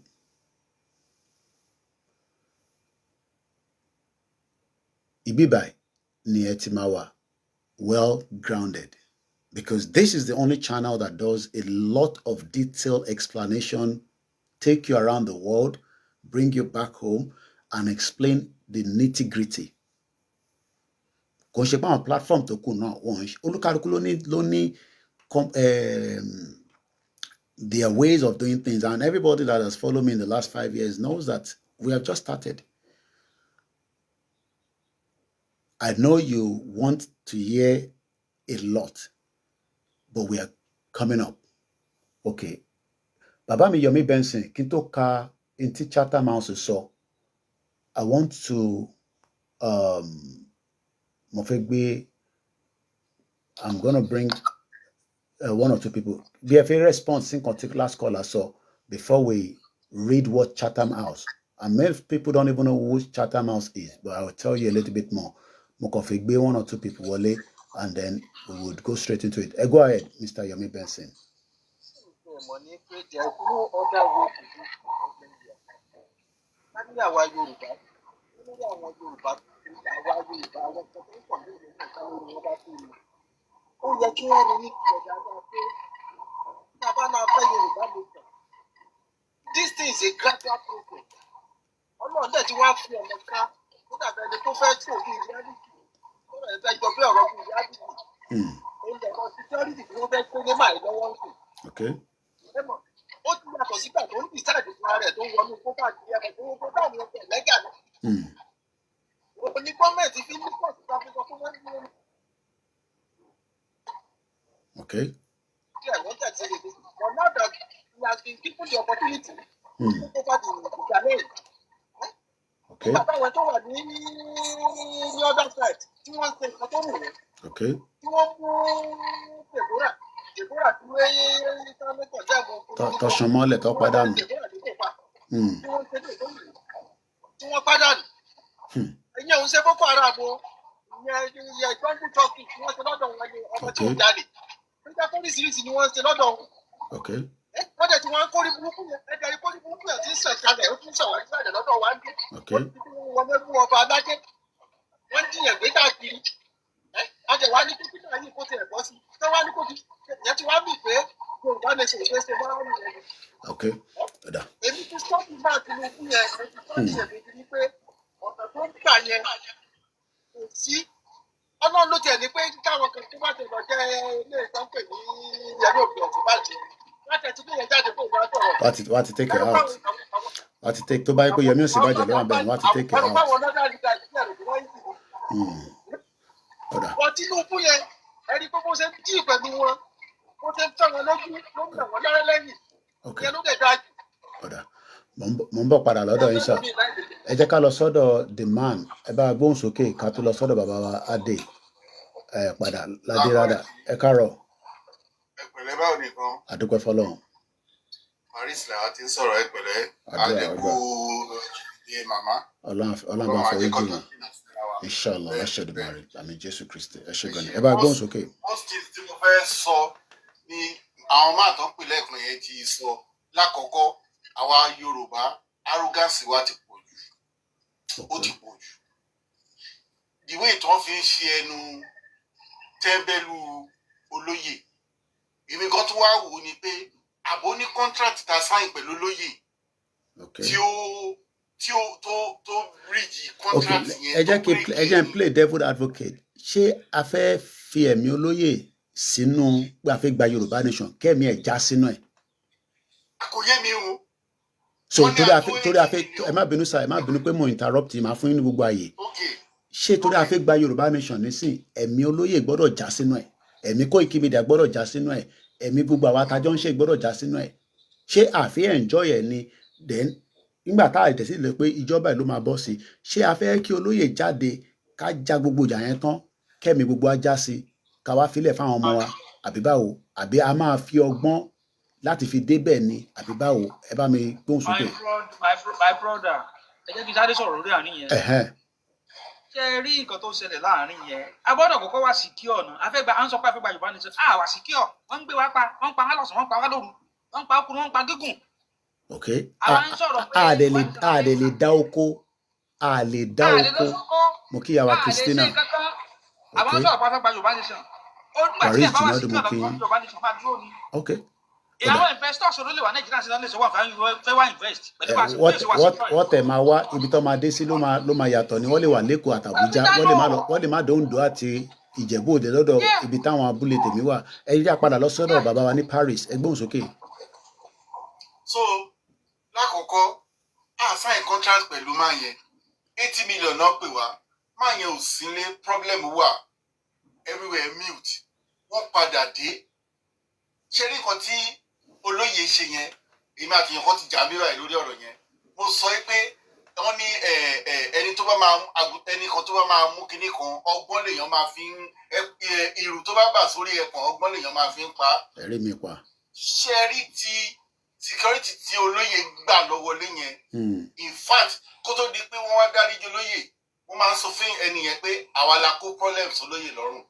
Ibibai ni Etimawa, well grounded, because this is the only channel that does a lot of detailed explanation, take you around the world, bring you back home, and explain the nitty-gritty. Kò ṣe pé àwọn platform tó kù náà olúkálùkù ló ní their ways of doing things, and everybody that has followed me in the last 5 years knows that we have just started. I know you want to hear a lot, but we are coming up. Okay. Baba mi Yomi Benson, Kinto Ka Inti Chatham House so. I want to Mofegbe, I'm gonna bring one or two people. Be a fair response in particular scholar so before we read what Chatham House. And most people don't even know who Chatham House is, but I will tell you a little bit more. Mokofegbe, one or two people wale, and then we would go straight into it. Go ahead, Mr. Yomi Benson. This thing is a gradual process. Ọlọ́run dẹ̀ ti wá fi ọ̀nà ká ó dàbí ẹni tó fẹ́ tó bí reality ó rẹ̀ fẹ́ jọ bí ọ̀rọ̀ bí reality oúnjẹ kan security tí wọ́n fẹ́ kó ní màá lọ́wọ́ ń sìn. Ó ti yàtọ̀ sígbà tó ń decide fún ara rẹ̀ tó ń wọnú kó káàkiri ẹ̀fẹ̀ tó ń kó káàkiri ẹ̀fẹ̀ lẹ́gà ni. Òní gọ́ọ̀mẹ̀ntì fi ní pọ̀ síta fún ọkọ̀ wọn ní orí. But now that he has been given the opportunity to take over the challenge. Nígbà táwọn tó wà ní other side tí wọ́n ń ṣe nǹkan tó wù wọ́n. Tí wọ́n mú Deborah tí wọ́n sáré kọjá mọ́. Tọ́sán mọ́lẹ̀ tó pàdánù. Tí wọ́n ṣe lè lóyè tí wọ́n pàdánù. Ẹ̀yin òun ṣe Boko Haram o. Ìyẹn ìgbọ́njú tọ́kì tí wọ́n ṣe lọ́dọ̀ wọn ni ọmọ tí ó jalè. Nígbà oríṣiríṣi ni wọ́n ṣe lọ́dọ̀ wọn. Wọ́n dẹ̀ tí wọ́n ń kórí burúkú yẹn ẹ̀jẹ̀ kórí burúkú yẹn tí ń sẹ̀ kalẹ̀ ó tún sọ̀rọ̀ nígbàdàn lọ́dọ̀ wa ń dé. Wọ́n mẹ́kú ọba adájẹ́ wọ́n ń jiyàn gbé káàkiri. Àjẹ̀ wá ní kíkí náà yìí kó tiẹ̀ bọ́ sí. Ṣé wá ní kó ti yẹn ti wá mì pé Yorùbá nation ṣe ṣe máa ń rìn ẹni. Okay. Ọ̀dà. Èmi ti sọ́ọ̀tì máa Tinubu yẹn èmi ti sọ́ọ̀tì yẹn mi ni pé ọ̀nà tó ń gbà yẹn kò sí ọlọ́run ló tiẹ̀ ní pé káwọn kan tó bá ti lọ jẹ́ ilé ìtọ́pẹ̀ ní yẹ̀rọ òbí ọ̀tún bá jẹ́ láti ẹtí gbé yẹn jáde fún ìwà tọ̀rọ̀. Wá ti take it out. Wá ti take tó bá yẹ pé Yẹmí Ọ̀sínbàjò lọ́wọ́ àbẹ̀rẹ̀ wá ti take it out. Ọ̀dà. Wọ́n Tinubu yẹn ẹni pé bó ṣe ń jí pẹ̀lú wọn bó ṣe ń tẹ̀ wọn lójú ló ń tẹ̀ wọ́n lọ́rẹ́ lẹ́yìn ìyẹn ló dẹ̀ dájú. Ọ̀dà. Mo ń bọ̀ padà lọ́dọ̀ yín sà. Ẹ jẹ́ ká lọ sọ́dọ̀ the man. Ẹ bá gbóhùn sókè ká tó lọ sọ́dọ̀ bàbá wa Adé. Padà Ládé rádà. Ẹ káàárọ̀. Ẹ̀pẹ̀lẹ́ báwo nìkan. Àdúpẹ́ fọlọ́run. Paris làwọn ti ń sọ̀rọ̀ ẹ̀pẹ̀lẹ́. Àdẹ̀kù ìdè màmá. Ọlọ́run bá fọwọ́ jù yín. Inshallah láṣẹ Èdùmàrè àmì Jésù Kristi. Ẹ ṣé gan ni. Ẹ bá gbóhùn sókè. Most things tí mo fẹ́ sọ ni àwọn máa tán pè lẹ́ẹ̀kan yẹn ti sọ. Lákọ̀ọ́kọ́ àwa Yorùbá arrogance wa ti pọ̀ jù. Ó ti pọ̀ jù. The way tí wọ́n fi ń ṣe ẹnu tẹ́ńbẹ́lú olóyè. Èmi kan tún wá wò ó ni pé àbò ní contract ta sign pẹ̀lú olóyè tí ó tó bridge contract yẹn. Ẹ jẹ́ n play devil advocate. Ṣé a fẹ́ fi ẹ̀mí olóyè sínú pé a fẹ́ gba Yorùbá nation kẹ́mi ẹ̀ já sínú ẹ̀? Kò yé mi o. So torí a fẹ́ ẹ má bínú sá ẹ má bínú pé mo interrupt yìí máa fún yín ní gbogbo ààyè. Ṣé torí a fẹ́ gba Yorùbá nation nísìn ẹ̀mí olóyè gbọ́dọ̀ já sínú ẹ̀? Ẹ̀mí Koikimedia gbọ́dọ̀ já sínú ẹ̀? Ẹ̀mí gbogbo àwa tájọ́ ń ṣe gbọ́dọ̀ já sínú ẹ̀? Ṣé àfi enjoy ẹ̀ ni then nígbà tá a dẹ̀ sí lè pé ìjọba ìlú máa bọ́ sí ṣé a fẹ́ kí olóyè jáde ká já gbogbo ìjà yẹn tán kẹ́mi gbogbo á já sí ká wá filẹ̀ fáwọn ọmọ wa àbí báwo àbí a máa fi ọgbọ́n láti fi débẹ̀ ni àbí báwo ẹ bá mi gbóhùn sókè. My brother ẹ jẹ́ kí sáré sọ̀rọ̀ lórí àárín yẹn. Ṣé ẹ rí nǹkan tó ń ṣẹlẹ̀ láàárín yẹn a gbọ́dọ̀ kọ́kọ́ wá secure ọ̀nà à ń sọ pé a fẹ́ gba Yorùbá nation wá secure wọ́n ń gbé wa pa wọ́n ń pa wá lọ́sàn wọ́n ń pa wá lóru wọ́n ń pa ọkùnrin wọ́n ń pa gígùn. Ok a lè dá oko mo kí yàrá Christina àwọn sọ̀rọ̀ pa fẹ́ gba Yorùbá nation Paris jìnnà mo kí ok. Ìyàwó investors ló lè wà Nàìjíríà sí lọ́lẹ̀ sọ́wọ́n fẹ́ wá invest. Wọ́n tẹ̀ máa wá ibi tó máa dé sí ló máa yàtọ̀ ni wọ́n lè wà lẹ́kọ̀ọ́ àtàbújá wọ́n lè má dé Oǹdó àti Ìjẹ̀bú Òde lọ́dọ̀ ibi táwọn abúlé tèmi wà ẹ yí àpadà lọ sọ́dọ̀ bàbá wa ní Paris ẹ gbóhùn sókè. So lákọ̀ọ́kọ́ a sign contract pẹ̀lú máa yẹn 80 million náà pè wá máa yẹn ò sí lé problem wà everywhere mute wọ́n padà dé ṣe rí nǹkan tí olóyè ṣe yẹn èmi àti yẹn kan ti jà mí báyìí lórí ọ̀rọ̀ yẹn mo sọ pé wọ́n ní ẹni kan tó bá máa mú kinní kan ọgbọ́n lèèyàn máa fi ń ìrù tó bá bà sórí ẹ̀pọ̀n ọgbọ́n lèèyàn máa fi ń pa. ẹ̀rí mi pa. ṣe rí ti security tí olóyè gbà lọ́wọ́lé yẹn in fact kó tó di pé wọ́n wá dáríjì olóyè wọ́n máa ń sọ fún ẹni yẹn pé àwa la kó problems olóyè lọ́rùn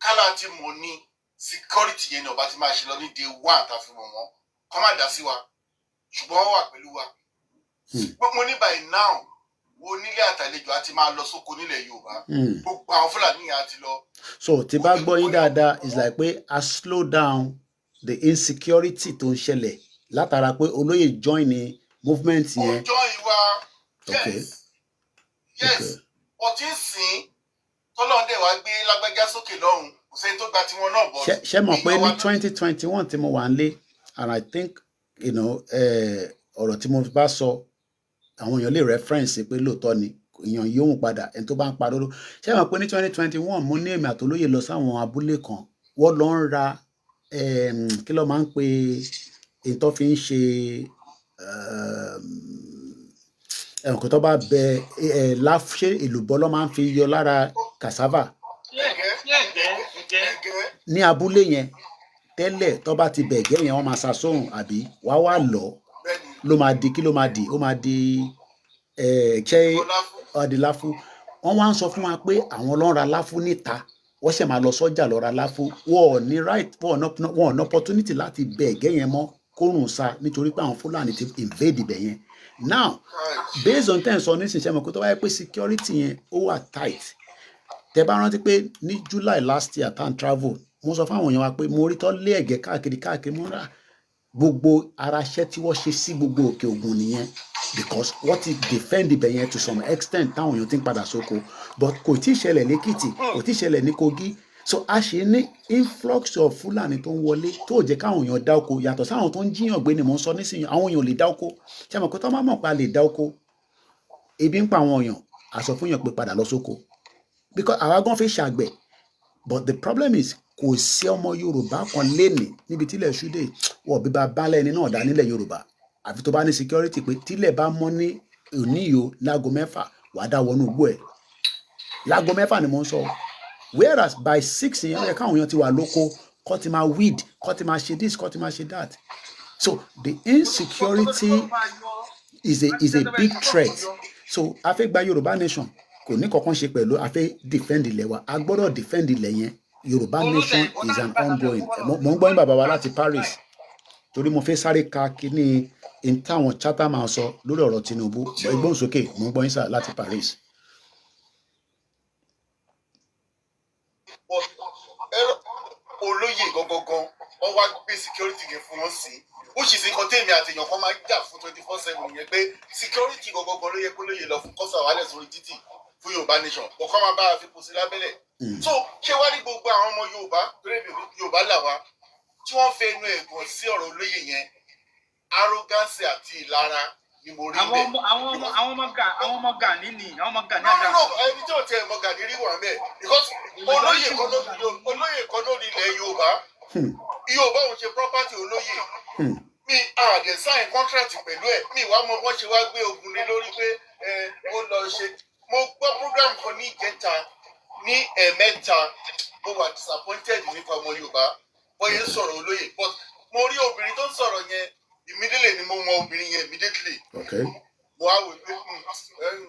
kálá tí mo ní security yẹn ni ọba ti máa ṣe lọ ní day one àtàfi mọ̀ wọ́n kọ́ má dá sí wa ṣùgbọ́n wọ́n wà pẹ̀lú wa. mo ní by now onílé àtàlejò àti máa lọ sóko nílẹ̀ Yorùbá gbogbo àwọn Fúlàní yẹn àti lọ. So tí bá gbọ́ yín dáadáa it's like pé a slow down the insecurity tó ń ṣẹlẹ̀ látara pé olóyè join ní movement yẹn. ó join wa yes ọtí sìn tọ́lọ́ndẹ̀ wá gbé lágbájá sókè lọ́hùn kò sẹ́ni tó gba tiwọn náà bọ̀. ṣé mọ̀ pé ní 2021 tí mo wà ń lé and I think ọ̀rọ̀ tí mo bá sọ àwọn èèyàn lè reference pé lóòótọ́ ni èèyàn yóò padà ẹni tó bá ń parọ́ ṣé mọ̀ pé ní 2021 mo ní èmi àtolóyè lọ sáwọn abúlé kan wọ́n lọ ń ra kí ló máa ń pe èyí tó fi ń ṣe ẹ̀kọ́ tó bá bẹ láṣẹ èlùbọ́ ló máa ń fi yọ lára cassava ní abúlé yẹn tẹ́lẹ̀ tó bá ti bẹ̀gẹ́ yẹn wọ́n máa sa sóhun àbí wá wà lọ ló máa di kí ló máa di ó máa di ṣe ọdìláfú wọ́n wá ń sọ fún wa pé àwọn ló ń ra láfú níta wọ́n ṣe máa lọ sọ́jà lọ ra láfú wọ́n ní right wọ́n ní opportunity láti bẹ̀gẹ́ yẹn mọ́ kórùn sa nítorí pé àwọn Fúlàní ti invade ibẹ̀ yẹn now based on ten sọ nísinsìnyí mọ̀ pé tó wáyé pé security yẹn ó wà tight tẹ bá rántí pé ní July last year tan travel mo sọ fáwọn èèyàn wa pé mo rí tọ́ lé ẹ̀gẹ́ káàkiri mo rà gbogbo ara iṣẹ́ tí wọ́n ṣe sí gbogbo òkè ògùn nìyẹn because wọ́n ti defend ibẹ̀ yẹn to some extent táwọn èèyàn ti ń padà sóko but kò tí ì ṣẹlẹ̀ lẹ́kìtì kò tí ì ṣẹlẹ̀ ní Kogi so a ṣe ní influx of Fúlàní tó ń wọlé tó jẹ́ káwọn èèyàn dá oko yàtọ̀ sáwọn tó ń jíyàn gbé ni mò ń sọ nísìnyí àwọn èèyàn lè dá oko ṣé àmọ́ pé tó máa mọ̀ pé a lè dá oko ebi ń pa àwọn èèyàn a sọ fún èèyàn pé padà lọ sóko because àwa gan fi ṣàgbẹ̀ but the problem is kò sí ọmọ Yorùbá kan lénìí níbi tílẹ̀ ṣúdè wọ̀ bí bá bálẹ̀ ẹni náà dá nílẹ̀ Yorùbá àfi tó bá ní security pé tílẹ̀ bá mọ́ ní òníyò láago 6 wàá dá wọnú igbó ẹ̀ láago 6 ni mò ń sọ whereas by 6 yẹn yẹ káwọn èèyàn ti wà lóko kọ́ ti máa weed kọ́ ti máa ṣe this kọ́ ti máa ṣe that so the insecurity is a big threat so a fẹ́ gba Yorùbá nation kò ní kankan ṣe pẹ̀lú a fẹ́ defend ilẹ̀ wa a gbọ́dọ̀ defend ilẹ̀ yẹn Yorùbá nation is an ongoing mo ń gbọ́ yín bàbá wa láti Paris torí mo fẹ́ sáré ka kíní in táwọn charter máa sọ lórí ọ̀rọ̀ Tinubu ẹgbọ́n sókè mo ń gbọ́ yín sá láti Paris. olóyè gangan wọn wá gbé security yẹn fún wọn sí ó sì sí kan tèmi àti èèyàn kan máa ń jà fún 24/7 yẹn pé security gangan ló yẹ kó lóye lọ fún kọ́sà wálẹ̀ sórí títì fún Yorùbá nation ọ̀kan máa bá a fi pòsí lábẹ́lẹ̀ so ṣé wá ní gbogbo àwọn ọmọ Yorùbá torí Yorùbá là wá tí wọ́n fẹ́ inú ẹ̀gbọ́n sí ọ̀rọ̀ olóyè yẹn arrogance àti ìlara ni mo rí bẹ́ẹ̀. àwọn ọmọ Gani ni àwọn ọmọ Gani àgbà. no ẹni tí ò tẹ ọmọ Gani rí wà bẹ́ẹ̀ because olóyè kan ló ní ilẹ̀ Yorùbá Yorùbá òun ṣe property olóyè mi àdè sign contract pẹ̀lú ẹ̀ mi wá mọ wọ́n ṣe wá gbé ogun lé lórí pé ó lọ ṣe mo gbọ́ program kan ní ìjẹta ní ẹ̀ẹ̀mẹ́ta mo wà disappointed nípa ọmọ Yorùbá bóyá ń sọ̀rọ̀ olóyè but mo rí obìnrin tó ń sọ̀rọ̀ yẹn immediately ni mo mọ obìnrin yẹn immediately. Okay. mo á wò pé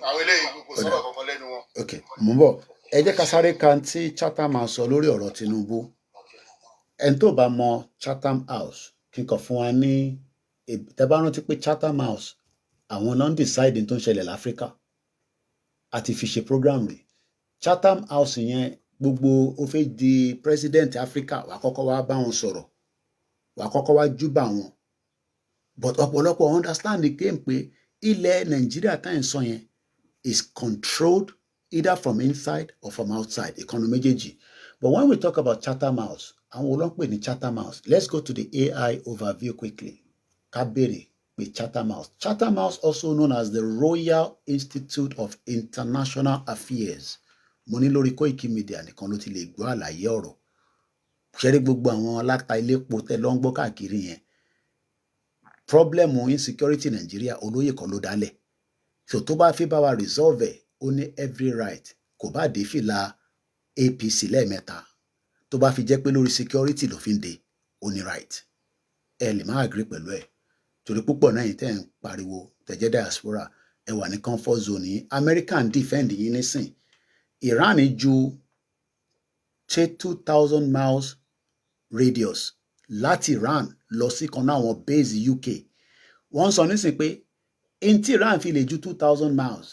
àwọn eléyìí kò sọ̀rọ̀ kankan lẹ́nu wọn. ok mo ń bọ̀ ẹ jẹ́ ká sáré kan tí Chatham máa sọ lórí ọ̀rọ̀ Tinubu ẹni tó bá mọ Chatham House kíkọ fún wa ní tẹ́ bá rántí pé Chatham House àwọn náà ń decide tó ń ṣẹlẹ̀ láfíríkà àti fi ṣe program rẹ̀ Chatham House yẹn gbogbo ó fẹ́ di president Africa wà kọ́kọ́ wá bá wọn sọ̀rọ̀ wà kọ́kọ́ wá júbà wọn but ọ̀pọ̀lọpọ̀ understand the game pé ilẹ̀ Nàìjíríà tá à ń sọ yẹn is controlled either from inside or from outside ìkànnì méjèèjì but when we talk about Chatham House àwọn olóńpè ní Chatham House let's go to the AI overview quickly ká béèrè pé Chatham House also known as the Royal Institute of International Affairs mo ní lórí Koikimedia nìkan ló ti lè gbọ́ àlàyé ọ̀rọ̀ ṣẹ́rí gbogbo àwọn aláta iléepo tẹ́ ló ń gbọ́ káàkiri yẹn problem insecurity Nàìjíríà olóyè kan ló dálẹ̀ so tó bá fi bá wa resolve ẹ̀ ó ní every right kò bá dé fìlà APC lẹ́ẹ̀mẹ́ta tó bá fi jẹ́ pé lórí security ló fi ń de ó ní right ẹ lè má agree pẹ̀lú ẹ̀ torí púpọ̀ náà yìí tẹ́ ń pariwo tẹ̀jẹ́ diaspora ẹ wà ní comfort zone yìí American defend yín nísìn Iran ju 2,000 miles radius láti Iran lọ sí kan náà àwọn base UK wọ́n sọ nísìn pé in tí Iran fi lè ju 2,000 miles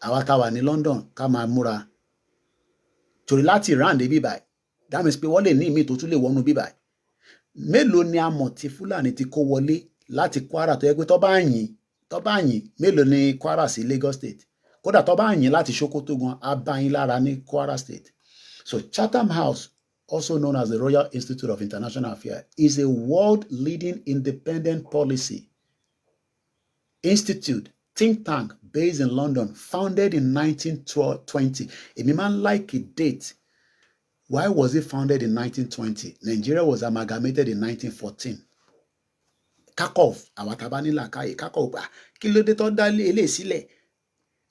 àwa tá wà ní London ká máa múra torí láti Iran dé bíbáyìí that means pé wọ́n lè ní ìmí tó tún lè wọnú bíbáyìí mélòó ni a mọ̀ tí Fúlàní ti kó wọlé láti Kwara tó yẹ pé tó bá yìn mélòó ni Kwara sí Lagos State kódà tó bá yìn láti Sokoto gan á bá yín lára ní Kwara State so Chatham House also known as the Royal Institute of International Affairs is a world-leading independent policy institute think tank based in London founded in 1920 èmi máa ń like a date. Why was it founded in 1920? Nigeria was amalgamated in 1914. Kakov, àwọn tabanila káyè, Kakov, kí ló dé tó dá eléyìí sílẹ̀?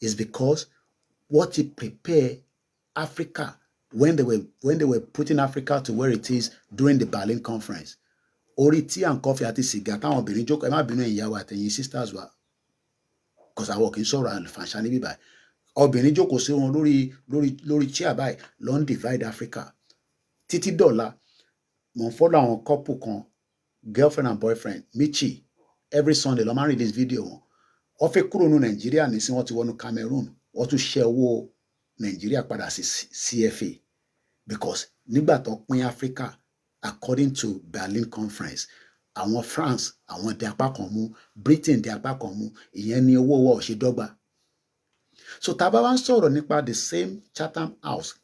It's because what it prepared Africa when they were putting Africa to where it is during the Berlin Conference. Orí tea and coffee àti sìgá táwọn obìnrin jókòó, ẹ má bínú ìyàwó àtẹ̀yìn sisters wa. Because àwọn kì í sọ̀rọ̀ àlùfànṣá níbí báyìí. Obìnrin jókòó sí wọn lórí chair báyìí ló ń divide Africa títí dọ̀la mo ń follow àwọn couple kan girlfriend and boyfriend Michi every Sunday ló máa ń release video wọn wọ́n fẹ́ kúrò ní Nàìjíríà ní sí wọ́n ti wọnú Cameroon wọ́n tún ṣe owó Nàìjíríà padà sí CFA because nígbà tó pín Africa according to Berlin Conference àwọn France àwọn di apá kan mú Britain di apá kan mú ìyẹn ni owó wa ò ṣe dọ́gba. So tá a bá wá ń sọ̀rọ̀ nípa the same Chatham House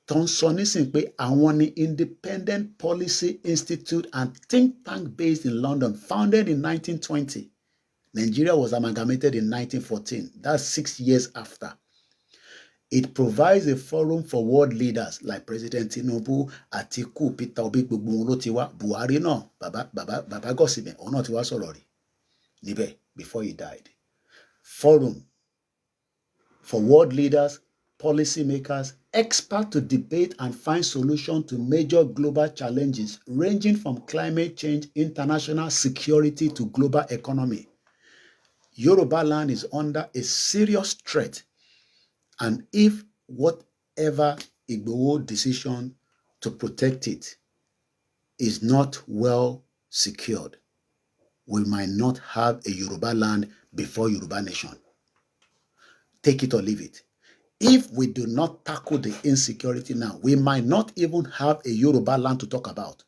tó ń sọ nísìn pé àwọn ni Independent Policy Institute and think tank based in London founded in 1920. Nigeria was amalgamated in 1914. That's 6 years after. It provides a forum for world leaders like President Tinubu, Atiku, Peter Obi, gbogbo wọn ló ti wá, Buhari náà, Baba Gosime, òun náà ti wá sọ̀rọ̀ rí níbẹ̀ before he died. Forum for world leaders, policymakers, experts to debate and find solutions to major global challenges ranging from climate change, international security to global economy. Yorùbáland is under a serious threat, and if whatever Igboho decision to protect it is not well secured, we might not have a Yorùbáland before Yoruba nation. Take it or leave it. If we do not tackle the insecurity now, we might not even have a Yorùbáland to talk about.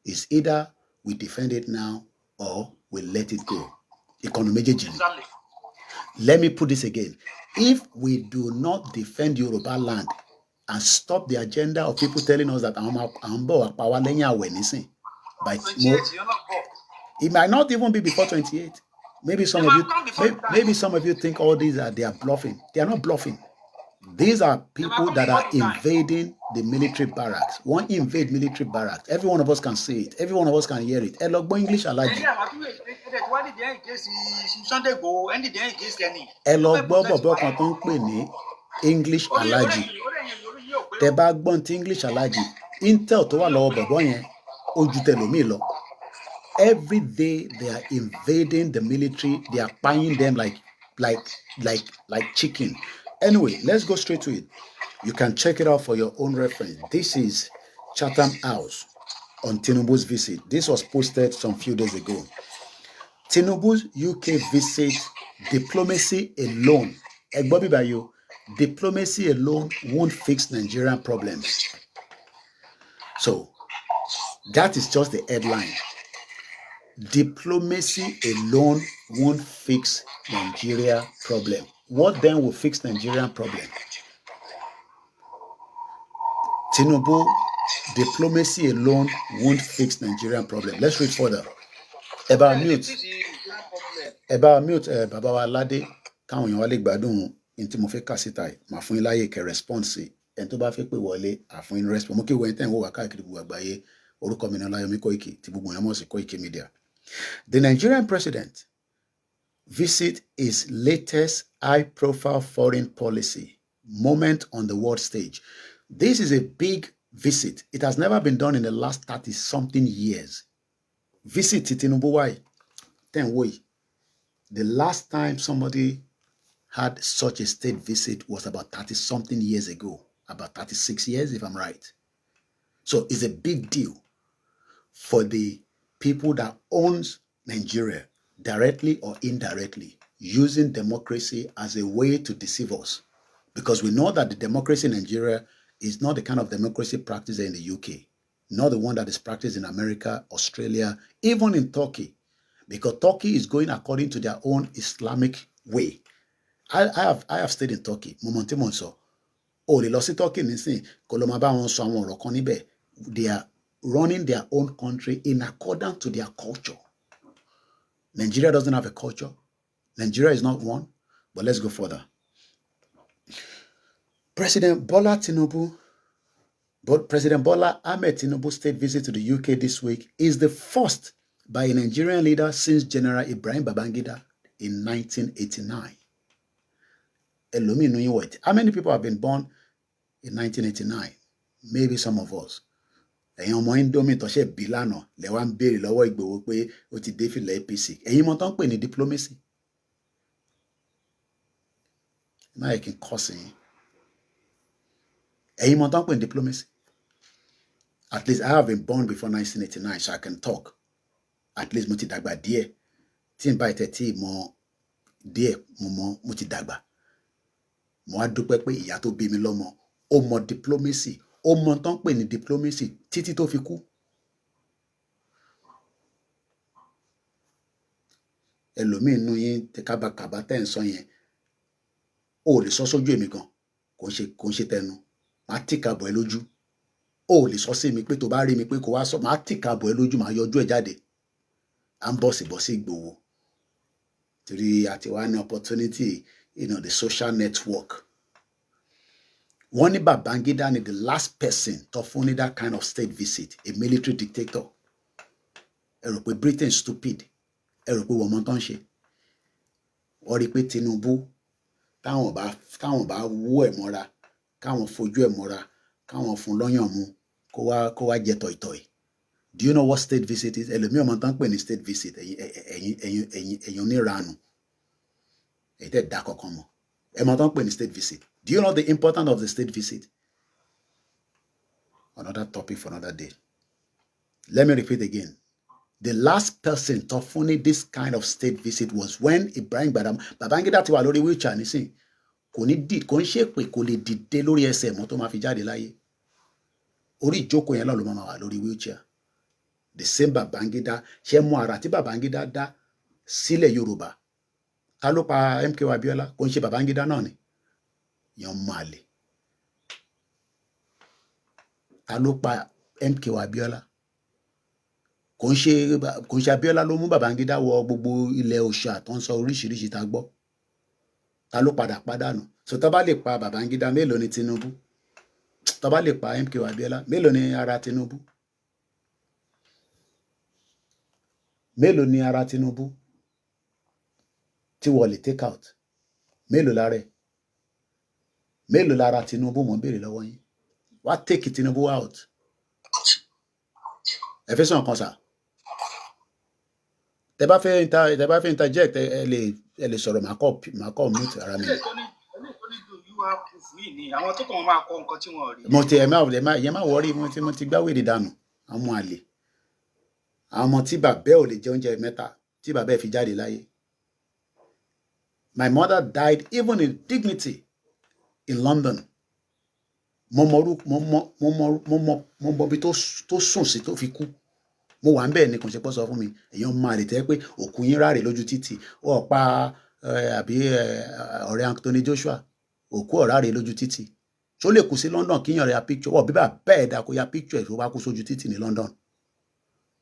It's either we defend it now or we let it go. Exactly. Let me put this again. If we do not defend Yorùbáland and stop the agenda of people telling us that by it might not even be before 28. Maybe some of you think all these they are bluffing. They are not bluffing. These are people that are invading the military barracks. One invade military barracks. Every one of us can see it. Every one of us can hear it. Elogbo English alaji. Elogbo bobo kan tó ń pè ní English alaji. Tẹ́ bá gbọ́n ti English alaji. Intel tó wà lọ́wọ́ bobo yẹn ó ju tẹlòmíì lọ. Every day they are invading the military. They are buying them like chicken. Anyway, let's go straight to it. You can check it out for your own reference. This is Chatham House on Tinubu's visit. This was posted some few days ago. Tinubu's UK visit, diplomacy alone. Egbobi Bayo, diplomacy alone won't fix Nigerian problems. So, that is just the headline. Diplomacy alone won't fix Nigeria problem. What then will fix Nigerian problem? Tinubu, diplomacy alone won't fix Nigerian problem. Let's read further. About mute. Baba wa Lade, káwọn èèyàn wá lè gbádùn in tí mo fẹ́ kà síta yìí. Màá fún yín láyè kẹ́ response. Ẹni tó bá fẹ́ pè wọlé, àfún yín response. Mo kí wọ́n tẹ̀ ń wò wá káàkiri gbogbo àgbáyé. Orúkọ mi ni OLAYOMI KOIKI, tí gbogbo èèyàn mọ̀ sí Koikimedia. The Nigerian president visit his latest high-profile foreign policy moment on the world stage. This is a big visit. It has never been done in the last 30-something years. Visit Tinubu why? Then wait. The last time somebody had such a state visit was about 30-something years ago. About 36 years, if I'm right. So it's a big deal for the people that owns Nigeria, directly or indirectly, using democracy as a way to deceive us. Because we know that the democracy in Nigeria is not the kind of democracy practiced in the UK, not the one that is practiced in America, Australia, even in Turkey. Because Turkey is going according to their own Islamic way. I have stayed in Turkey. They are running their own country in accordance to their culture. Nigeria doesn't have a culture. Nigeria is not one. But let's go further. President Bola Ahmed Tinubu's state visit to the UK this week is the first by a Nigerian leader since General Ibrahim Babangida in 1989. How many people have been born in 1989? Maybe some of us. Ẹ̀yin ọmọ Indomie tó ṣe bí lánàá lẹ wá ń béèrè lọ́wọ́ Ìgbòho pé ó ti dé fìlà APC. Ẹ̀yin mọ̀ tó ń pè ní diplomacy. Now I can curse yín. Ẹ̀yin mọ̀ tó ń pè ní diplomacy. At least I have been born before 1989, so I can talk. At least mo ti dàgbà díẹ̀. Tí n bá ìtẹ̀ tí mo díẹ̀ mo ti dàgbà. Mo wá dúpẹ́ pé ìyá tó bí mi lọ́mọ ó mọ diplomacy ó mọ tán pè ní diplomacy títí tó fi kú. ẹlòmíín nú yín kábàkàbà tẹ́ ń sọ yẹn ó lè sọ sójú èmi gan kò ń ṣe tẹnu màá tìka bọ̀ ẹ́ lójú. ó lè sọ sí mi pé tó bá rí mi pé kò wá sọ màá tìka bọ̀ ẹ́ lójú màá yọjú ẹ̀ jáde. à ń bọ̀sibọ̀sí Ìgbòho torí àti wá ní opportunity the social network. wọ́n ní Babangida ni the last person tó fún ní that kind of state visit, a military dictator. ẹ rò pé Britain stupid? ẹ rò pé wọ́n mọ tán ṣe? wọ́n rí i pé Tinubu táwọn bá wú ẹ̀ mọ́ra, káwọn fojú ẹ̀ mọ́ra, káwọn fún lọ́yàn mu kó wá jẹ tọ̀ìtọ̀ì. Do you know what state visit is? ẹlòmíì ọmọ tán pè ní state visit. ẹ̀yin oníranù èyí tẹ̀ dá kankan mọ̀. ẹ mọ tán pè ní state visit. Do you know the importance of the state visit? Another topic for another day. Let me repeat again. The last person to fund this kind of state visit was when Ibrahim Babangida ti wà lórí wheelchair nísìn. Kò ń ṣe pé kò lè dìde lórí ẹsẹ̀ mọ́ tó máa fi jáde láyé. Orí ìjókòó yẹn ló máa wà lórí wheelchair. The same Babangida ṣe mú ara tí Babangida dá sílẹ̀ Yorùbá. Ta ló pa MKO Abiola? Kò ń ṣe Babangida náà ni. Yan máa lè. Ta ló pa MKO Abiola? Kò ń ṣe Abiola ló mú Babangida wọ gbogbo ilẹ̀ òòṣà tó ń sọ oríṣiríṣi tá gbọ́. Ta ló pàdánù? So tó bá lè pa Babangida, mélòó ni Tinubu? Tó bá lè pa MKO Abiola, mélòó ni ara Tinubu? Mélòó ni ara Tinubu tí wọ́n lè take out? Mélòó lára ẹ̀? Mélòó lára Tinubu mò ń béèrè lọ́wọ́ yín? Wá take Tinubu out. Ẹ fẹ́ sọ̀rọ̀ kan sà? Tẹ́ bá fẹ́ interject ẹ lè sọ̀rọ̀ màá kọ́ mute ara mi. àwọn tó kàn máa kọ nǹkan tí wọ́n rí. mo ti ẹ má wọrí mo ti gbá wèrè dànù. àwọn àlè àwọn ọmọ tí bàbá ò lè jẹ oúnjẹ mẹ́ta tí bàbá ẹ fi jáde láyé. My mother died even in dignity in London. mo mọ bí tó sùn sí tó fi kú. mo wà ń bẹ́ẹ̀ ni kò ṣe pọ́ sọ fún mi. èèyàn máa lè tẹ́ pé òkú yín ráre lójú títì ó pa àbí ọ̀rẹ́ Anthony Joshua òkú ọ̀ráre lójú títì. tó lè kú sí London kíyàn rẹ̀ ya picture wọ́n bíbà bẹ́ẹ̀ dà kó ya picture ẹ̀ tó bá kú sójú títì ní London.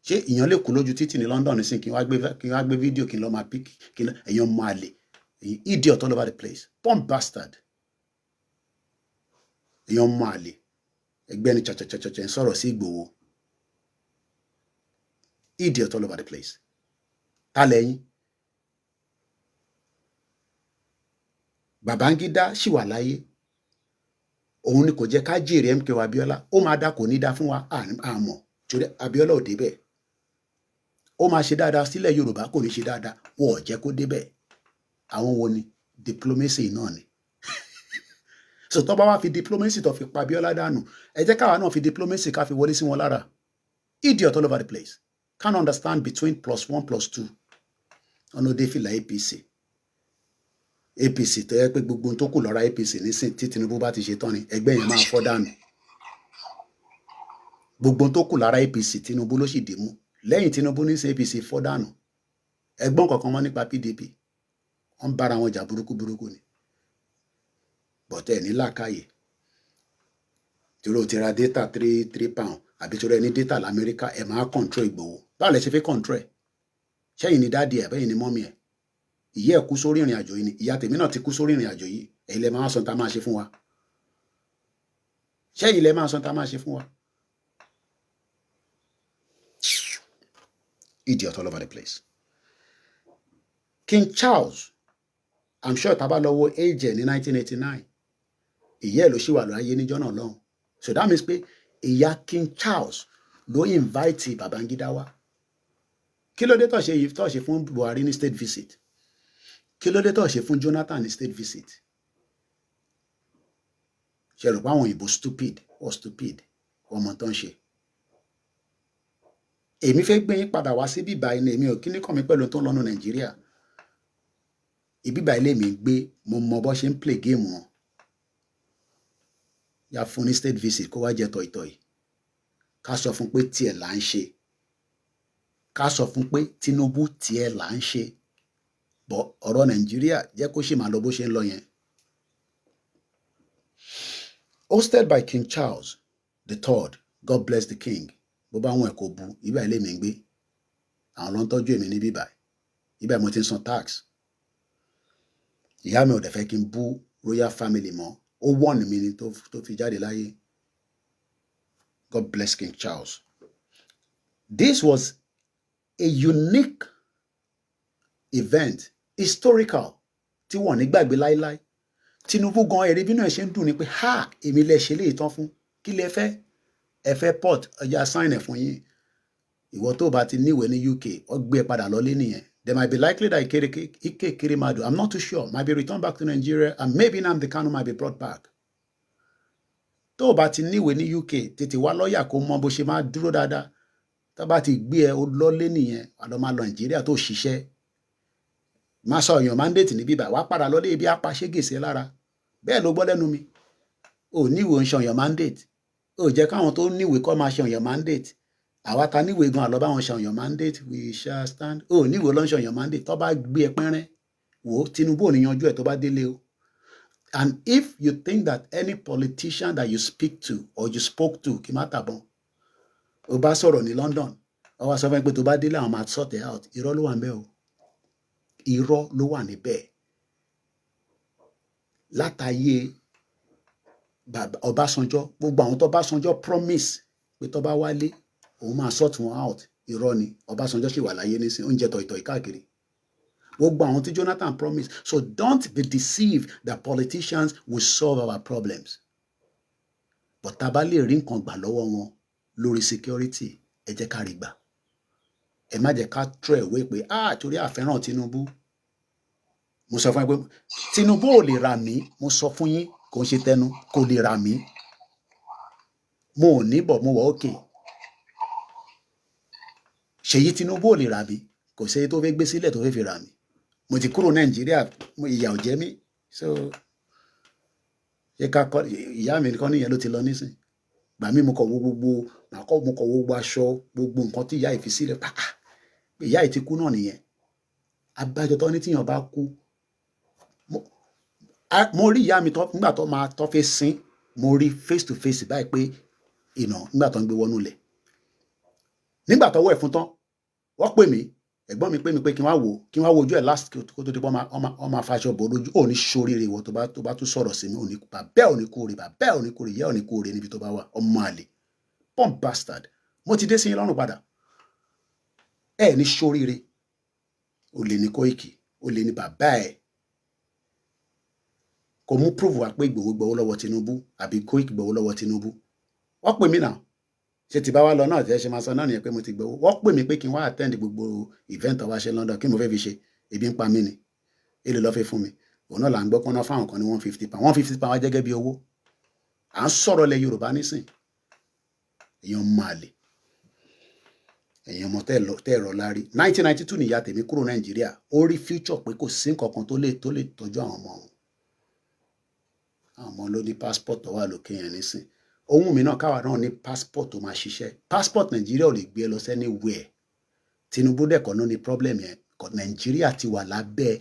ṣé èèyàn lè kú lójú títì ní London nísìn kí n wá gbé fídíò kí n lọ máa pick èèyàn máa lè idiot all over the place, bomb bastard. èèyàn máa lè ẹgbẹ́ ni chọ̀chọ̀chọ̀chọ̀ ń sọ̀rọ̀ sí Ìgbòho. Idiot all over the place. Ta lẹ́yìn? Babangida ṣì wà láyé. òun ni kò jẹ́ ká jèrè MKO Abiola. ó máa dá kò ní dá fún wa àmọ́ torí Abiola ò débẹ̀. ó máa ṣe dáadáa sílẹ̀ Yorùbá kò ní ṣe dáadáa wọ́n ò jẹ́ kó débẹ̀. àwọn wo ni? Diplomacy náà ni. so tó bá wá fi diplomacy tó fi pa Abiola dànù ẹ jẹ́ káwa náà fi diplomacy ká fi wọlé sí wọn lára. Idiot all over the place. Can't understand between +1 + 2 ọ̀nà òde fìlà APC tó yẹ pé gbogbo tó kù lọ́ra APC nísìn tí Tinubu bá ti ṣe tán ni ẹgbẹ́ yẹn máa fọ́ dànù. gbogbo tó kù lára APC Tinubu ló sì dì mú. lẹ́yìn Tinubu ní sí APC fọ́ dànù. ẹgbọ́n kankan wọn nípa PDP wọ́n bára wọn jà burúkú ni. bọ̀tẹ́ ní làákàyè torí o ti ra data 3 pound àbí torí ẹni data l'Amẹ́ríkà ẹ̀ máa control Ìgbòho. báwo lẹ ṣe fẹ́ control ẹ̀? ṣẹ́yìn ni dáàdi ẹ̀ bẹ́yìn ni mọ́mí ẹ̀. ìyá ẹ̀ kú sórí ìrìn àjò yìí ni ìyá tèmi náà ti kú sórí ìrìn àjò yìí. ẹ̀yin lẹ máa sọ tá máa ṣe fún wa. ṣẹ́yìn lẹ máa sọ tá máa ṣe fún wa. Idiot all over the place. King Charles, I'm sure tá bá lọ wo age ẹ̀ ní 1989 ìyá ẹ̀ ló ṣì wà láyé níjọ́ náà lọ́hùn. So that means pé ìyá King Charles ló invite Babangida wá. kí ló dé tó ṣe fún Buhari ní state visit? kí ló dé tó ṣe fún Jonathan ní state visit? ṣe rò pé àwọn òyìnbó stupid ọmọ tó ń ṣe. èmi fẹ́ gbé yín padà wá sí bíbá ilé mi ò kí ní kàn mí pẹ̀lú tó ń lọ́nu Nàìjíríà. ìbíbá ilé mi gbé mo mọ bó ṣe ń play game wọn. yà fún ní state visit kó wá jẹ tọ̀ìtọ̀ì ká sọ fún pé tiẹ̀ là ń ṣe ká sọ fún pé Tinubu tiẹ̀ là ń ṣe bọ́ ọ̀rọ̀ Nàìjíríà jẹ́ kó ṣì máa lọ bó ṣe ń lọ yẹn. Hosted by King Charles III, God bless the king. Bó bá wọn ẹ̀kọ́ bu ibà ilé mi ń gbé àwọn ló ń tọ́jú èmi ní bíbà ibà mo ti ń san tax. Ìyá mi ò dẹ̀ fẹ́ kí n bú royal family mọ́ ó wọ́n mi ni tó fi jáde láyé. God bless King Charles. This was a unique event, historical, tí wọ́n ní gbàgbé láíláí. Tinubu gan èrè bínú ẹ̀ ṣe ń dùn ní pé ha èmi lẹ ṣe léyìí tán fún kí lẹ fẹ́ ẹ fẹ́ port ọjà sign ẹ̀ fún yín ìwọ tó bá ti níwèé ní UK ó gbé ẹ padà lọlé nìyẹn. There might be likely that Ike Kirimadu, I'm not too sure, might be returned back to Nigeria and maybe Nnamdi Kanu might be brought back. Tó bá ti níwèé ní UK tètè wá lọ́ọ̀yà kó mọ bó ṣe máa dúró dáadáa tó bá ti gbé ẹ ó lọ́lé nìyẹn àlọ́ máa lọ Nàìjíríà tó ṣiṣẹ́ má sọ èèyàn mandate ní bíbá wá padà lọ́lé ibi apàṣégèsè lára bẹ́ẹ̀ ló gbọ́ lẹ́nu mi ò níwèé ń ṣọyàn mandate ò jẹ́ káwọn tó níwèé kọ́ máa ṣọyàn mandate àwa ta níwèé gan àlọ́ báwọn ṣọyàn mandate we shall stand ò níwèé ló ń ṣọyàn mandate tó bá gbé ẹ pẹ́rẹ́ wò ó Tinubu ò ní yanjú ẹ̀ tó bá délé o. And if you think that any politician that you speak to or you spoke to kì má tàbọn o bá sọ̀rọ̀ ní London ó wá sọ fún ẹ pé tó bá délé àwọn máa sort it out irọ́ ló wà níbẹ̀ o irọ́ ló wà níbẹ̀. Látàyè Ọbásanjọ́ gbogbo àwọn tó Ọbásanjọ́ promise pé tó bá wálé òun máa sort wọn out irọ́ ni Ọbásanjọ́ sì wà láyé nísìn oúnjẹ tọ̀ìtọ̀ì káàkiri gbogbo àwọn tí Jonathan promise. So don't be deceived that politicians will solve our problems but tá a bá lè rí nǹkan gbà lọ́wọ́ wọn lórí security ẹ jẹ́ ká rí gbà ẹ má jẹ́ ká throw away pé torí àfẹ́ràn Tinubu. Mo sọ fún yín pé Tinubu ò lè rà mí mo sọ fún yín kò ń ṣe tẹnu kò lè rà mí mo ò ní bọ̀ mo wọ̀ òkè Ṣèyí Tinubu ò lè rà mí kò sí tó fẹ́ gbé sílẹ̀ tó fẹ́ fi rà mí mo ti kúrò Nàìjíríà ìyà ò jẹ mí so ṣé ká kọ́ ìyá mi nìkan nìyẹn ló ti lọ nísìn gbà mí mo kọ̀ wo gbogbo aṣọ gbogbo nǹkan tí ìyá yìí fi sílẹ̀ ìyá yìí ti kú náà nìyẹn abájọ tó ní tíyàn bá kú mo rí ìyá mi nígbà tó máa tó fẹ́ sin mo rí face to face báyìí pé nígbà tó ń gbé wọnú ilẹ̀ nígbà tó wọ̀ ẹ̀ fún tán wọ́n pè mí ẹ̀gbọ́n mi pè mí pé kí n wá wo ojú ẹ̀ last kó tó di pé wọ́n máa faṣọ bò lójú ò ní ṣoríire ìwọ tó bá tún sọ̀rọ̀ sí mi ò ní bàbẹ́ ò ní kúre bàbẹ́ ò ní kúre ìyá ò ní kúre níbi tó bá wà ọmọ àlè pump bastard mo ti dé sí yín lọ́rùn padà ẹ ní ṣoríire olè ní Koiki olè ní bàbá ẹ̀ kò mú prove wá pé Ìgbòho gbowó lọ́wọ́ Tinubu àbí Koiki gbowó lọ́wọ́ Tinubu wọ́n pè mí náà ṣe ti bá wa lọ náà tí ẹ ṣe máa sọ náà nìyẹn pé mo ti gbowó wọ́n pè mí pé kí n wá attend gbogbo event ọwá ṣe London kí mo fẹ́ fi ṣe ebi ń pa mí ni èlé lọ́ fẹ́ fún mi òun náà là ń gbọ́ pọ́nà fáwọn kan ní £150 wá jẹ́gẹ́ bí owó à ń sọ̀rọ̀ lẹ Yorùbá nísìn èèyàn máa lè èèyàn ọmọ tẹ́ ẹ̀rọ lárí 1992 nìyá tèmi kúrò Nàìjíríà ó rí future pé kò sí nǹkan kan tó lè tọ́jú àwọn ọmọ òun àwọn ọmọ ló ní passport tó wà lókè yẹn nísìn ohun mi náà káwa náà ní passport tó máa ṣiṣẹ́ passport Nàìjíríà ò lè gbé ẹ lọ anywhere Tinubu dẹ̀kọ́ ló ní problem yẹn Nàìjíríà ti wà lábẹ́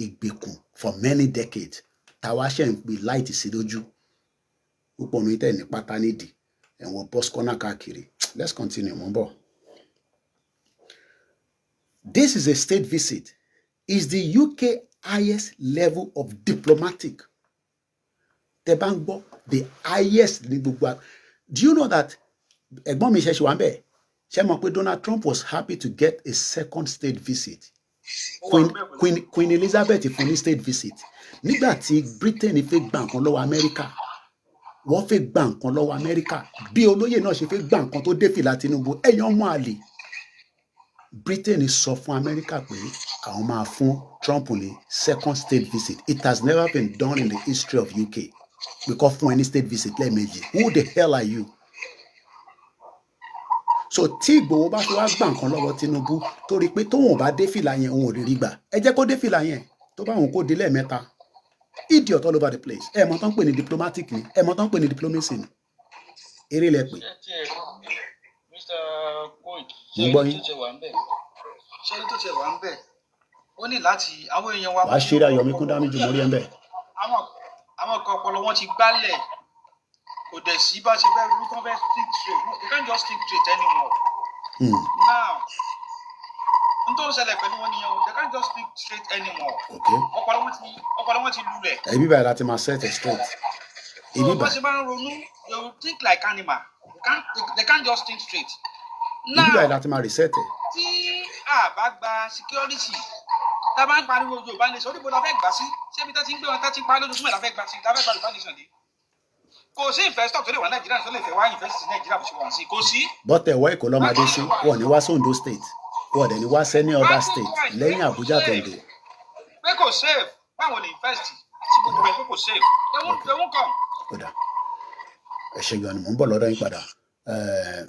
ìgbèkùn for many decades táwa ṣe ń pè light sí lójú púpọ̀ ní tẹ̀ ní pátá nídìí ẹ̀wọ̀n bus corner káàkiri. Let's continue mo ń bọ̀. This is a state visit. Is the UK highest level of diplomatic. Tẹ́ bá ń gbọ́ the highest ní gbogbo. Do you know that ẹ̀gbọ́n mi ṣẹ̀ṣẹ̀ wà ń bẹ̀ ṣe mọ̀ pé Donald Trump was happy to get a second state visit. Queen Elizabeth fún ní state visit nígbà tí Britain fẹ́ gba nǹkan lọ́wọ́ America wọ́n fẹ́ gba nǹkan lọ́wọ́ America bí olóyè náà ṣe fẹ́ gba nǹkan tó dé fìlà Tinubu ẹ̀yàn ọmọ àlè Britain sọ fún America pé àwọn máa fún Trump ní second state visit. It has never been done in the history of UK because fún any state visit lẹ́ẹ̀mejì. Who the hell are you? So tí Ìgbòho bá fi wá gbà nǹkan lọ́wọ́ Tinubu torí pé tóun ò bá dé fìlà yẹn òun ò rí rí gbà ẹ jẹ́ kó dé fìlà yẹn tó bá òun kó dé lẹ́ẹ̀mẹ́ta Idiot all over the place. Ẹ mọ̀ tán pè ní diplomatic ni. Ẹ mọ̀ tán pè ní diplomacy ni. Eré lẹ pè. Mr. Koiki, Mo gbọ́ yín. ṣé ẹni tó ṣe wà ń bẹ̀? Ó ní láti àwọn èèyàn wa. Wàá ṣe eré Ayọ̀mí kún dámì jù mórí ẹ̀ ń bẹ̀. Àwọn kan ọpọlọ wọn ti gbálẹ̀. Kò dẹ̀ sí bá ṣe fẹ́ rú kán fẹ́ stick straight. You can't just stick straight anymore. Now, n tó ń ṣẹlẹ̀ pẹ̀lú wọn nìyẹn o. They can't just stick straight anymore. Okay. Ọpọlọ wọn ti lulẹ̀. Ibi báyìí láti máa set it straight. Ibi So bá báyìí. ṣe máa ń ronú, they will think like animal. They can't just think straight. Ibi báyìí Now, láti máa reset ẹ̀. tí a bá gba security, tá a bá ń pariwo Yorùbá nation, oníbo la fẹ́ gbà sí? Ṣé ibi tá ti ń gbé wọn tá ti ń pa lójoojúmọ́ la fẹ́ gbà sí? La fẹ́ gba Yorùbá nation dé? Kò sí investor tó lè wá Nàìjíríà tó lè fẹ́ wá invest sí Nàìjíríà bó ṣe wà sí. Kò sí. Bọ́tẹ̀ ẹ̀wọ́ Èkó lọ́mọdé sí. Wọ́n ní wá sóńdó state. Wọ́n dẹ̀ ní wá sẹ́ni other state lẹ́yìn Àbújá tẹ̀lé. Pé kò save. Báwo ni invest sí gbogbo ẹ̀ pé kò save? They won't come. Kódà ẹ ṣe gan ni mò ń bọ̀ lọ́dọ̀ yín padà.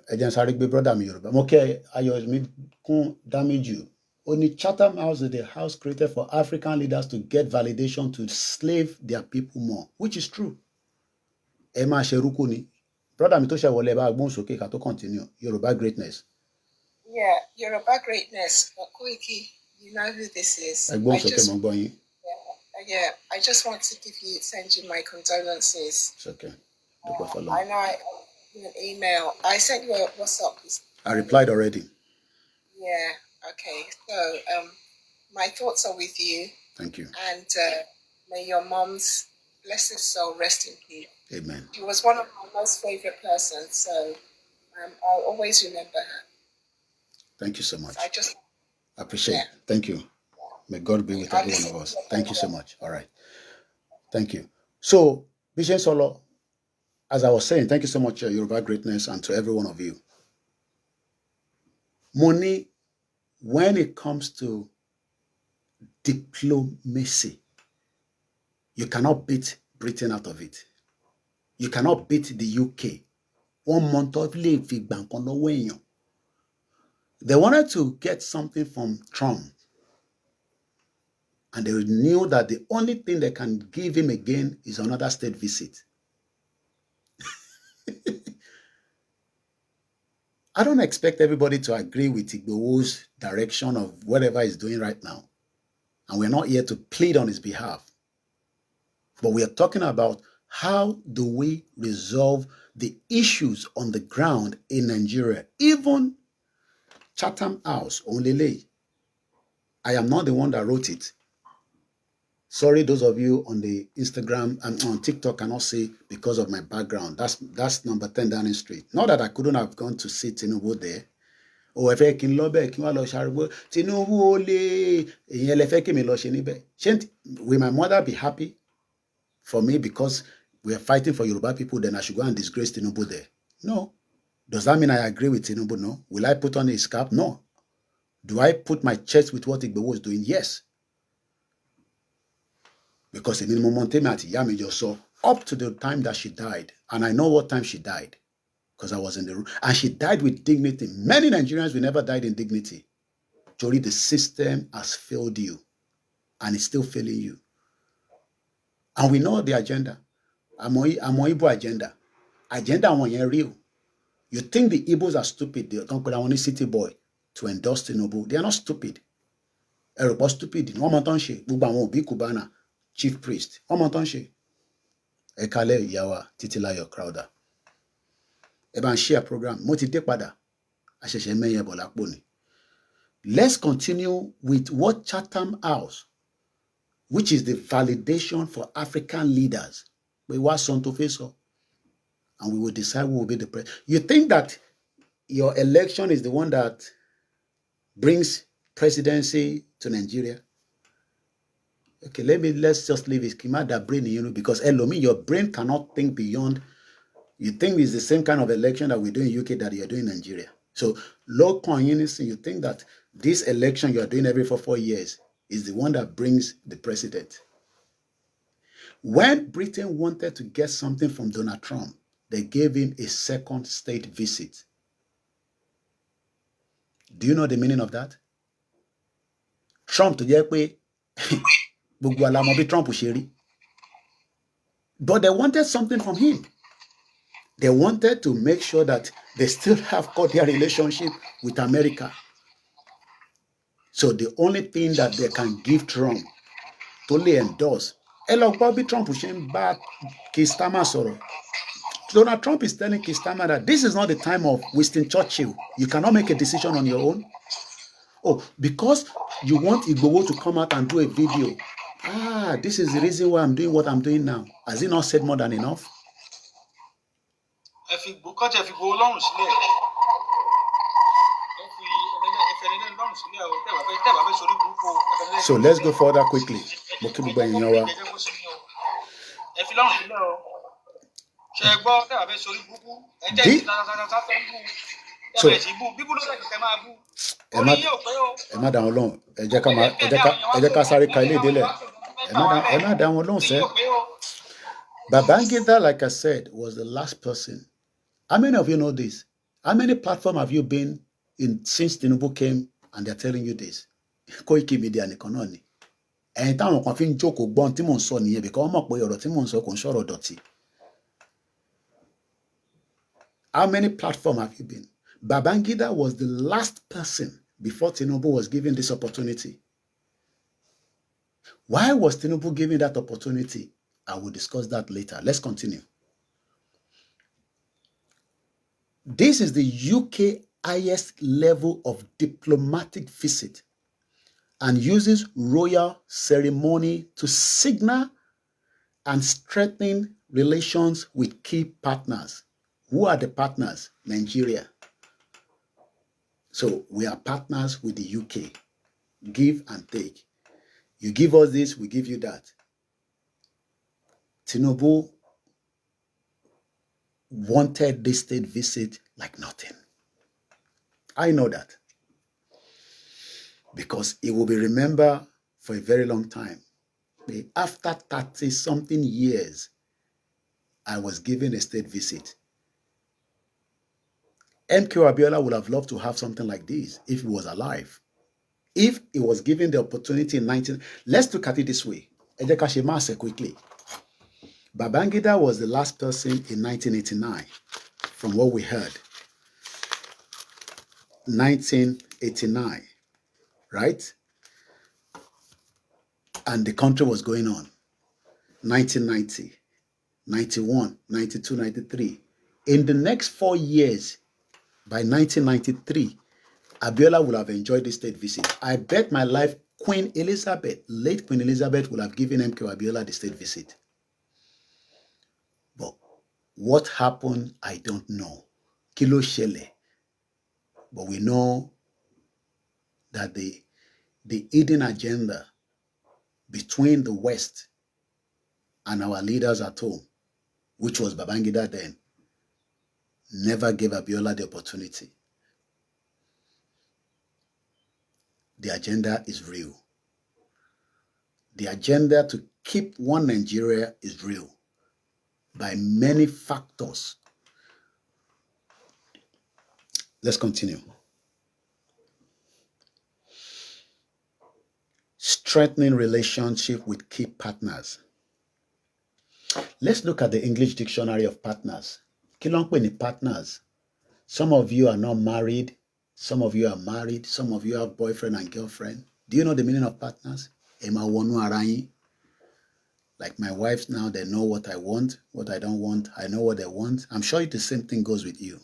Ẹ jẹ́ n sáré gbé brọ́dà mi Yorùbá. Mo kẹ́ Ayọ̀mí kún dámíjù. Ó ní Chatham House is the house created for African leaders to get validation to slave their people more, which is true. Ẹ máa ṣe rúkú ni. Brọ́dà mi tó ṣe wọlé bá gbóhùn sókè ká tó continue. Yorùbá greatness. Yeah, Yoruba greatness. But Koiki, you know who this is. Ẹ gbóhùn sókè mọ́ gbọ́ yín. Yeah, I just want to send you my condolences. It's okay. Dúpẹ́ fọlọ́run. I know I sent you an email. I sent you a WhatsApp. I replied already. Yeah, okay. So, my thoughts are with you. Thank you. And may your mom's blessed soul rest in peace. Amen. She was one of my most favorite persons, so I'll always remember her. Thank you so much. I just Appreciate it. Thank you. May God be with every one of us. Thank you so much. All right. Thank you. So, Bishen Solo, as I was saying, thank you so much, Yoruba greatness, and to every one of you. Money, when it comes to diplomacy, you cannot beat Britain out of it. You cannot beat the UK. 1 month of leave, they wanted to get something from Trump. And they knew that the only thing they can give him again is another state visit. I don't expect everybody to agree with Igboho's direction of whatever he's doing right now. And we're not here to plead on his behalf. But we are talking about how do we resolve the issues on the ground in Nigeria. Even Chatham House, Onlele. I am not the one that wrote it. Sorry, those of you on the Instagram and on TikTok cannot see because of my background. That's number 10 Downing Street. Not that I couldn't have gone to see Tinubu there. Oh, if I can love it, Tinubu ole, will my mother be happy for me because we are fighting for Yoruba people? Then I should go and disgrace Tinubu there? No. Does that mean I agree with Tinubu? No. Will I put on his cap? No. Do I put my chest with what Igbo was doing? Yes. Because in the moment Yami just saw up to the time that she died, and I know what time she died because I was in the room, and she died with dignity. Many Nigerians will never died in dignity. Truly, the system has failed you, and it's still failing you. And we know the agenda. Igbo agenda. Agenda on real. You think the Igbos are stupid? They don't put on city boy to endorse Tinubu. They are not stupid. Everybody stupid. One month on she, Kubana. Chief priest, Omotonse, Ekale Yawa, Titilayo Crowder. Eban share program, Moti Depada, Asheshe Meye Bolakboni. Let's continue with what Chatham House, which is the validation for African leaders. We want some to face up, and we will decide who will be the president. You think that your election is the one that brings presidency to Nigeria? Okay, let's just leave it. That brain, because Elomi, your brain cannot think beyond. You think it's the same kind of election that we do in UK that you're doing in Nigeria. So, local unison, you think that this election you're doing every 4 years is the one that brings the president. When Britain wanted to get something from Donald Trump, they gave him a second state visit. Do you know the meaning of that? Trump to Trump ṣe rí. But they wanted something from him. They wanted to make sure that they still have cordial relationship with America. So the only thing that they can give Trump to lè endorse. Ẹ lọ gbọ́ bí Trump ṣe ń bá Keir Starmer sọ̀rọ̀. Donald Trump is telling Keir Starmer that this is not the time of Winston Churchill. You cannot make a decision on your own. Oh, because you want Igboho to come out and do a video. Ah, this is the reason why I'm doing what I'm doing now. Has he not said more than enough? So let's go further quickly. So ẹ má dá wọn lóhùn, ẹ jẹ́ ká sáré ka ilé ìdílé, ẹ má dá wọn lóhùn sẹ́. Babangida, like I said, was the last person. How many of you know this? How many platforms have you been in since Tinubu came and they're telling you this? Koikimedia nìkan náà ni. Ẹ̀yin táwọn kan fi ń jókòó gbọ́n tí mò ń sọ nìyẹn because wọ́n mọ̀ pé ọ̀rọ̀ tí mò ń sọ kò ń ṣọ̀rọ̀ dọ̀tí. How many platforms have you been? Babangida was the last person before Tinubu was given this opportunity. Why was Tinubu given that opportunity? I will discuss that later. Let's continue. This is the UK highest level of diplomatic visit and uses royal ceremony to signal and strengthen relations with key partners. Who are the partners? Nigeria. So we are partners with the UK. Give and take. You give us this, we give you that. Tinubu wanted this state visit like nothing. I know that. Because it will be remembered for a very long time. After 30-something years, I was given a state visit. MK Abiola would have loved to have something like this if he was alive. If he was given the opportunity in 19... Let's look at it this way. Quickly. Babangida was the last person in 1989, from what we heard. 1989, right? And the country was going on. 1990, 91, 92, 93. In the next 4 years, by 1993, Abiola would have enjoyed this state visit. I bet my life Queen Elizabeth, late Queen Elizabeth, would have given MK Abiola the state visit. But what happened, I don't know. Kilo Shele. But we know that the hidden agenda between the West and our leaders at home, which was Babangida then, never gave Abiola the opportunity. The agenda is real. The agenda to keep one Nigeria is real by many factors. Let's continue. Strengthening relationship with key partners. Let's look at the English dictionary of partners. Kí ló ń pè ní partners? Some of you are not married. Some of you are married. Some of you have boyfriend and girlfriend. Do you know the meaning of partners? Ema wonu ara yin. Like my wives now, they know what I want, what I don't want. I know what they want. I'm sure the same thing goes with you.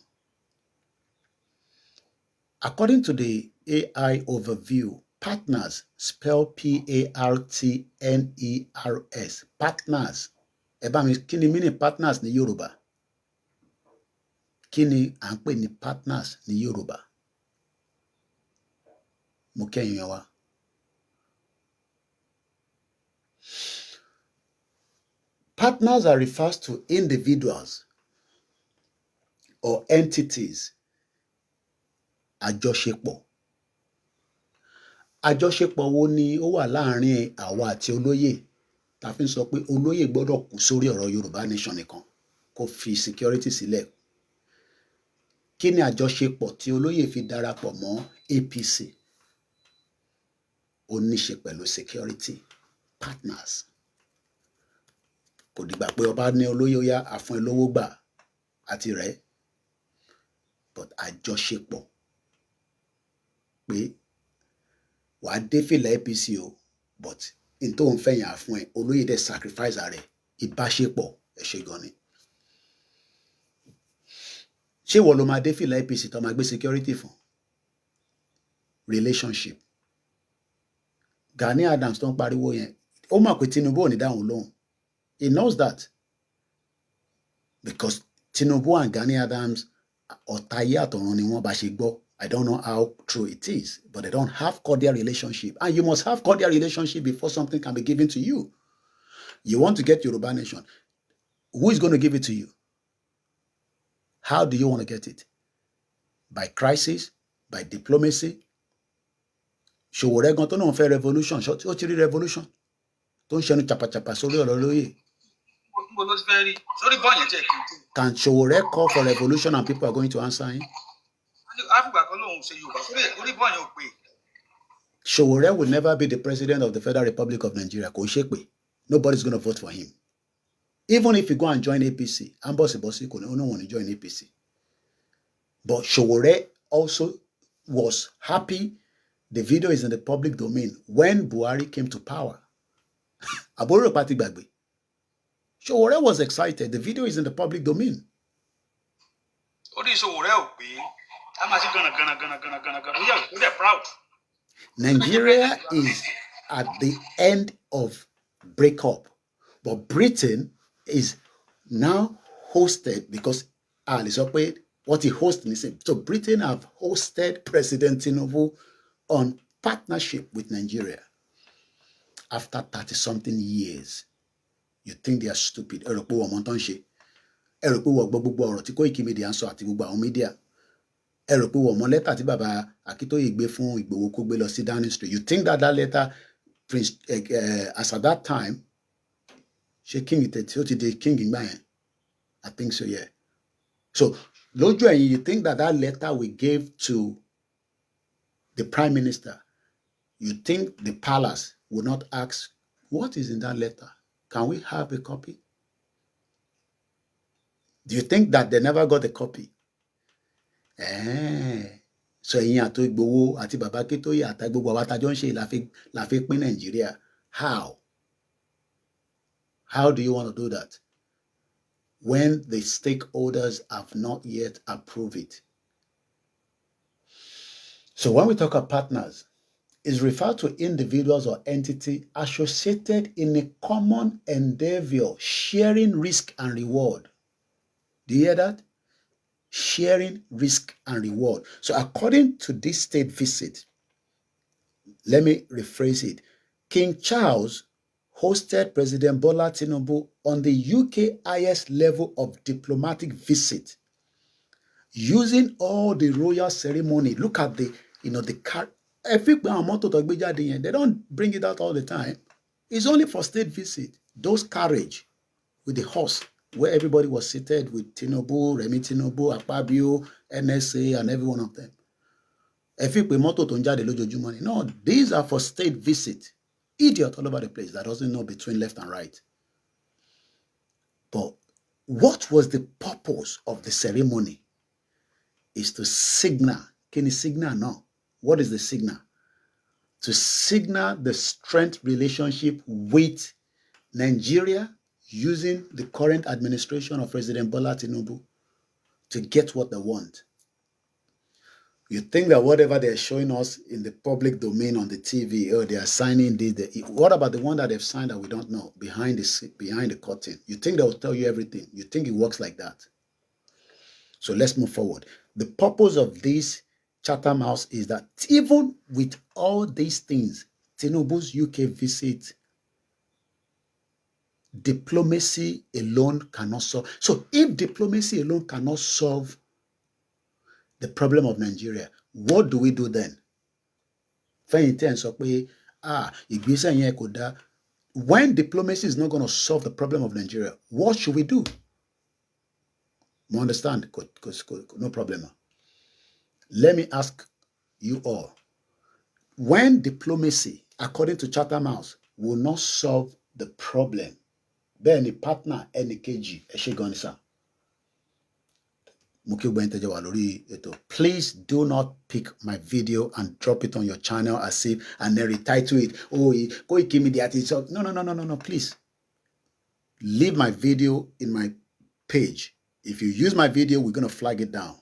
According to the AI overview, partners, spell P-A-R-T-N-E-R-S. Partners. Eba mi, kí ni meaning partners ní Yorùbá? Kí ni à ń pè ní partners ní Yorùbá? Mo kẹ́yin yẹn wá. Partners are refers to individuals or entities. Àjọṣepọ̀. Àjọṣepọ̀ wo ni ó wà láàrin àwa àti olóyè? Ta fi ń sọ pé olóyè gbọ́dọ̀ kú sórí ọ̀rọ̀ Yorùbá nation nìkan kó fi security sílẹ̀. Kí ni àjọṣepọ̀ tí olóyè fi darapọ̀ mọ́ APC? Ó ní ṣe pẹ̀lú security. Partners. kò dìgbà pé ọba ní olóyè ó yá àfún ẹ lówó gbà àti rẹ̀, but àjọṣepọ̀ pé wàá dé fìlà APC o but n tó ń fẹ̀yìn àfún ẹ olóyè dẹ̀ sacrifice rẹ̀, ìbáṣepọ̀ ẹ ṣe gan ni. ṣé ìwọ ló máa dé fìlà APC tó máa gbé security fún? Relationship. Gani Adams tó ń pariwo yẹn ó mọ̀ pé Tinubu ò ní dáhùn lóhùn, he knows that because Tinubu and Gani Adams ọ̀tá ayé àtọ̀run ni wọ́n bá ṣe gbọ́. I don't know how true it is, but they don't have cordial relationship. And you must have cordial relationship before something can be given to you. You want to get Yoruba nation. Who is going to give it to you? How do you want to get it? By crisis? By diplomacy? Ṣòwòrẹ́ gan tó náà fẹ́ revolution, ó ti rí revolution tó ń ṣẹnu chapachapa sórí ọ̀rọ̀ lóyè. Can Ṣòwòrẹ́ call for revolution and people are going to answer him? Ṣòwòrẹ́ will never be the president of the Federal Republic of Nigeria. Kò ṣe pé nobody's going to vote for him. Even if you go and join APC, Ambosi kò no one join APC. But Ṣòwòrẹ́ also was happy. The video is in the public domain when Buhari came to power. Àbúrò pati gbàgbé. Ṣòwòrẹ́ was excited. The video is in the public domain. Nigeria is at the end of breakup, but Britain is now hosted because what he hosted. So Britain have hosted President Tinubu on partnership with Nigeria after 30-something years. You think they are stupid? Ẹ rò pé wọ́n mọ tán ṣe. Ẹ rò pé wọ́n gbọ́ gbogbo ọ̀rọ̀ tí Koikimedia ń sọ àti gbogbo àwọn mídíà. Ẹ rò pé wọ́n mọ lẹ́tà tí bàbá Akíntóyè gbé fún Ìgbòho kó gbé lọ sí Downing Street. You think that letter, as at that time, ṣé king tí ó ti di king ìgbà yẹn? I think so, yeah. So lójú ẹ̀yin, you think that letter we gave to the Prime Minister, you think the palace would not ask, what is in that letter? Can we have a copy? Do you think that they never got a copy? So ẹ̀yin àti Ìgbòho àti bàbá Akíntóyè àti gbogbo àwọn atájọ́ ń ṣe la fi pín Nàìjíríà. How? How do you want to do that when the stakeholders have not yet approved it? So when we talk of partners, it's referred to individuals or entity associated in a common endeavor, sharing risk and reward. Do you hear that? Sharing risk and reward. So according to this state visit, let me rephrase it. King Charles hosted President Bola Tinubu on the UK highest level of diplomatic visit, using all the royal ceremony. Look at the car. Every motto they don't bring it out all the time. It's only for state visit. Those carriage with the horse, where everybody was seated with Tinubu, Remi Tinubu, Akpabio, NSA, and every one of them. No, these are for state visit. Idiot all over the place that doesn't know between left and right. But what was the purpose of the ceremony? Is to signal. Can you signal now? What is the signal? To signal the strength relationship with Nigeria using the current administration of President Bola Tinubu to get what they want. You think that whatever they're showing us in the public domain on the TV, they are signing this. What about the one that they've signed that we don't know behind the curtain? You think they'll tell you everything? You think it works like that? So let's move forward. The purpose of this Chatham House is that even with all these things, Tinubu's UK visit, diplomacy alone cannot solve. So if diplomacy alone cannot solve the problem of Nigeria, what do we do then? When diplomacy is not going to solve the problem of Nigeria, what should we do? You understand? No problem. Let me ask you all. When diplomacy, according to Chatham House, will not solve the problem bẹ́ẹ̀ ni partner ẹnì kejì ẹ ṣé gan ni sir. Mo kí gbogbo ẹ̀yin tẹ́ jẹ́ wà lórí ètò. Please do not pick my video and drop it on your channel as if and then retitle it. Oh, Koikimedia. No, please. Leave my video in my page. If you use my video, we're going to flag it down.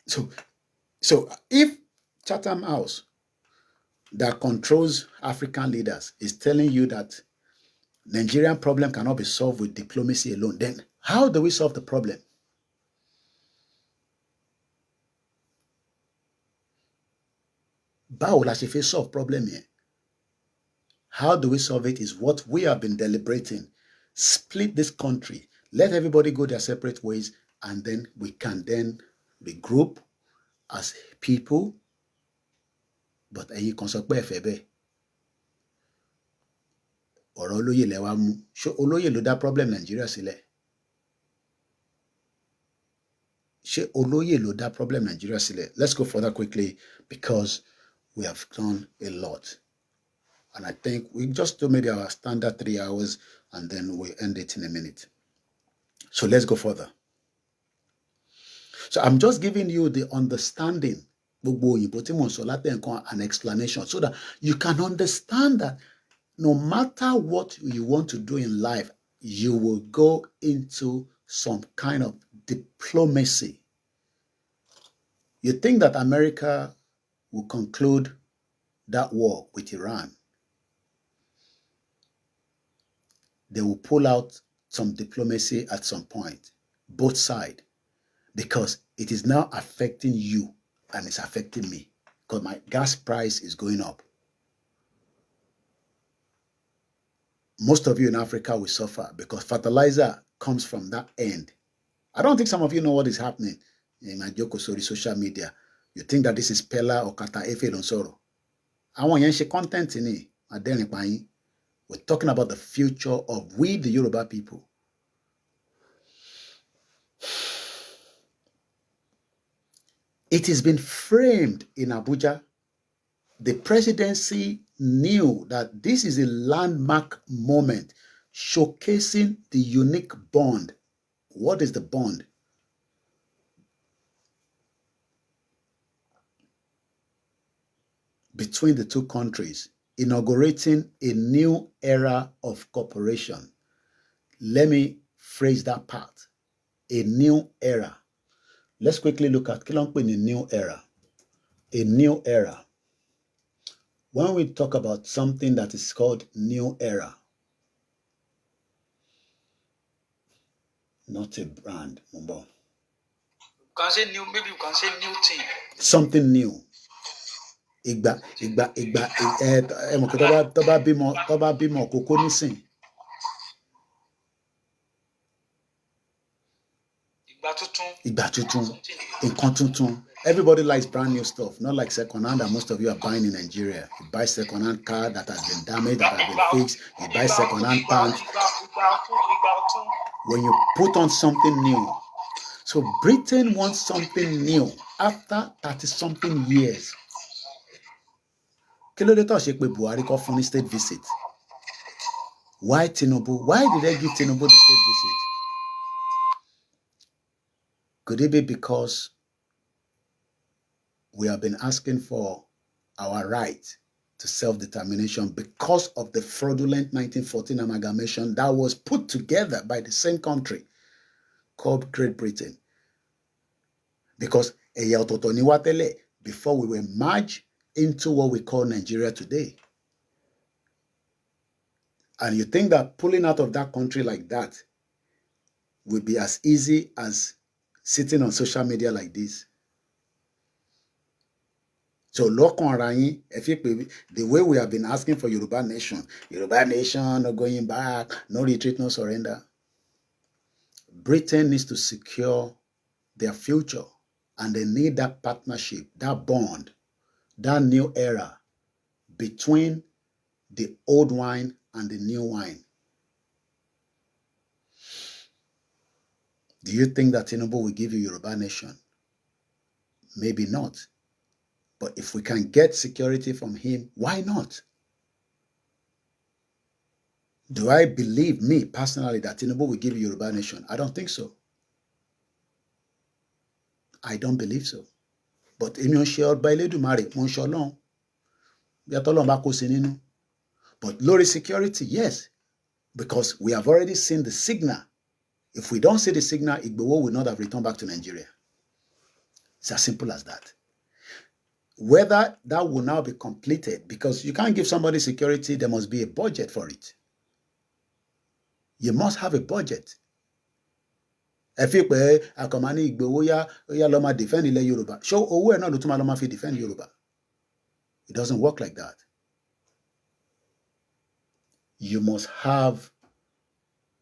So if Chatham House that controls African leaders is telling you that Nigerian problem cannot be solved with diplomacy alone, then how do we solve the problem? Báwo la ṣe fẹ́ solve problem here? How do we solve it is what we have been deliberating. Split this country. Let everybody go their separate ways, and then we can then regroup as people. But ẹ̀yin kan sọ pé ẹ fẹ́ bẹ́ẹ̀. Ọ̀rọ̀ olóyè lẹ wá mú. Ṣé olóyè ló dá problem Nigeria sílẹ̀? Ṣé olóyè ló dá problem Nigeria sílẹ̀? Let's go further quickly because we have done a lot. And I think we just do maybe our standard 3 hours and then we end it in a minute. So let's go further. So I'm just giving you the understanding, an explanation so that you can understand that no matter what you want to do in life, you will go into some kind of diplomacy. You think that America will conclude that war with Iran? They will pull out some diplomacy at some point, both sides, because it is now affecting you and it's affecting me because my gas price is going up. Most of you in Africa will suffer because fertilizer comes from that end. I don't think some of you know what is happening in my social media. You think that this is Pella or Kata Efe Lonsoro. I want you to content in it. We're talking about the future of we, the Yoruba people. It has been framed in Abuja. The presidency knew that this is a landmark moment showcasing the unique bond. What is the bond? Between the two countries, inaugurating a new era of cooperation. Let me phrase that part. A new era. Let's quickly look at a new era. A new era. When we talk about something that is called new era, not a brand, Mumbo. You can say new, maybe you can say new thing. Something new. Igba, toba bimo koko nisin. Igba tutun. Nkan tuntun. Everybody likes brand new stuff, not like second hand that most of you are buying in Nigeria. You buy second hand car that has been damaged, that has been fixed. You buy second hand pants. When you put on something new. So Britain wants something new after 30-something years. Kí ló dé tó ṣe pé Buhari kọ́ fún ní state visit? Why Tinubu? Why did they give Tinubu the state visit? Could it be because we have been asking for our right to self-determination because of the fraudulent 1914 amalgamation that was put together by the same country called Great Britain? Because before we were merged into what we call Nigeria today. And you think that pulling out of that country like that will be as easy as sitting on social media like this? So the way we have been asking for Yoruba nation, no going back, no retreat, no surrender. Britain needs to secure their future, and they need that partnership, that bond, that new era between the old wine and the new wine. Do you think that Tinubu will give you Yoruba nation? Maybe not. But if we can get security from him, why not? Do I believe, me personally, that Tinubu will give Yoruba nation? I don't think so. I don't believe so. But èmi ò ṣe ọba Elédùmarè, mo ń ṣe Ọlọ́run. Bí Ọlọ́run bá kó sí nínú. But lórí security, yes. Because we have already seen the signal. If we don't see the signal, Igboho will not have returned back to Nigeria. It's as simple as that. Whether that will now be completed, because you can't give somebody security, there must be a budget for it. You must have a budget. Ẹ fi pé àkànmá ní Ìgbòho yá lọ máa defend ilẹ̀ Yorùbá. Ṣó owó ẹ̀ náà ló tún máa lọ máa fi defend Yorùbá? It doesn't work like that. You must have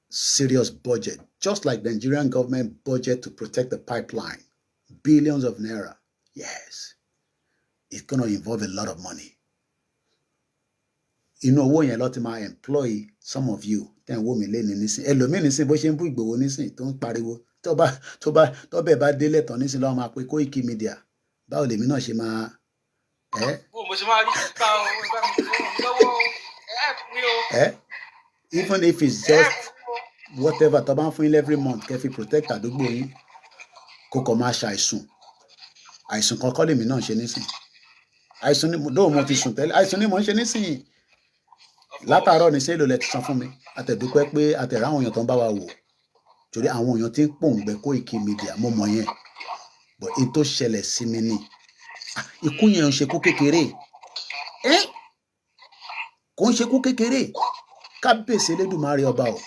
serious budget, just like the Nigerian government budget to protect the pipeline. Billions of naira. Yes. It's going to involve a lot of money. Inú owó yẹn ló ti máa employ some of you. Then wo mi lé ní nísìn. Ẹlòmíì nísìn bó ṣe ń bú Ìgbòho nísìn tó ń pariwo. Tó bẹ́ẹ̀ bá délé tán nísìn lọ́wọ́ máa pe Koikimedia. Báwo lèmi náà ṣe máa even if it's just whatever tó bá ń fún yín every month kẹ́ fi protect àdúgbò yín kó kọ́ máa ṣàìsùn. Àìsùn kan kọ́ lèmi náà ṣe nísìn. Àìsùn ni lóò mo ti sùn tẹ́lẹ̀. Àìsùn ni mo ń ṣe nísìn. Látàárọ̀ ní sẹ́lò lẹ ti san fún mi. Àtẹ̀dúpẹ́ pé àtẹ̀rá àwọn èèyàn tó ń bá wa wò. Torí àwọn èèyàn tí ń pòǹgbẹ Koikimedia mo mọ̀ yẹn. But in tó ṣẹlẹ̀ sí mi ni. Ikú yẹn ń ṣe kú kékeré. Kò ń ṣe kú kékeré. Kábíyèsí Elédùmarè ọba o.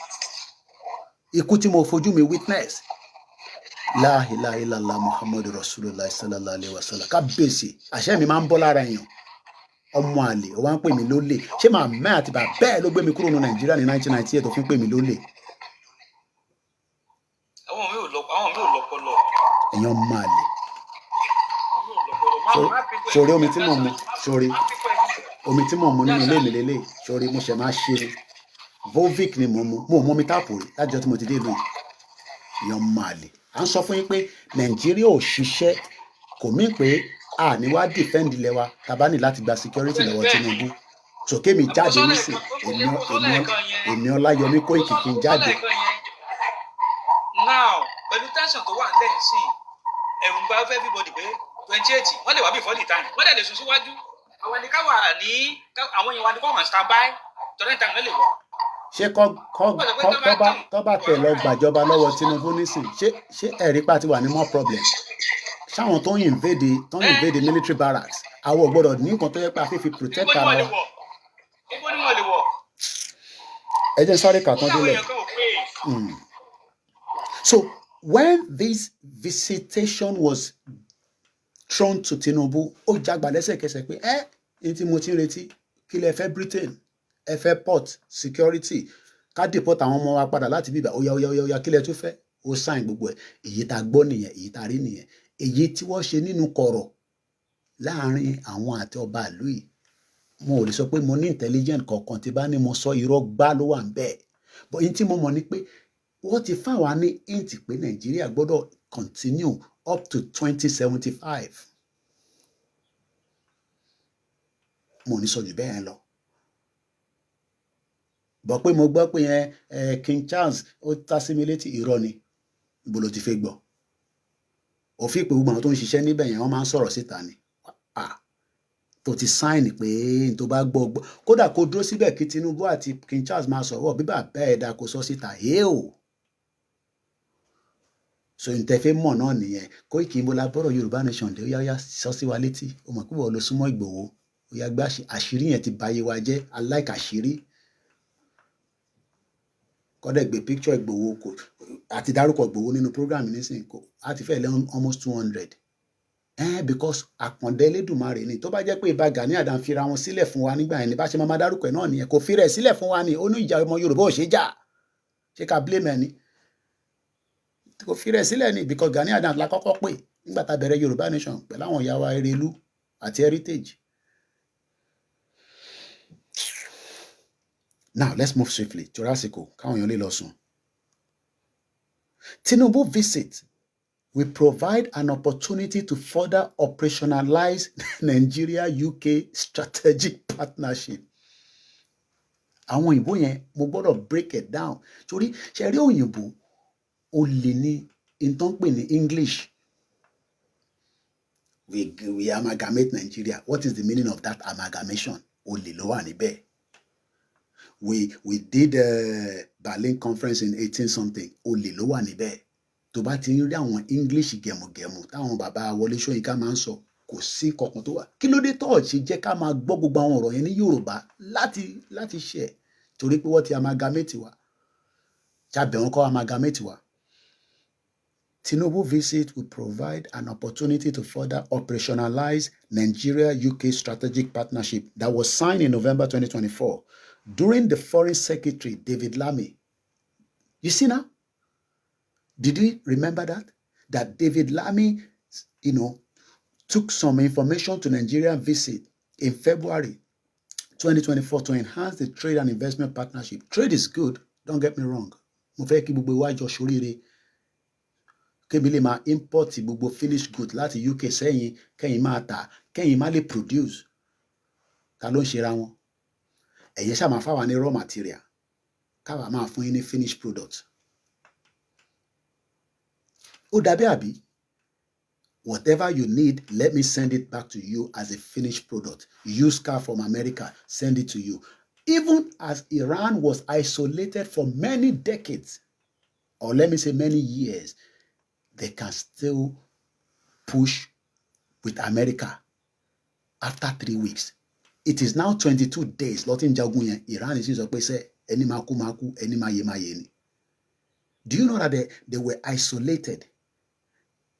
Ikú tí mo fojú mi witness. La ilaha illallah Muhammadu Rasulullah sallallahu alaihi wasallam. Kábíyèsí. Àṣẹ mi máa ń bọ́ lára èèyàn. Ọmọ àlè ó wá ń pè mí lólè. Ṣé màmá àti bàbá bẹ́ẹ̀ ló gbé mi kúrò ní Nàìjíríà ní 1998 tó fi ń pè mí lólè? Àwọn mi ò lọ́pọlọ. Èèyàn máa lè. Sórí omi tí mò ń mu, sórí omi tí mò ń mu nínú ilé mi lélẹ̀, sórí mo ṣẹ̀ máa ṣe ni. Volvic ni mò ń mu, mo ò mú omi táàpù rí lájọ́ tí mo ti dé ìlú yìí. Èèyàn máa lè. À ń sọ fún yín pé Nàìjíríà ò ṣiṣẹ́, kò mí pé a ní wá defend ilẹ̀ wa tàbá ní láti gba security lọ́wọ́ Tinubu. Sòkè mi jáde nísìn, èmi Ọláyọmí Kóìkì kí n jáde. Now, pẹ̀lú tension tó wà lẹ́yìn sí ẹ̀rù ń bá everybody pé 28 wọ́n lè wá before the time wọ́n lè sún síwájú. Àwọn ẹni ká wà ní àwọn èèyàn wa ni kò hàn stand by tọ́lá ìtàn lè wọ̀. Ṣé tó bá tẹ̀ lọ gbàjọba lọ́wọ́ Tinubu nísìn, ṣé ẹ̀rí pa ti wà ní more problem? Ṣáwọn tó ń invade military barracks, àwọn ò gbọ́dọ̀ ní nǹkan tó yẹ pé a fi protect ara wa. Ibo ni wọ́n lè wọ̀. Ẹ jẹ́ sáré kà tán délẹ̀. So when this visitation was thrown to Tinubu, ó jágbà lẹ́sẹ̀kẹsẹ̀ pé ní tí mo ti ń retí kí lẹ fẹ́ Britain, ẹ fẹ́ port security, ká deport àwọn ọmọ wa padà láti bíbá óyá kí lẹ tún fẹ́, ó sign gbogbo ẹ̀. Èyí tá gbọ́ nìyẹn, èyí tá rí nìyẹn. Èyí tí wọ́n ṣe nínú kọ̀rọ̀ láàrin àwọn àti ọba ìlú yìí, mo ò lè sọ pé mo ní intelligent kankan tí bá ní mo sọ irọ́ gbá ló wà ń bẹ́ẹ̀. But yín tí mo mọ̀ ni pé wọ́n ti fáwa ní hint pé Nàìjíríà gbọ́dọ̀ continue up to 2075. Mo ní sọ jù bẹ́ẹ̀ lọ. Bọ̀ pé mo gbọ́ pé King Charles ó ta sí mi létí irọ́ ni. Ibo ló ti fẹ́ gbọ́? Òfin pé gbogbo àwọn tó ń ṣiṣẹ́ níbẹ̀ yẹn wọ́n máa ń sọ̀rọ̀ síta ni. Tó ti sign pé tó bá gbọ́ kódà kó dúró síbẹ̀ kí Tinubu àti King Charles máa sọ̀rọ̀ bí bàbá ẹ̀dá kó sọ síta o. So ìtẹ̀fẹ́ mọ̀ náà nìyẹn. Koiki mo la bọ́rọ̀ Yorùbá nation dé ó yá sọ sí wa létí. Ó mọ̀ pé wọ́n lọ súnmọ́ Ìgbòho. Ó yá gbá àṣírí yẹn ti báyé wa jẹ́. I like àṣírí. Kọ́dẹ̀ gbé picture Ìgbòho kò àti dárúkọ Ìgbòho nínú program nísìnyí kò àti fẹ́ lé almost 200. Because àpọ̀ndẹ́ Elédùmarè ni tó bá jẹ́ pé Ìbà Gani Adams fira wọn sílẹ̀ fún wa nígbà yẹn ni bá ṣe máa dárúkọ ẹ̀ náà nìyẹn kò fi rẹ̀ sílẹ̀ fún wa ni ó ní ìjà ọmọ Yorùbá ò ṣe jà ṣé ká blame ẹ̀ ni kò fi rẹ̀ sílẹ̀ ni because Gani Adams la kọ́kọ́ pè nígbà tá a bẹ̀rẹ̀ Yorùbá nation pẹ̀lú àwọn ìyá wa Erelu àti Heritage. Now let's move swiftly to Rasiko káwọn èèyàn lè lọ sùn. Tinubu visit will provide an opportunity to further operationalize Nigeria-UK strategic partnership. àwọn òyìnbó yẹn mo gbọ́dọ̀ break it down torí ṣe rí òyìnbó ó lè ní nǹkan pè ní English. We amalgamate Nigeria. What is the meaning of that amalgamation? Ó lè ló wà níbẹ̀. We did a Berlin conference in 18 something. Ó lè ló wà níbẹ̀. Tó bá ti ń rí àwọn English gẹ̀mùgẹ̀mù táwọn bàbá Wọlé Ṣóyínká máa ń sọ kò sí kankan tó wà. Kí ló dé tó ṣe jẹ́ ká máa gbọ́ gbogbo àwọn ọ̀rọ̀ yẹn ní Yorùbá láti ṣe torí pé wọ́n ti amalgamate wa. Ṣàbẹ̀ wọn kọ́ amalgamate wa. Tinubu visit will provide an opportunity to further operationalize Nigeria-UK strategic partnership that was signed in November 2024 during the Foreign Secretary David Lammy. You see now? Did you remember that? That David Lammy, took some information to Nigerian visit in February 2024 to enhance the trade and investment partnership. Trade is good, don't get me wrong. Mo fẹ́ kí gbogbo wa jọ ṣoríire. Kébí lè máa import gbogbo finished good láti UK sẹ́yìn kẹ́yìn máa tà kẹ́yìn má lè produce. Ta ló ń ṣera wọn? Ẹ̀yẹ́ ṣáà máa fáwa ní raw material. Káwa máa fún yín ní finished product. Ó dàbí àbí? Whatever you need, let me send it back to you as a finished product. Used car from America, send it to you. Even as Iran was isolated for many decades, or let me say many years, they can still push with America after 3 weeks. It is now 22 days. Lotin Jagunye, Iran is used to say, any maku, any maye. Do you know that they were isolated?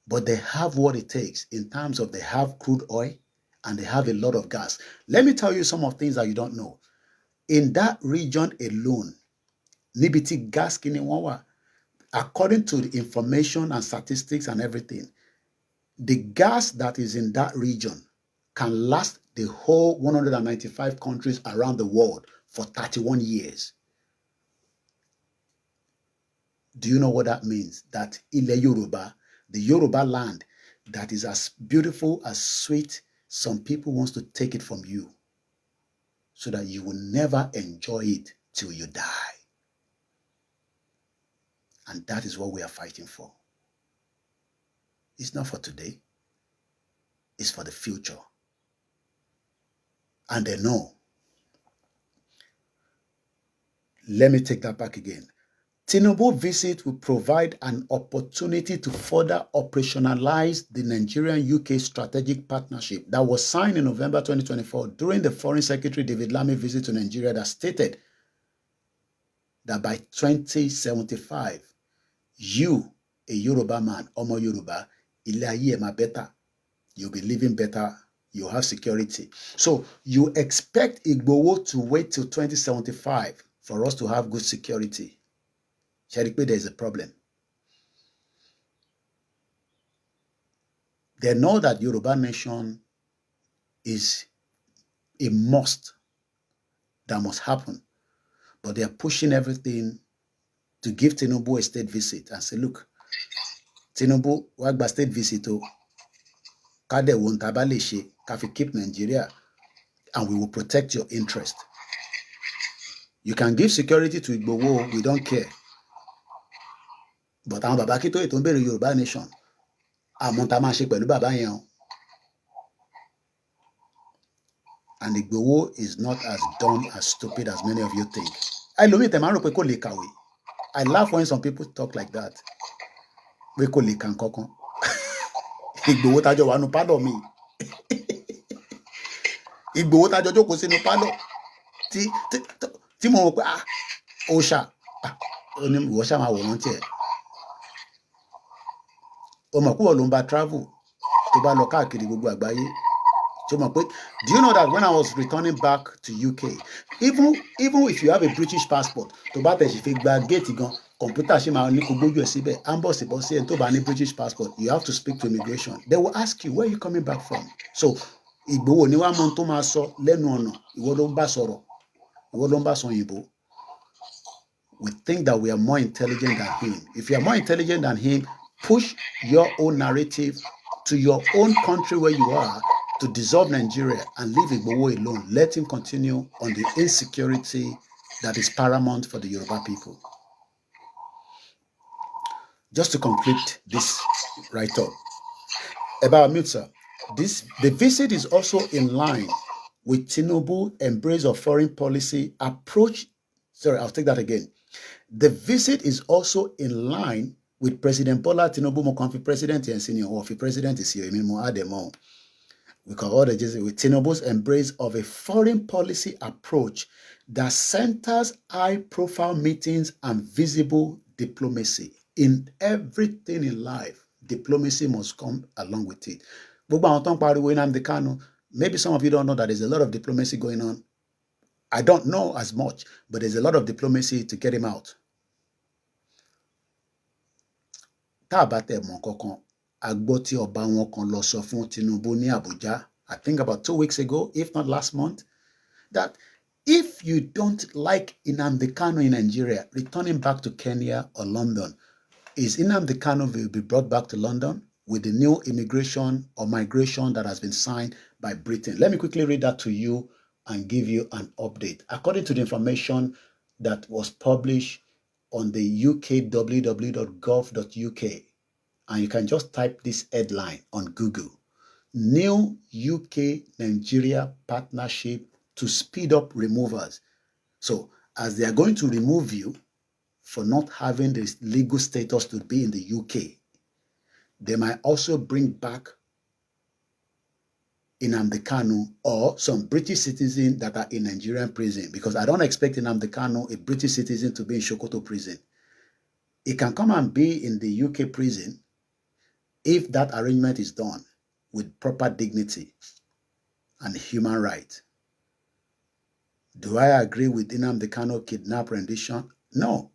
But they have what it takes in terms of they have crude oil and they have a lot of gas. Let me tell you some of things that you don't know. In that region alone, Nibiti gas kiniwawa, according to the information and statistics and everything, the gas that is in that region can last the whole 195 countries around the world for 31 years. Do you know what that means? That Ile Yoruba, the Yoruba land that is as beautiful, as sweet, some people wants to take it from you so that you will never enjoy it till you die. And that is what we are fighting for. It's not for today. It's for the future. And they know. Let me take that back again. Tinubu visit will provide an opportunity to further operationalize the Nigerian-UK strategic partnership that was signed in November 2024 during the Foreign Secretary David Lammy visit to Nigeria that stated that by 2075, you, a Yoruba man, Omo Yoruba, ile aye ma better, you'll be living better, you'll have security. So you expect Igboho to wait till 2075 for us to have good security. Sharikpe, there is a problem. They know that Yoruba nation is a must that must happen. But they are pushing everything to give Tinubu a state visit and say, look, Tinubu, wagba state visit to Kade Wontabalishe, Kafi keep Nigeria, and we will protect your interest. You can give security to Igboho, we don't care. But àwọn bàbá kí tó ètò ń bèrè Yorùbá nation àmọ́ tá máa ṣe pẹ̀lú bàbá yẹn o. And Igboho is not as dumb, as stupid as many of you think. Ẹlòmíì tẹ̀ máa ń rò pé kò lè kàwé. I laugh when some people talk like that. Pé kò lè kàn kankan. Igboho tájọ wà nù pálọ̀ mi. Igboho tájọ jókòó sínú pálọ̀. Tí mo rò pé òòṣà ìwọ ṣá máa wòran tiẹ̀. O mọ̀ pé wọ́n ló ń bá travel tó bá lọ káàkiri gbogbo àgbáyé. Do you know that when I was returning back to UK, even if you have a British passport, tó bá tẹ̀sí fi gba gate gan, kọ̀mpútà ṣe máa ní kó gbójú ẹ̀ síbẹ̀, ambọ̀sibọ́sí ẹ̀ tó bá ní British passport, you have to speak to immigration. They will ask you, where are you coming back from? So, Ìgbòho ni wàá mọ tó máa sọ lẹ́nu ọ̀nà, ìwọ ló ń bá sọ̀rọ̀, ìwọ ló ń bá sọ òyìnbó. We think that we are more intelligent than him. If you are more intelligent than him, push your own narrative to your own country where you are to dissolve Nigeria and leave Igboho alone. Let him continue on the insecurity that is paramount for the Yoruba people. Just to complete this write-up, about mute, sir. The visit is also in line with Tinubu's embrace of foreign policy approach. Sorry, I'll take that again. The visit is also in line with President Bola Tinubu Mokonfi, President and Senior, or if President is here, we call all the with Tinubu's embrace of a foreign policy approach that centers high-profile meetings and visible diplomacy. In everything in life, diplomacy must come along with it. Maybe some of you don't know that there's a lot of diplomacy going on. I don't know as much, but there's a lot of diplomacy to get him out. Abuja, I think about 2 weeks ago, if not last month, that if you don't like Nnamdi Kanu in Nigeria, returning back to Kenya or London, is Nnamdi Kanu will be brought back to London with the new immigration or migration that has been signed by Britain. Let me quickly read that to you and give you an update. According to the information that was published on the UK www.gov.uk, and you can just type this headline on Google, new UK-Nigeria partnership to speed up removals. So as they are going to remove you for not having this legal status to be in the UK, they might also bring back Nnamdi Kanu or some British citizens that are in Nigerian prison, because I don't expect Nnamdi Kanu, a British citizen, to be in Sokoto prison. He can come and be in the UK prison if that arrangement is done with proper dignity and human rights. Do I agree with Nnamdi Kanu kidnap rendition? No.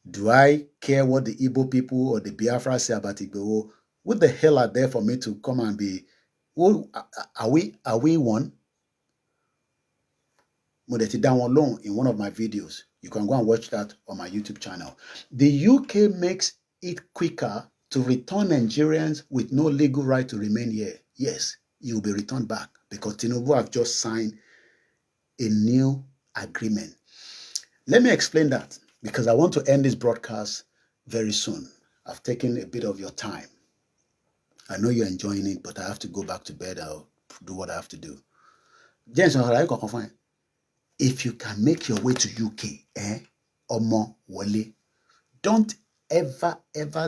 Do I care what the Igbo people or the Biafra say about Igbo? What the hell are there for me to come and be? Well, are we one? Down alone in one of my videos. You can go and watch that on my YouTube channel. The UK makes it quicker to return Nigerians with no legal right to remain here. Yes, you will be returned back because Tinubu have just signed a new agreement. Let me explain that because I want to end this broadcast very soon. I've taken a bit of your time. I know you're enjoying it, but I have to go back to bed. I'll do what I have to do. If you can make your way to UK, Omo Wale, don't ever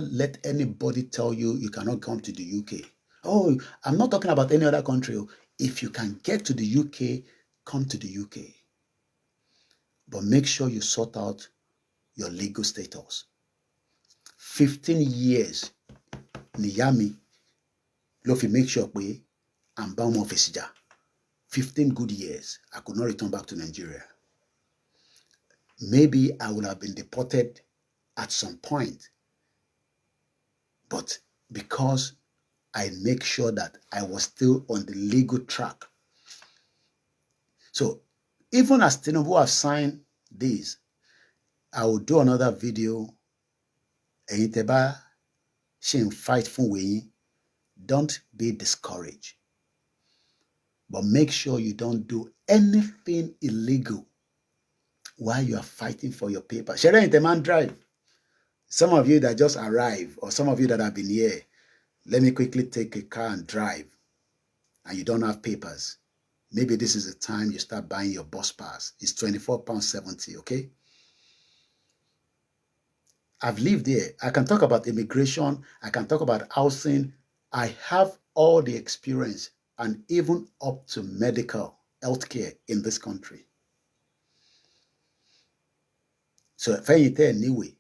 let anybody tell you you cannot come to the UK. Oh, I'm not talking about any other country. If you can get to the UK, come to the UK. But make sure you sort out your legal status. 15 years, Niyami, Lofi make sure I'm bound of 15 good years, I could not return back to Nigeria. Maybe I would have been deported at some point. But because I make sure that I was still on the legal track. So even as Tinubu have signed this, I will do another video. Fight for we. Don't be discouraged. But make sure you don't do anything illegal while you are fighting for your paper. Share the man drive. Some of you that just arrived, or some of you that have been here, let me quickly take a car and drive, and you don't have papers. Maybe this is the time you start buying your bus pass. It's £24.70, okay? I've lived there. I can talk about immigration. I can talk about housing. I have all the experience and even up to medical healthcare in this country. So, anyway,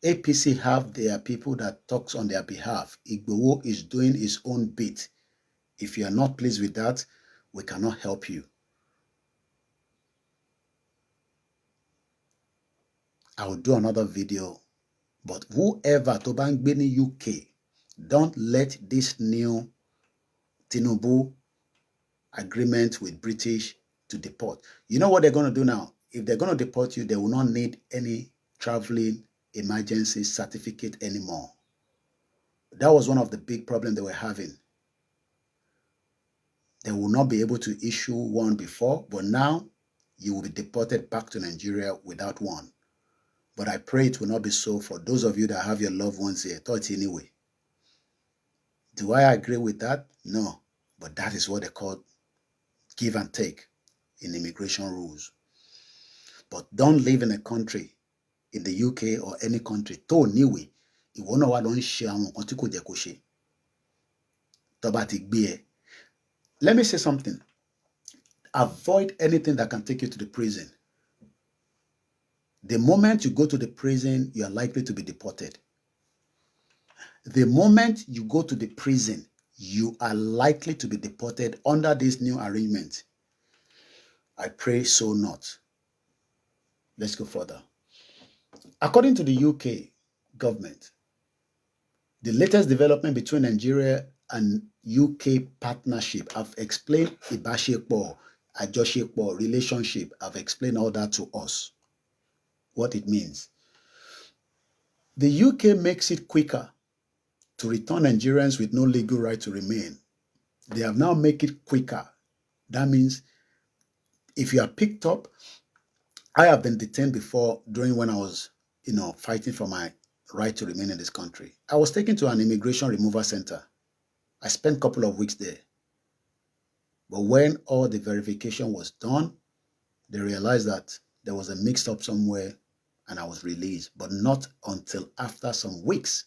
APC have their people that talks on their behalf. Igbowo is doing his own bit. If you are not pleased with that, we cannot help you. I will do another video. But whoever to Bangbeni UK, don't let this new Tinubu agreement with British to deport. You know what they're going to do now? If they're going to deport you, they will not need any traveling emergency certificate anymore. That was one of the big problems they were having. They will not be able to issue one before, but now you will be deported back to Nigeria without one. But I pray it will not be so for those of you that have your loved ones here. Thought anyway. Do I agree with that? No. But that is what they call give and take in immigration rules. But don't live in a country, in the UK or any country, tó níwèé, ìwọ náà wá lọ ń ṣe àwọn nǹkan tí kò jẹ́ kó ṣe. Tó bá ti gbé ẹ. Let me say something. Avoid anything that can take you to the prison. The moment you go to the prison, you are likely to be deported. The moment you go to the prison, you are likely to be deported under this new arrangement. I pray so not. Let's go further. According to the UK government, the latest development between Nigeria and UK partnership, I've explained ìbáṣepọ̀, àjọṣepọ̀, relationship. I've explained all that to us, what it means. The UK makes it quicker to return Nigerians with no legal right to remain. They have now made it quicker. That means if you are picked up, I have been detained before during when I was, fighting for my right to remain in this country. I was taken to an immigration removal center. I spent a couple of weeks there. But when all the verification was done, they realized that there was a mix-up somewhere and I was released, but not until after some weeks.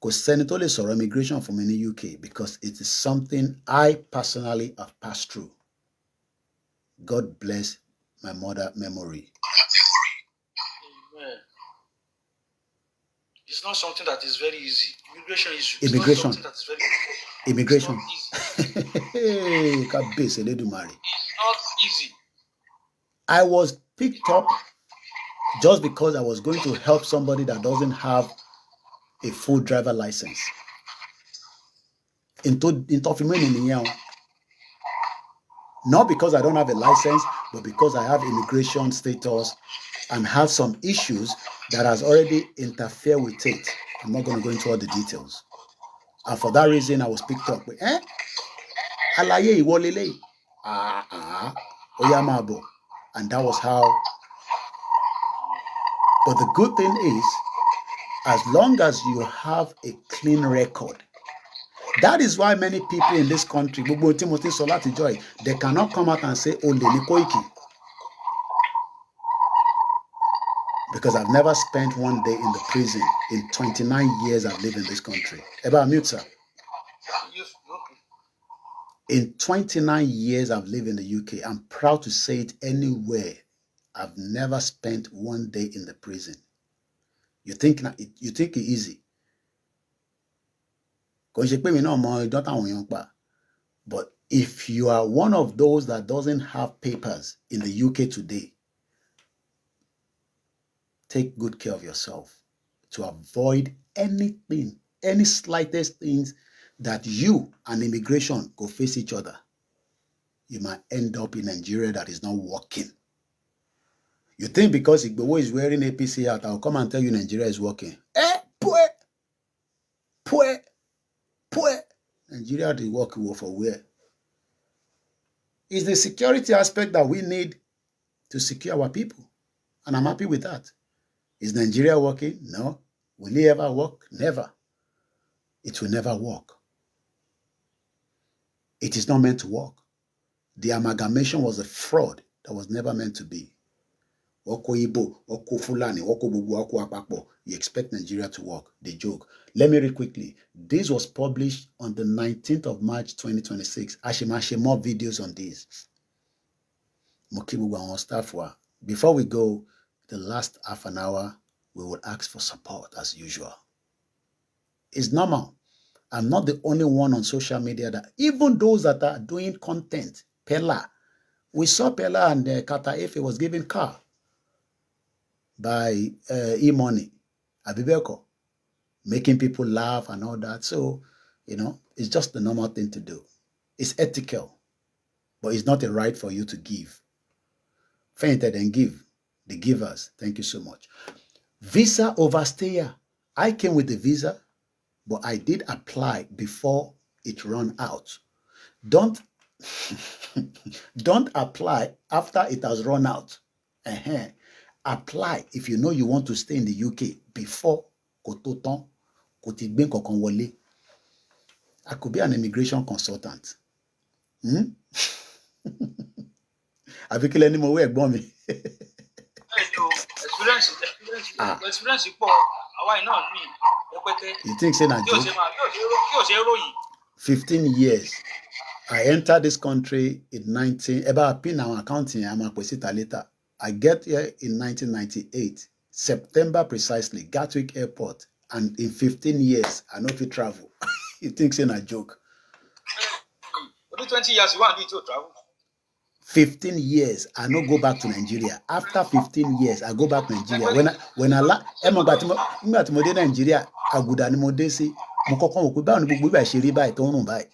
Because Senator lè immigration from in the UK because it is something I personally have passed through. God bless my mother memory. Amen. It's not something that is very easy. Immigration is Immigration. not something that is very easy. Immigration. It's not easy. It's not easy. I was picked up just because I was going to help somebody that doesn't have a full driver license. Not because I don't have a license, but because I have immigration status and have some issues that has already interfered with it. I'm not going to go into all the details. And for that reason, I was picked up. Alaye ìwọ lélẹ́yìí. Oyamabo. And that was how. But the good thing is, as long as you have a clean record, that is why many people in this country, they cannot come out and say, OLAYOMI KOIKI. Because I've never spent one day in the prison in 29 years I've lived in this country. Eba mute, sir. In 29 years I've lived in the UK, I'm proud to say it anywhere. I've never spent one day in the prison. You think it easy? But if you are one of those that doesn't have papers in the UK today, take good care of yourself to avoid anything, any slightest things that you and immigration go face each other. You might end up in Nigeria that is not working. You think because Igboho is wearing APC out, I'll come and tell you Nigeria is working. Nigeria is working for where? It's the security aspect that we need to secure our people. And I'm happy with that. Is Nigeria working? No. Will it ever work? Never. It will never work. It is not meant to work. The amalgamation was a fraud that was never meant to be. You expect Nigeria to work. They joke. Let me read quickly. This was published on the 19th of March 2026. I should more videos on this. Before we go, the last half an hour, we will ask for support as usual. It's normal. I'm not the only one on social media that, even those that are doing content, Pella. We saw Pella and Kata Efe was given car by e-money, Abibeko, making people laugh and all that. So, it's just the normal thing to do. It's ethical, but it's not a right for you to give. Fainted and give. The givers, thank you so much. Visa overstayer. I came with a visa, but I did apply before it ran out. Don't don't apply after it has run out. Apply if you know you want to stay in the UK before Kototon, Kotigben Kokon Wole. I could be an immigration consultant. Àbíkílẹ̀ ni mo wé ẹ̀gbọ́n mi. Experience pọ̀ àwa iná mi rẹpẹtẹ. You think say na joke? 15 years. I entered this country in 19. About pin our accounting, I'm a posita later. I get here in 1998, September precisely, Gatwick Airport, and in 15 years, I know if you travel. You think it's a joke? Only 20 years you want me to travel. 15 years, I no go back to Nigeria. After 15 years, I go back to Nigeria. When I Nigeria, I go down to say, mo kọ́kọ́ wò pé báwo ni gbogbo ibà ṣe rí báyìí tó ń rùn báyìí.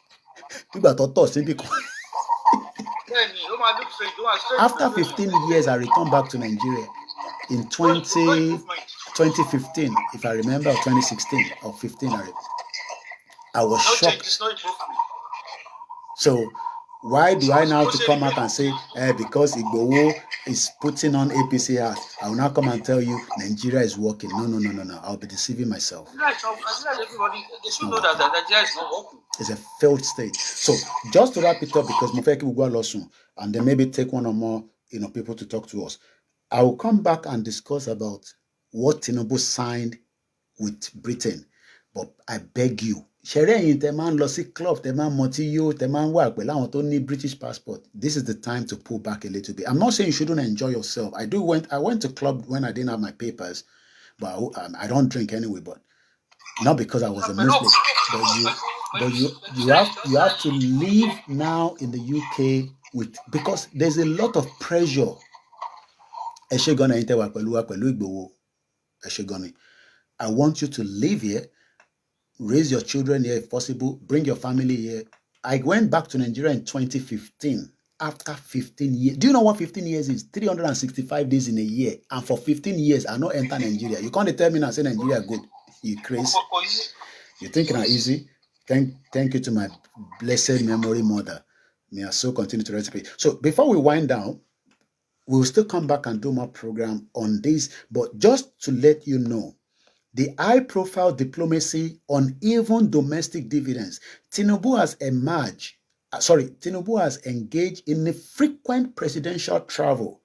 Nígbà tó tọ̀ síbí kan. After 15 years, I returned back to Nigeria in 2015, if I remember, or 2016 or 15. I was shocked. So why do I now to come out and say, because Igboho is putting on APC hat, I will now come and tell you Nigeria is working. No. I'll be deceiving myself. It's a failed state. So just to wrap it up, because Mufeki will go a lot soon, and then maybe take one or more people to talk to us. I will come back and discuss about what Tinubu signed with Britain. But I beg you, club, British passport. This is the time to pull back a little bit. I'm not saying you shouldn't enjoy yourself. I went to club when I didn't have my papers, but I don't drink anyway. But not because I was a Muslim. But you have to live now in the UK because there's a lot of pressure. I want you to live here, raise your children here if possible, bring your family here. I went back to Nigeria in 2015 after 15 years. Do you know what 15 years is? 365 days in a year. And for 15 years, I not enter Nigeria. You can't tell me now say Nigeria good. You crazy. You think it's easy? Thank you to my blessed memory mother. May I so continue to recipe. So before we wind down, we'll still come back and do more program on this. But just to let you know, the high-profile diplomacy on even domestic dividends, Tinubu has engaged in a frequent presidential travel,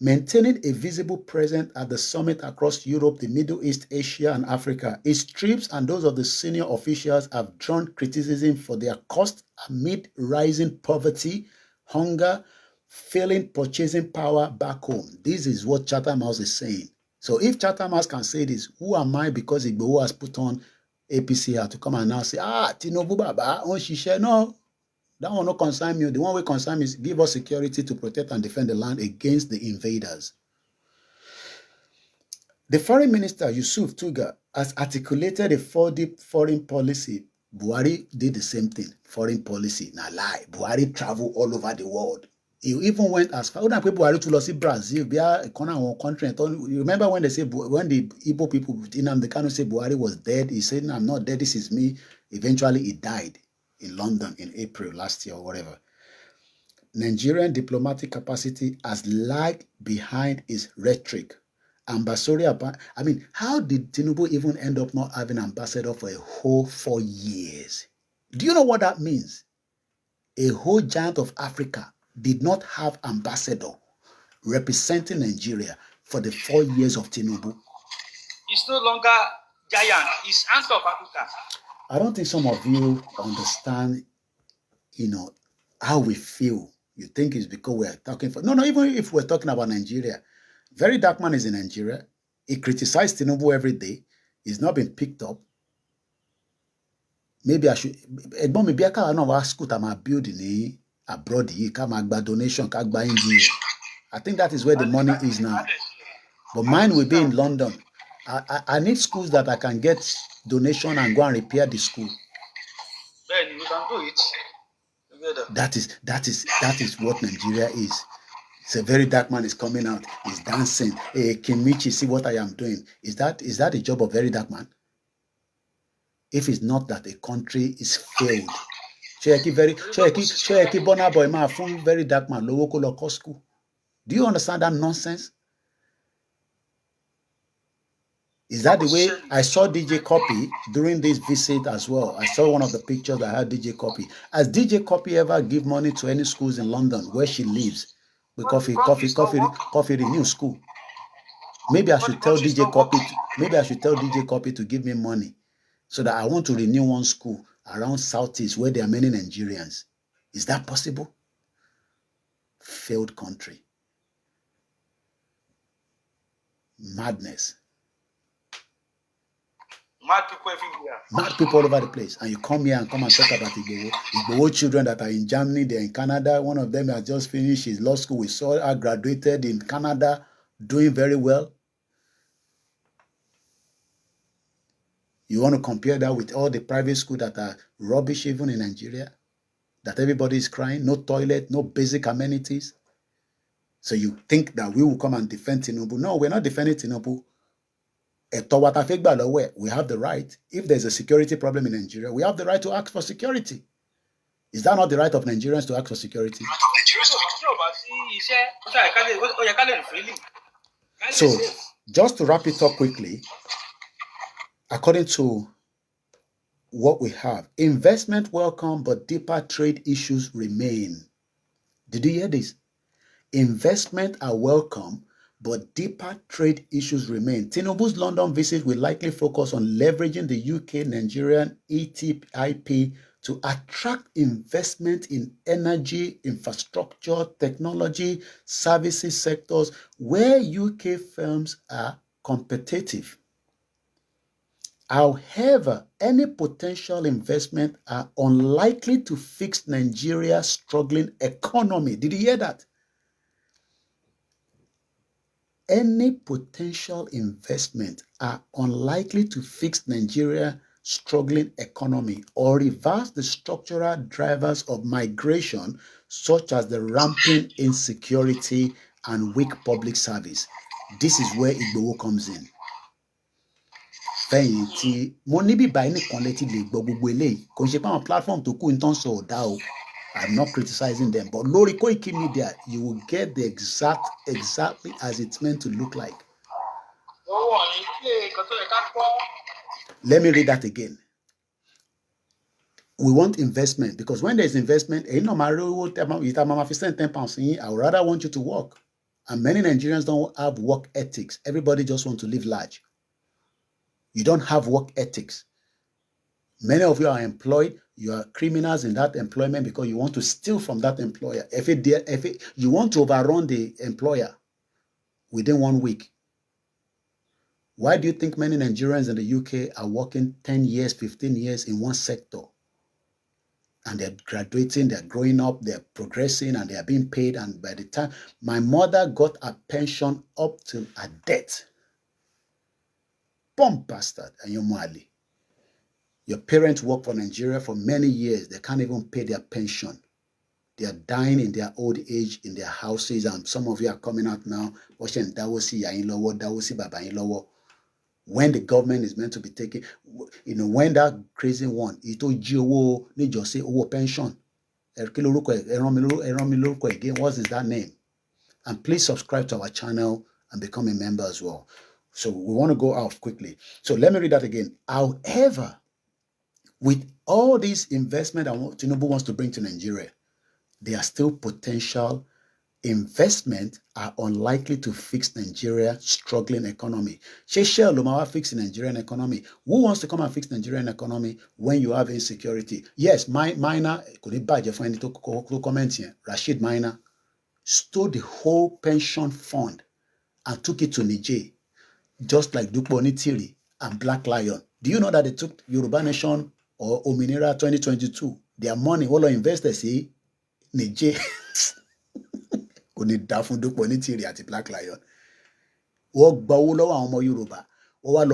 maintaining a visible presence at the summit across Europe, the Middle East, Asia, and Africa. His trips and those of the senior officials have drawn criticism for their cost amid rising poverty, hunger, failing purchasing power back home. This is what Chatham House is saying. So if Chatham House can say this, who am I because Igboho has put on APCR to come and now say, Tinubu Baba, on Shisha? No, that one not concern me. The one we concern is give us security to protect and defend the land against the invaders. The foreign minister, Yusuf Tuga, has articulated a 4D foreign policy. Buhari did the same thing. Foreign policy, na lie. Buhari traveled all over the world. He even went as far. Buhari to see Brazil, a country. You remember when they say when the Igbo people in the Kano say Buhari was dead? He said, "No, I'm not dead. This is me." Eventually, he died in London in April last year or whatever. Nigerian diplomatic capacity has lagged behind his rhetoric. Ambassador, how did Tinubu even end up not having ambassador for a whole 4 years? Do you know what that means? A whole giant of Africa did not have ambassador representing Nigeria for the 4 years of Tinubu. It's no longer giant, it's ant of Africa. I don't think some of you understand, how we feel. You think it's because we're talking for... No, even if we're talking about Nigeria, Very Dark Man is in Nigeria. He criticized Tinubu every day. He's not been picked up. Maybe I should... Maybe I can't ask my building abroad. Donation, I think that is where the money is now. But mine will be in London. I need schools that I can get donation and go and repair the school. Then you can do it together. That is what Nigeria is. It's a Very Dark Man is coming out. He's dancing. Hey, Kimichi, see what I am doing. Is that a job of Very Dark Man? if it's not that a country is failed. Ṣé Burna Boy máa fún very dark man lówó kó lọ kọ́ school? Do you understand that nonsense? Is that the way? I saw DJ Copy during this visit as well. I saw one of the pictures that had DJ Copy. Has DJ Copy ever give money to any schools in London where she lives? With coffee renew school. Maybe I should tell DJ Copy to give me money so that I want to renew one school around Southeast where there are many Nigerians. Is that possible? Failed country. Madness. Mad people everywhere. Mad people all over the place. And you come here and talk about Igboho. Igboho children that are in Germany, they're in Canada. One of them has just finished his law school. We saw her graduated in Canada, doing very well. You want to compare that with all the private schools that are rubbish even in Nigeria? That everybody is crying, no toilet, no basic amenities. So you think that we will come and defend Tinubu? No, we're not defending Tinubu. We have the right. If there's a security problem in Nigeria, we have the right to ask for security. Is that not the right of Nigerians to ask for security? So, just to wrap it up quickly, according to what we have, investment welcome, but deeper trade issues remain. Did you hear this? Investment are welcome, but deeper trade issues remain. Tinubu's London visit will likely focus on leveraging the UK-Nigerian ETIP to attract investment in energy, infrastructure, technology, services sectors where UK firms are competitive. However, any potential investment are unlikely to fix Nigeria's struggling economy. Did you hear that? Any potential investment are unlikely to fix Nigeria's struggling economy or reverse the structural drivers of migration, such as the rampant insecurity and weak public service. This is where Igboho comes in. Fẹ̀yìntì mo níbi báyìí nìkan létí lè gbọ́ gbogbo eléyìí kò ń ṣe pé àwọn platform tó kù ń tán sọ ọ̀dà o. I'm not criticizing them, but lórí Koikimedia, you will get the exactly as it's meant to look like. Let me read that again. We want investment because when there's investment, I would rather want you to work. And many Nigerians don't have work ethics. Everybody just wants to live large. You don't have work ethics. Many of you are employed. You are criminals in that employment because you want to steal from that employer. You want to overrun the employer within 1 week. Why do you think many Nigerians in the UK are working 10 years, 15 years in one sector? And they're graduating, they're growing up, they're progressing, and they're being paid. And by the time my mother got a pension up to a debt, bomb bastard, and you're Mali. Your parents work for Nigeria for many years. They can't even pay their pension. They are dying in their old age in their houses. And some of you are coming out now watching Dawosi Yainlowo, Dawosi Baba Yainlowo. When the government is meant to be taking, when that crazy one, ito jiwo ni jose owo pension. Again, what is that name? And please subscribe to our channel and become a member as well. So we want to go out quickly. So let me read that again. However, with all this investment that Tinubu wants to bring to Nigeria, there are still potential investment are unlikely to fix Nigeria's struggling economy. Shell Lumawa fix the Nigerian economy. Who wants to come and fix the Nigerian economy when you have insecurity? Yes, Minor, could it badge for any to comment here? Rashid Minor stole the whole pension fund and took it to Niger, just like Dukbo Onitiri and Black Lion. Do you know that they took Yoruba Nation or Ominira 2022? Their money, all our investors see Niger. Kò ní dá fún Dukbo Onitiri àti Black Lion. Wọ́n gba owó lọ́wọ́ àwọn ọmọ Yorùbá. Wọ́n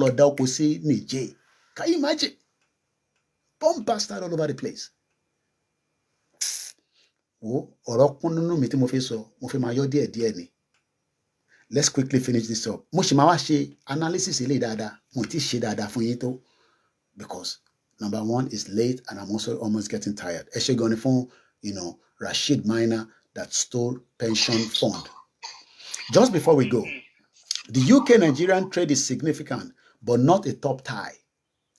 lọ dá oko sí Niger. Can you imagine? Bomb bastard all over the place. Ọ̀rọ̀ kún nínú mi tí mo fi sọ, mo fi máa yọ díẹ̀ ni. Let's quickly finish this up. Mo ṣì máa wá ṣe analysis eléyìí dáadáa. Mo ti ṣe dáadáa fún yín tó. because number one is late and I'm also almost getting tired. Ẹ ṣé gan ni fún, Rashid Minor that stole pension fund. Just before we go, the UK-Nigerian trade is significant, but not a top tie.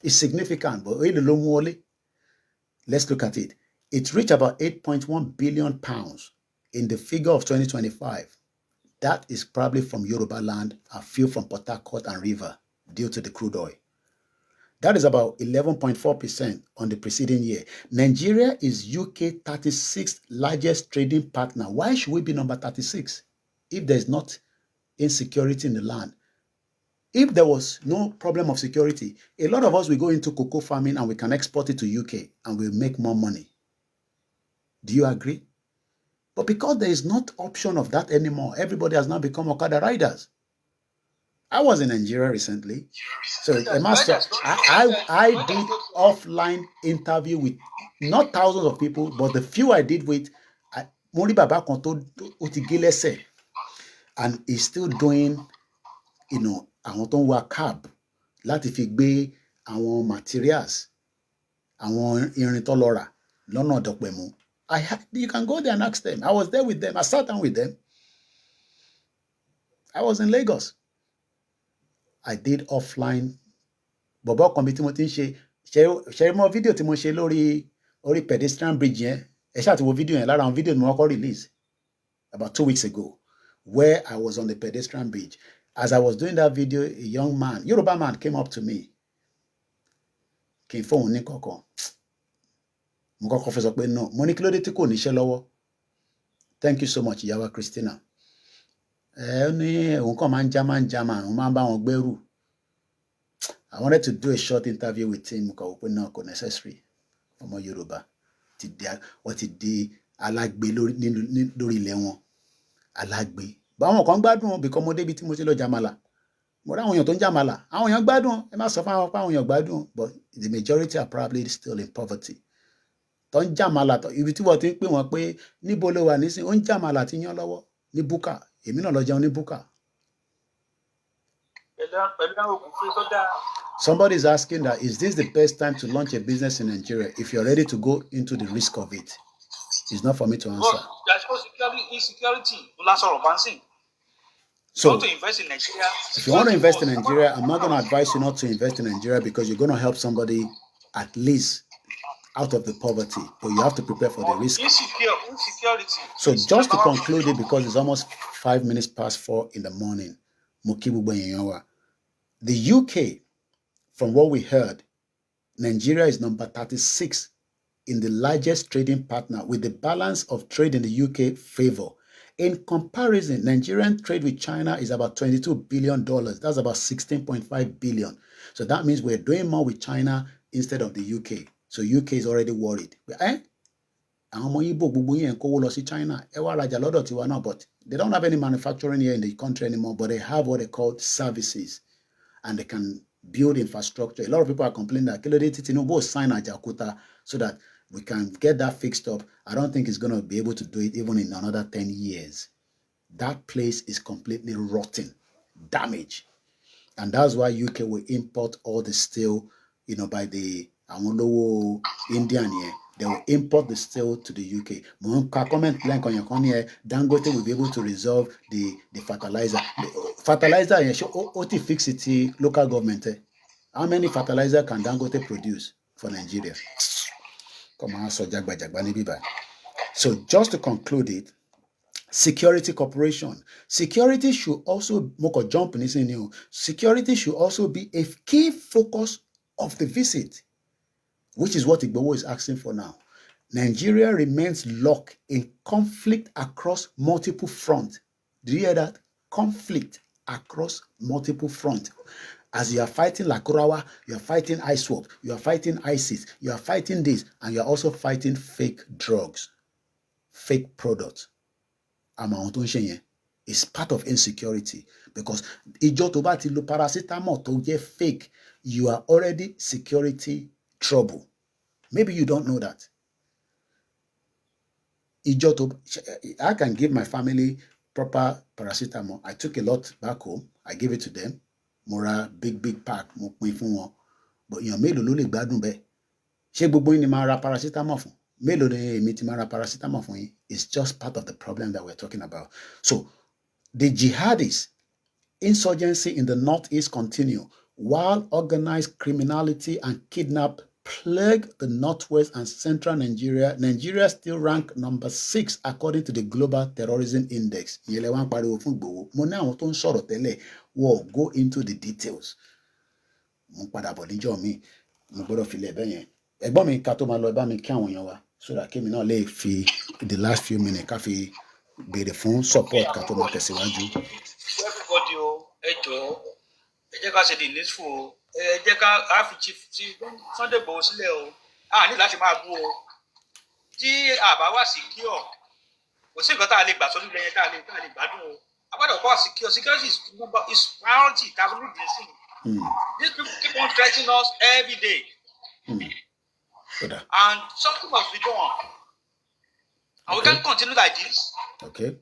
It's significant, but let's look at it. It reached about 8.1 billion pounds in the figure of 2025. That is probably from Yorùbáland, a few from Port Harcourt and River, due to the crude oil. That is about 11.4% on the preceding year. Nigeria is UK 36th largest trading partner. Why should we be number 36 if there's not insecurity in the land? If there was no problem of security, a lot of us will go into cocoa farming and we can export it to UK and we'll make more money. Do you agree? But because there is not option of that anymore, everybody has now become Okada riders. I was in Nigeria recently. So a master, I did offline interview with not thousands of people, but the few I did with, Mori Baba Konto Utigilese, and he's still doing, àwọn tó ń wa cab láti fi gbé àwọn materials, àwọn irin tó lọ rà lọ́nà Dọ̀pẹ̀mú. You can go there and ask them. I was there with them. I sat down with them. I was in Lagos. I did offline. Bọ̀bọ̀ kan bí tí mo ti ń ṣe mọ́ fídíò tí mo ṣe lórí pedestrian bridge yẹn. Ẹ ṣáà ti wo fídíò yẹn, lára àwọn fídíò ni mo kọ́kọ́ release about 2 weeks ago, where I was on the pedestrian bridge. As I was doing that video, a young man, Yoruba man, came up to me. Kì í fóun ní kankan. Mo kọ́kọ́ fẹ́ sọ pé no. Mo ní kí ló dé tí kò níṣẹ́ lọ́wọ́. Thank you so much, Ìyáwá Christina. Ní òun kàn máa ń jama, òun máa ń bá wọn gbẹ́rù. I wanted to do a short interview with him. Mo kàn wò pé no, kò necessary. Ọmọ Yorùbá wọ́n ti di alágbe lórí ilẹ̀ wọn. Alágbe. Báwọn kan gbádùn bí kò mo débi tí mo ti lọ jamala. Mo rí àwọn èèyàn tó ń jamala. Àwọn èèyàn gbádùn. Ẹ má sọ fún àwọn pé àwọn èèyàn gbádùn. But the majority are probably still in poverty. Tó ń jamala, ibi tí wọ́n ti ń pè wọ́n pé níbo ló wà nísìn, ó ń jamala ti yán lọ́wọ́ ní búkà. Èmi náà lọ jẹun ní búkà. Somebody is asking that, is this the best time to launch a business in Nigeria if you're ready to go into the risk of it? It's not for me to answer. So, if you want to invest in Nigeria, I'm not going to advise you not to invest in Nigeria because you're going to help somebody at least out of the poverty, but you have to prepare for the risk. So just to conclude it, because it's almost 5 minutes past 4 in the morning, the UK, from what we heard, Nigeria is number 36 in the largest trading partner, with the balance of trade in the UK favor. In comparison, Nigerian trade with China is about $22 billion. That's about 16.5 billion. So that means we're doing more with China instead of the UK. So UK is already worried. Àwọn ọmọ Igbo gbogbo yẹn kówó lọ sí China. Ẹ wá rajà lọ́dọ̀ tiwa náà, but they don't have any manufacturing here in the country anymore, but they have what they call services, and they can build infrastructure. A lot of people are complaining that Kílódé tí Tinubu sign Ajaokuta so that we can get that fixed up. I don't think he's going to be able to do it even in another 10 years. That place is completely rotten, damaged. And that's why UK will import all the steel, by the Amolowo Indian here. They will import the steel to the UK. Comment blank on your corner here. Dangote will be able to resolve the fertilizer. Fertilizer, OT fix it, local government. How many fertilizer can Dangote produce for Nigeria? Come on, so just to conclude it, security cooperation. Security should also security should also be a key focus of the visit, which is what Igboho is asking for now. Nigeria remains locked in conflict across multiple fronts. Do you hear that? Conflict across multiple fronts. As you are fighting Lakurawa, you are fighting ISWAP, you are fighting ISIS, you are fighting this, and you are also fighting fake drugs, fake products. It's part of insecurity, because ijo to ba ti lo paracetamol to get fake, you are already security trouble. Maybe you don't know that. I can give my family proper paracetamol. I took a lot back home. I gave it to them. Mora big pack mo pin fún wọn. but èèyàn mélòó ló lè gbádùn bẹ́ẹ̀? Ṣé gbogbo yín ni máa ra paracetamol fún? Mélòó ni èmi ti máa ra paracetamol fún yín? It's just part of the problem that we're talking about. So the jihadis insurgency in the northeast continue while organized criminality and kidnap plague the northwest and central Nigeria. Nigeria still rank number 6 according to the Global Terrorism Index. Ìyẹlẹ wá ń pariwo fún Ìgbòho. Mo ní àwọn tó ń sọ̀rọ̀ tẹ́lẹ̀ wọ́n go into the details. Mo ń padà bọ̀ níjọ́ mi. Mo gbọ́dọ̀ filẹ̀ bẹ́ẹ̀ yẹn. Ẹ̀gbọ́n mi ká tó máa lọ bá mi kí àwọn èèyàn wa so that kémi náà lè fi the last few minutes ká fi béèrè fún support ká tó máa tẹ̀síwájú. Everybody o, ẹ jọ̀ọ́, ẹ jẹ́ ká ṣe the needful o, ẹ jẹ́ ká á fi ti Sunday Igboho sílẹ̀ o, a ní láti máa bú o. Tí àbá wà secure, kò sí nǹkan tá a lè gbà sórí ilẹ̀ yẹn tá a lè gbádùn o. A gbọ́dọ̀ kọ́ secure, security is priority tá a bí lùdì sí. These people keep on threatening us every day. And something must be done. And we can't continue like this. Okay.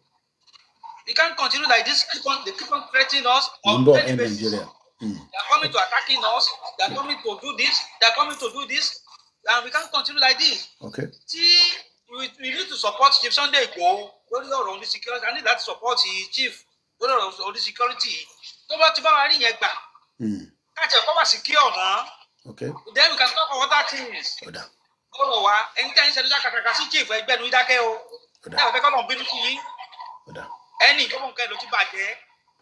We can't continue like this. They keep on threatening us on Number daily basis. Nigeria. They're coming to attacking us. They're coming to do this. They're coming to do this. And we can't continue like this. Okay. See, we need to support Chief Sunday Igboho. Lórí ọ̀rọ̀ oní security. I need that support Chief. Lórí ọ̀rọ̀ oní security. Tó bá ti bá wa rí yẹn gbà. Káàtì ẹ̀kọ́ wà secure náà. Okay. Then we can talk about other things. Ọ̀rọ̀ wa, ẹni tẹ́ ń ṣe ẹ̀dúnṣà kàkàkà sí Chief ẹgbẹ́ nu ìdákẹ́ o. Ẹ ò fẹ́ kọ́ lọ́n bínú sí yín. Ẹni gbogbo nǹkan ló ti bàjẹ́.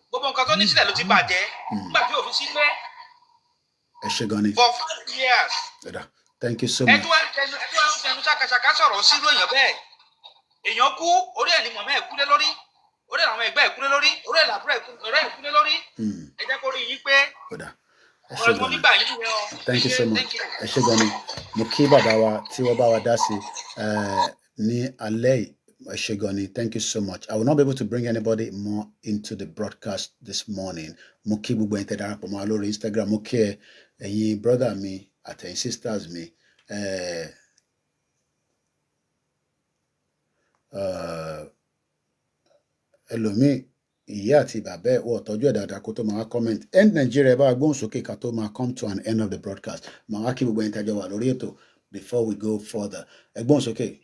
Gbogbo nǹkan tó ní sílẹ̀ ló ti bàjẹ́. Nígbà tí òfin sí pé. Ẹ ṣé gan ni. For 5 years. Thank you so much. Ẹtú wa ń fẹnu ṣàkàṣàkà sọ̀rọ̀ sírú èèyàn bẹ́ẹ̀. Èèyàn kú, orí ẹ̀ ni mọ̀mọ́ ẹ̀ kúlé lórí. Orí ẹ̀ làwọn ẹgbẹ́ ẹ̀ kúlé lórí. Orí ẹ̀ làbúrò ẹ̀ kúlé lórí. Ẹ jẹ́ kó rí yín pé. Ọ̀rọ̀ mo nígbà yín nìyẹn o. Thank you so much. Ẹ ṣé gan ni. Mo kí bàbá wa tí wọ́n bá wa dá sí ní alẹ́ yìí. Ẹ ṣé gan ni. Thank you so much. I will not be able to bring anybody more into the broadcast this morning. Mo kí gbogbo ẹ̀yin tẹ́ darapọ̀ mọ́ wa lórí Instagram. Mo kí ẹ̀yin brother mi àtẹ̀yin sisters mi. Ẹlòmíì ìyá àti bàbá ẹ̀ wọ́n tọ́jú ẹ̀ dáadáa kó tó máa comment. End Nigeria bá gbóhùn sókè ká tó máa come to an end of the broadcast. Màá wá kí gbogbo ẹ̀yin tẹ́ jọ wà lórí ètò before we go further. Ẹ gbóhùn sókè.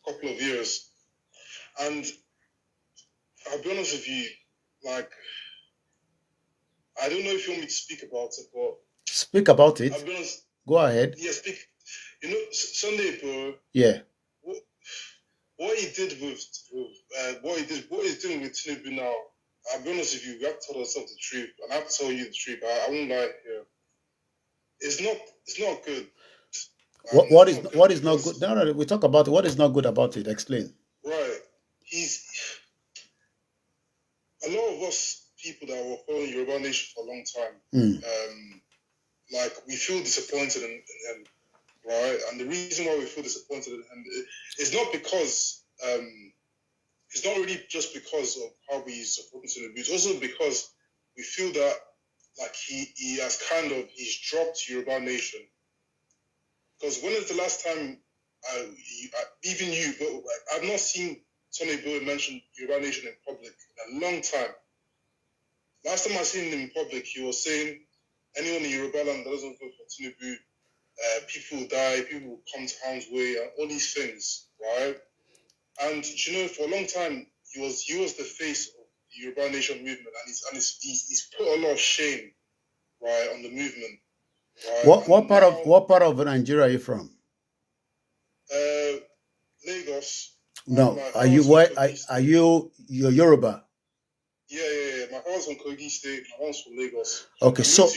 Couple of years, and I'll be honest with you, like, I don't know if you want me to speak about it, but speak about it. I'll be honest. Go ahead. Yeah, speak. You know, Sunday, bro. Yeah. What he did with what he's doing with Tinubu now. I'll be honest with you. We have to tell ourselves the truth, and I have to tell you the truth. I won't lie here. It's not good. What is not good? No, we talk about what is not good about it. Explain. Right. A lot of us people that were following Yoruba Nation for a long time, like we feel disappointed in him, right? And the reason why we feel disappointed in him is not because it's not really just because of how we support Tinubu. It's also because we feel that like he has he's dropped Yoruba Nation. Because when is the last time, even you, but I've not seen Sonny Boy mention Yoruba Nation in public in a long time. Last time I seen him in public, he was saying, anyone in Yorùbáland that doesn't vote for Tinubu, people will die, people will come to harm's way, and all these things, right? And you know, for a long time, he was the face of the Yoruba Nation movement, and he's put a lot of shame, right, on the movement. Right? What part of Nigeria are you from? Lagos. No, you're Yoruba? Yeah. My father's from Kogi State. My mom's from Lagos. Okay, so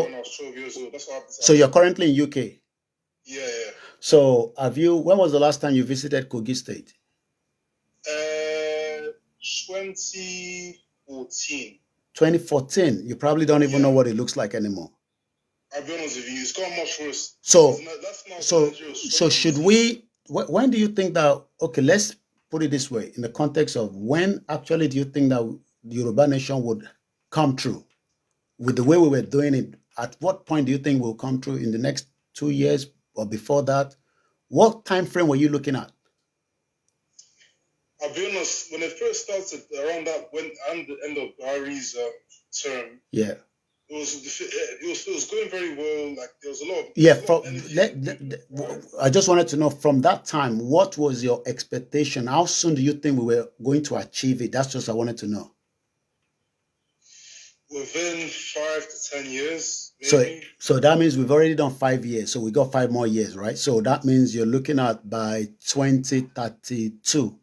when I was 12 years old. That's how so you're currently in UK? Yeah. So when was the last time you visited Kogi State? 2014. 2014. You probably don't even know what it looks like anymore. I'll be honest with you, it's got much worse. So should we? When do you think that? Okay, let's put it this way: in the context of when actually do you think that the Yoruba Nation would come true with the way we were doing it? At what point do you think we'll come true? In the next 2 years or before that? What time frame were you looking at? I'll be honest, when it first started, around that, and the end of Buhari's term, yeah, it was going very well. Like there was a lot of I just wanted to know from that time, what was your expectation? How soon do you think we were going to achieve it? That's just I wanted to know. Within 5 to 10 years, maybe. So that means we've already done 5 years. So we got 5 more years, right? So that means you're looking at by 2032.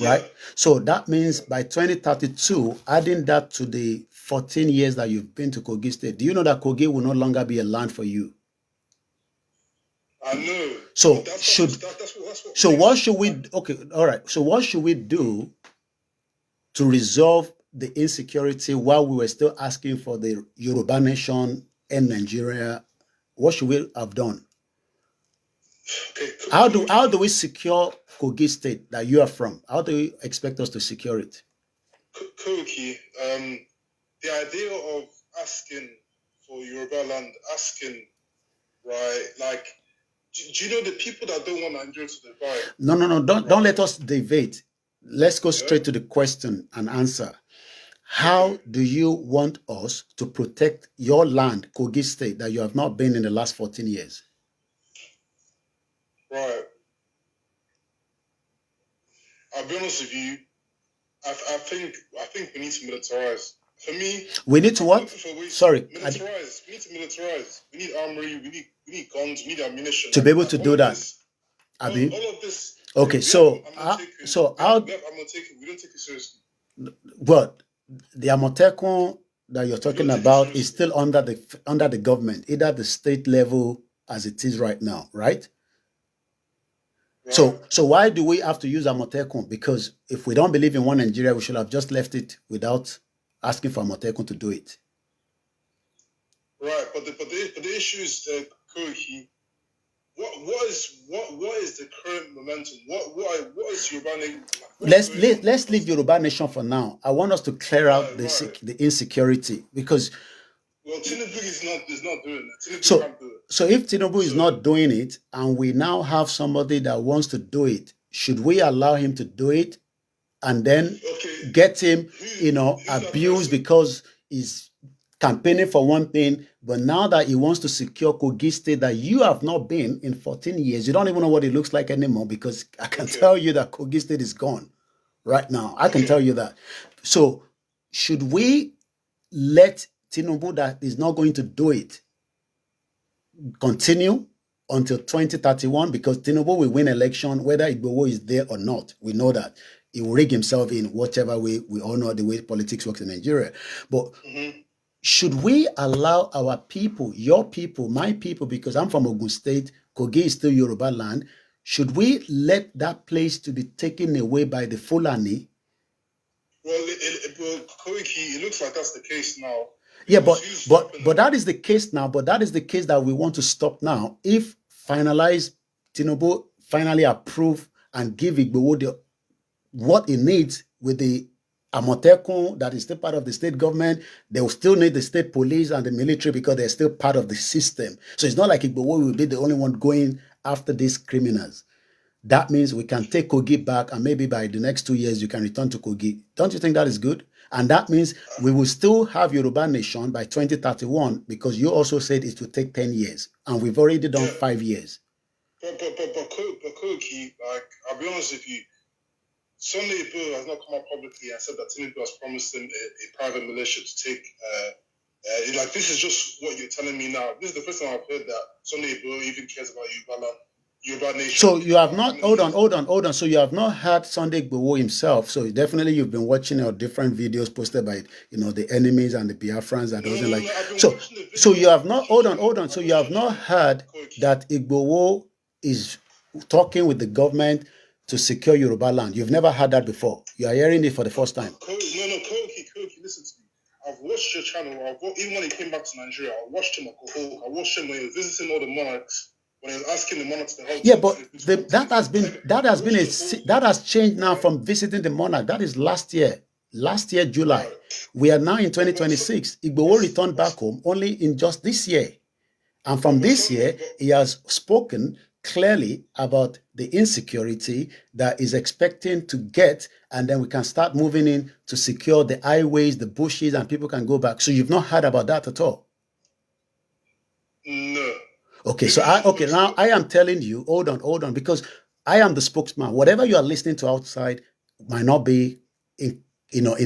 Right? So that means by 2032, adding that to the 14 years that you've been to Kogi State, do you know that Kogi will no longer be a land for you? I know. So what should we, okay, all right. So what should we do to resolve the insecurity while we were still asking for the Yoruba nation and Nigeria? What should we have done? Okay. How do we secure Kogi State that you are from? How do you expect us to secure it? Koiki, the idea of asking for Yorùbáland, right, like, do you know the people that don't want Nigeria to divide? No, don't let us deviate. Let's go straight to the question and answer. How do you want us to protect your land, Kogi State, that you have not been in the last 14 years? Right. I'll be honest with you. I think we need to militarize. For me, we need to what? Sorry, militarize. We need to militarize. We need armory. We need guns. We need ammunition. To be able to do that. All of this. Okay, so how? We don't take it seriously. Well, the Amotekun that you're talking about is still under the government, either the state level as it is right now, right? So why do we have to use Amotekun? Because if we don't believe in one Nigeria, we should have just left it without asking for Amotekun to do it. Right, but the issue is, Koiki, what is the current momentum? What is Yoruba Nation? Let's leave Yoruba Nation for now. I want us to clear out the insecurity, because Tinubu is not doing it. So if Tinubu is not doing it, and we now have somebody that wants to do it, should we allow him to do it and then get him, abused because he's campaigning for one thing, but now that he wants to secure Kogi State that you have not been in 14 years, you don't even know what it looks like anymore, because I can tell you that Kogi State is gone right now. I can tell you that. So should we let Tinubu, that is not going to do it, continue until 2031? Because Tinubu will win election whether Igboho is there or not. We know that. He will rig himself in whatever way. We all know the way politics works in Nigeria. But should we allow our people, your people, my people, because I'm from Ogun State, Kogi is still Yoruba land, should we let that place to be taken away by the Fulani? Well, Koiki, it looks like that's the case now. Yeah, but that is the case now. But that is the case that we want to stop now. If Tinubu finally approve and give Igboho what he needs with the Amotekun that is still part of the state government, they will still need the state police and the military because they're still part of the system. So it's not like Igboho will be the only one going after these criminals. That means we can take Kogi back, and maybe by the next 2 years you can return to Kogi. Don't you think that is good? And that means we will still have Yoruba Nation by 2031, because you also said it will take 10 years. And we've already done 5 years. But Koiki, like, I'll be honest with you, Sunday Igboho has not come out publicly and said that Tinubu has promised him a private militia to take, like, this is just what you're telling me now. This is the first time I've heard that Sunday Igboho even cares about Yoruba Nation. So you have not, hold on. So you have not heard Sunday Igboho himself. So definitely you've been watching your different videos posted by, the enemies and the Biafrans that doesn't like. So you have not, hold on. So you have not heard that Igboho is talking with the government to secure Yoruba land. You've never heard that before. You are hearing it for the first time. Koiki, listen to me. I've watched your channel. Even when he came back to Nigeria, I watched him at Kohol. I watched him when he was visiting all the monarchs. When he was asking the monarchs to help. Yeah, but that has changed now from visiting the monarch. That is last year, July. Right. We are now in 2026. Igboho returned back home only in just this year. And from this year, he has spoken clearly about the insecurity that is expecting to get, and then we can start moving in to secure the highways, the bushes, and people can go back. So you've not heard about that at all? No. Okay, so now I am telling you, hold on, because I am the spokesman. Whatever you are listening to outside might not be in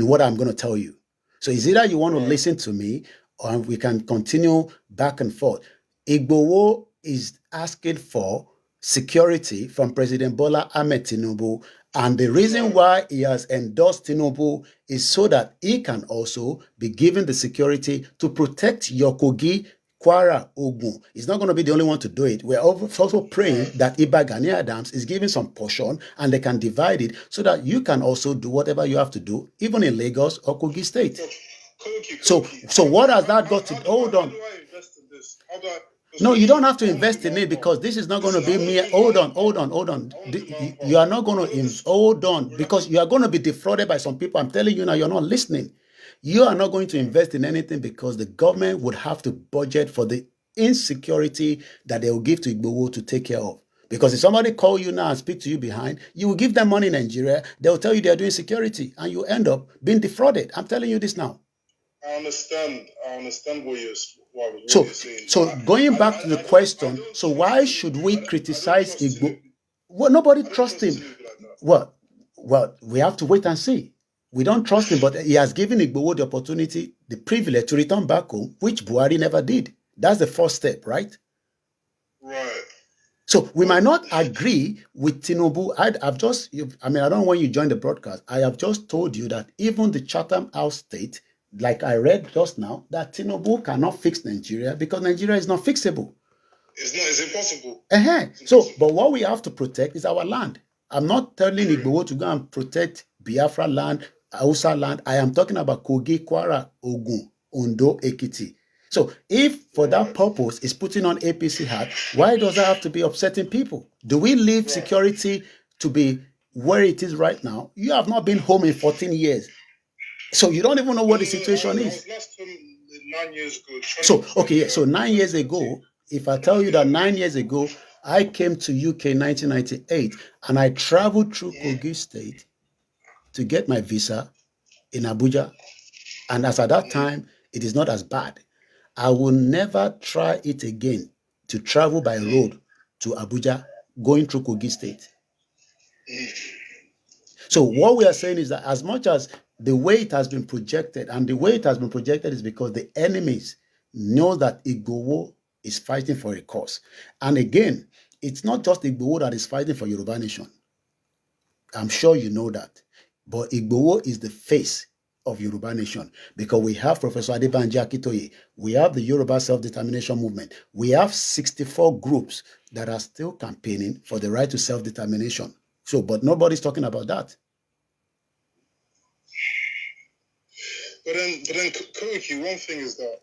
what I'm going to tell you. So it's either you want to listen to me, or we can continue back and forth. Igboho is asking for security from President Bola Ahmed Tinubu, and the reason why he has endorsed Tinubu is so that he can also be given the security to protect your Kogi, Kwara, Ogun. He's not going to be the only one to do it. We're also praying that Iba Gani Adams is given some portion and they can divide it so that you can also do whatever you have to do, even in Lagos or Kogi State. So what has that got to... Hold on. How do I invest in this? How do I... No, you don't have to invest in it because this is not going to be me. Hold on. You are not going to... Hold on. Because you are going to be defrauded by some people. I'm telling you now, you're not listening. You are not going to invest in anything because the government would have to budget for the insecurity that they will give to Igboho to take care of. Because if somebody call you now and speak to you behind, you will give them money in Nigeria, they'll tell you they're doing security, and you end up being defrauded. I'm telling you this now. I understand what you're saying. So going back to the question, so why should we criticize Igboho? Well, nobody trusts him. Well, we have to wait and see. We don't trust him, but he has given Igboho the opportunity, the privilege to return back home, which Buhari never did. That's the first step, right? Right. So we might not agree with Tinubu. I don't know when you joined the broadcast. I have just told you that even the Chatham House state, like I read just now, that Tinubu cannot fix Nigeria because Nigeria is not fixable. It's impossible. So, but what we have to protect is our land. I'm not telling Igboho to go and protect Biafra land, Hausa land. I am talking about Kogi, Kwara, Ogun, Ondo, Ekiti. So if for that purpose is putting on APC hat, why does that have to be upsetting people? Do we leave security to be where it is right now? You have not been home in 14 years. So you don't even know what the situation is. Last time 9 years ago. So 9 years ago, if I tell you that 9 years ago, I came to UK in 1998 and I traveled through Kogi State to get my visa in Abuja. And as at that time, it is not as bad. I will never try it again to travel by road to Abuja going through Kogi State. So what we are saying is that as much as the way it has been projected, and the way it has been projected is because the enemies know that Igboho is fighting for a cause. And again, it's not just Igboho that is fighting for Yoruba Nation. I'm sure you know that. But Igboho is the face of Yoruba Nation because we have Professor Adebanji Akintoye, we have the Yoruba Self-Determination Movement, we have 64 groups that are still campaigning for the right to self-determination. So, but nobody's talking about that. But then, Koiki, one thing is that,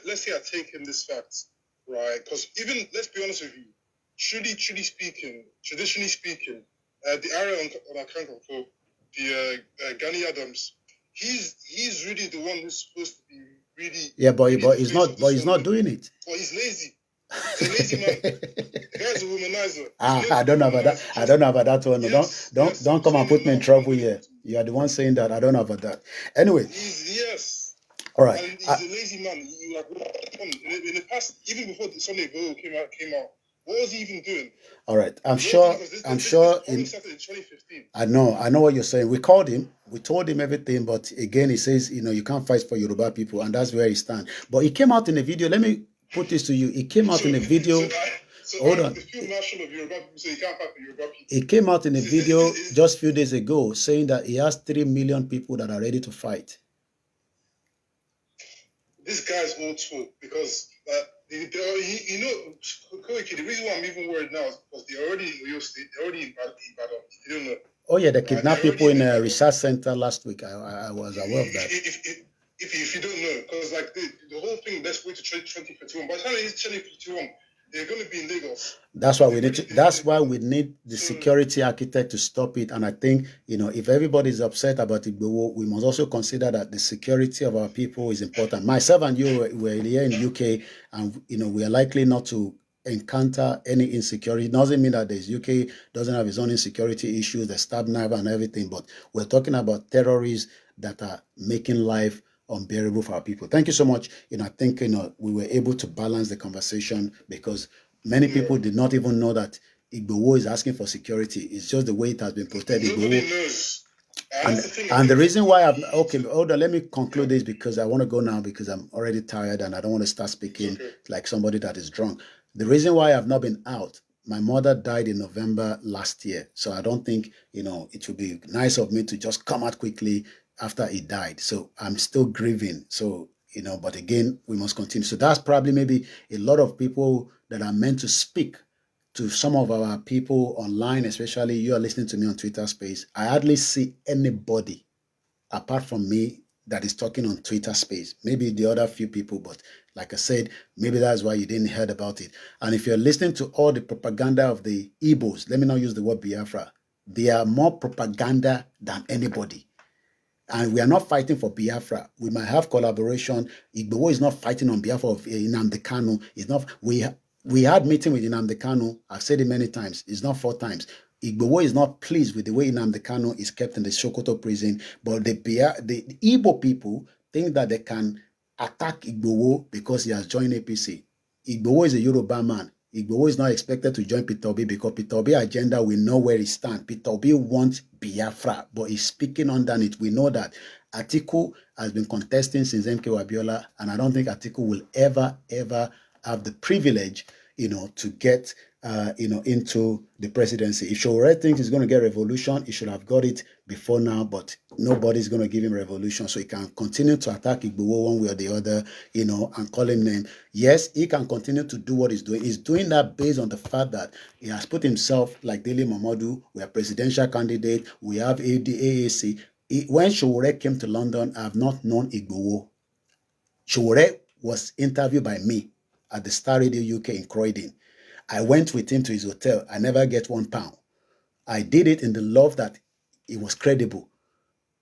let's say I take in this fact, right? Because even, let's be honest with you, traditionally speaking, the area on account of the Gani Adams, he's really the one who's supposed to be really... Yeah, but he's not doing it. Well, he's lazy. He's a lazy man. The guy's a womanizer. I don't know about that. I don't know about that one. Yes, don't come and put me in trouble here. You are the one saying that. I don't know about that. Anyway. All right. And he's a lazy man. In the past, even before the Sunday Bill came out, what was he even doing? All right. I'm sure. This only started in 2015. I know what you're saying. We called him. We told him everything, but again, he says, you can't fight for Yoruba people, and that's where he stands. But he came out in a video. Let me put this to you. He came out in a video. Hold on. He came out in a video just a few days ago saying that he has 3 million people that are ready to fight. This guy's old talk because Koiki, the reason why I'm even worried now is because they're already in Oyo State, they're already in Ibadan. If you don't know. Oh yeah, they kidnapped people in a research center last week. I was aware of that. If you don't know, because like the whole thing, let's wait to 2021. By the time it's 2021, they're going to be in Lagos. That's why we need to. That's why we need the security architect to stop it. And I think if everybody is upset about Igboho, we must also consider that the security of our people is important. Myself and you were here in the UK, and we are likely not to encounter any insecurity. It doesn't mean that the UK doesn't have its own insecurity issues, the stab knife and everything, but we're talking about terrorists that are making life unbearable for our people. Thank you so much. I think we were able to balance the conversation because many people did not even know that Igboho is asking for security. It's just the way it has been portrayed. Nobody knows. And the reason why hold on, let me conclude this because I want to go now because I'm already tired and I don't want to start speaking like somebody that is drunk. The reason why I've not been out, my mother died in November last year. So I don't think, it would be nice of me to just come out quickly after he died. So I'm still grieving. So, but again, we must continue. So that's probably maybe a lot of people that are meant to speak to some of our people online, especially you are listening to me on Twitter Space. I hardly see anybody apart from me that is talking on Twitter Space. Maybe the other few people, but like I said, maybe that's why you didn't hear about it. And if you're listening to all the propaganda of the Igbos, let me not use the word Biafra, they are more propaganda than anybody. And we are not fighting for Biafra. We might have collaboration. Igboho is not fighting on behalf of Nnamdi Kanu. It's not. We had meeting with Nnamdi Kanu. I've said it many times. It's not 4 times. Igboho is not pleased with the way Nnamdi Kanu is kept in the Sokoto prison. But the Igbo people think that they can attack Igboho because he has joined APC. Igboho is a Yoruba man. Igboho is not expected to join Peter Obi because Peter Obi agenda, we know where he stands. Peter Obi wants Biafra, but he's speaking underneath. We know that Atiku has been contesting since MK Abiola, and I don't think Atiku will ever have the privilege, to get, into the presidency. If Sowore thinks he's going to get revolution, he should have got it before now, but nobody's going to give him revolution. So he can continue to attack Igboho one way or the other, and call him name. Yes, he can continue to do what he's doing. He's doing that based on the fact that he has put himself, like Dele Momodu, we are presidential candidate, we have AAC. When Sowore came to London, I have not known Igboho. Sowore was interviewed by me at the Star Radio UK in Croydon. I went with him to his hotel. I never get £1. I did it in the love that it was credible.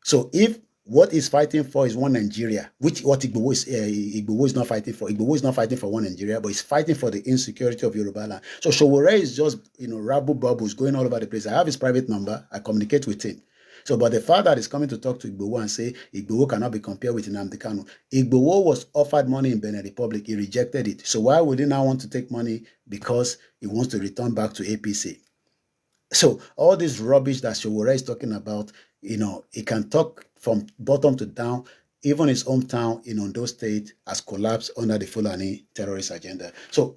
So if what he's fighting for is one Nigeria, which what Igboho is not fighting for. Igboho is not fighting for one Nigeria, but he's fighting for the insecurity of Yorùbáland. So Sowore is just, rabble bubbles going all over the place. I have his private number. I communicate with him. So, but the fact that is coming to talk to Igboho and say Igboho cannot be compared with Nnamdi Kanu. Igboho was offered money in Benin Republic. He rejected it. So why would he now want to take money? Because he wants to return back to APC. So all this rubbish that Sowore is talking about, he can talk from bottom to down. Even his hometown in Ondo State has collapsed under the Fulani terrorist agenda. So,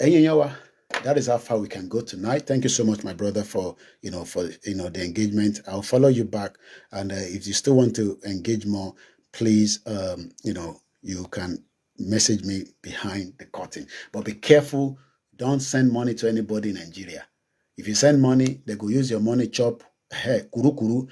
that is how far we can go tonight. Thank you so much, my brother, for the engagement. I'll follow you back, and if you still want to engage more, please, you can message me behind the curtain. But be careful. Don't send money to anybody in Nigeria. If you send money, they go use your money chop. Hey, kuru.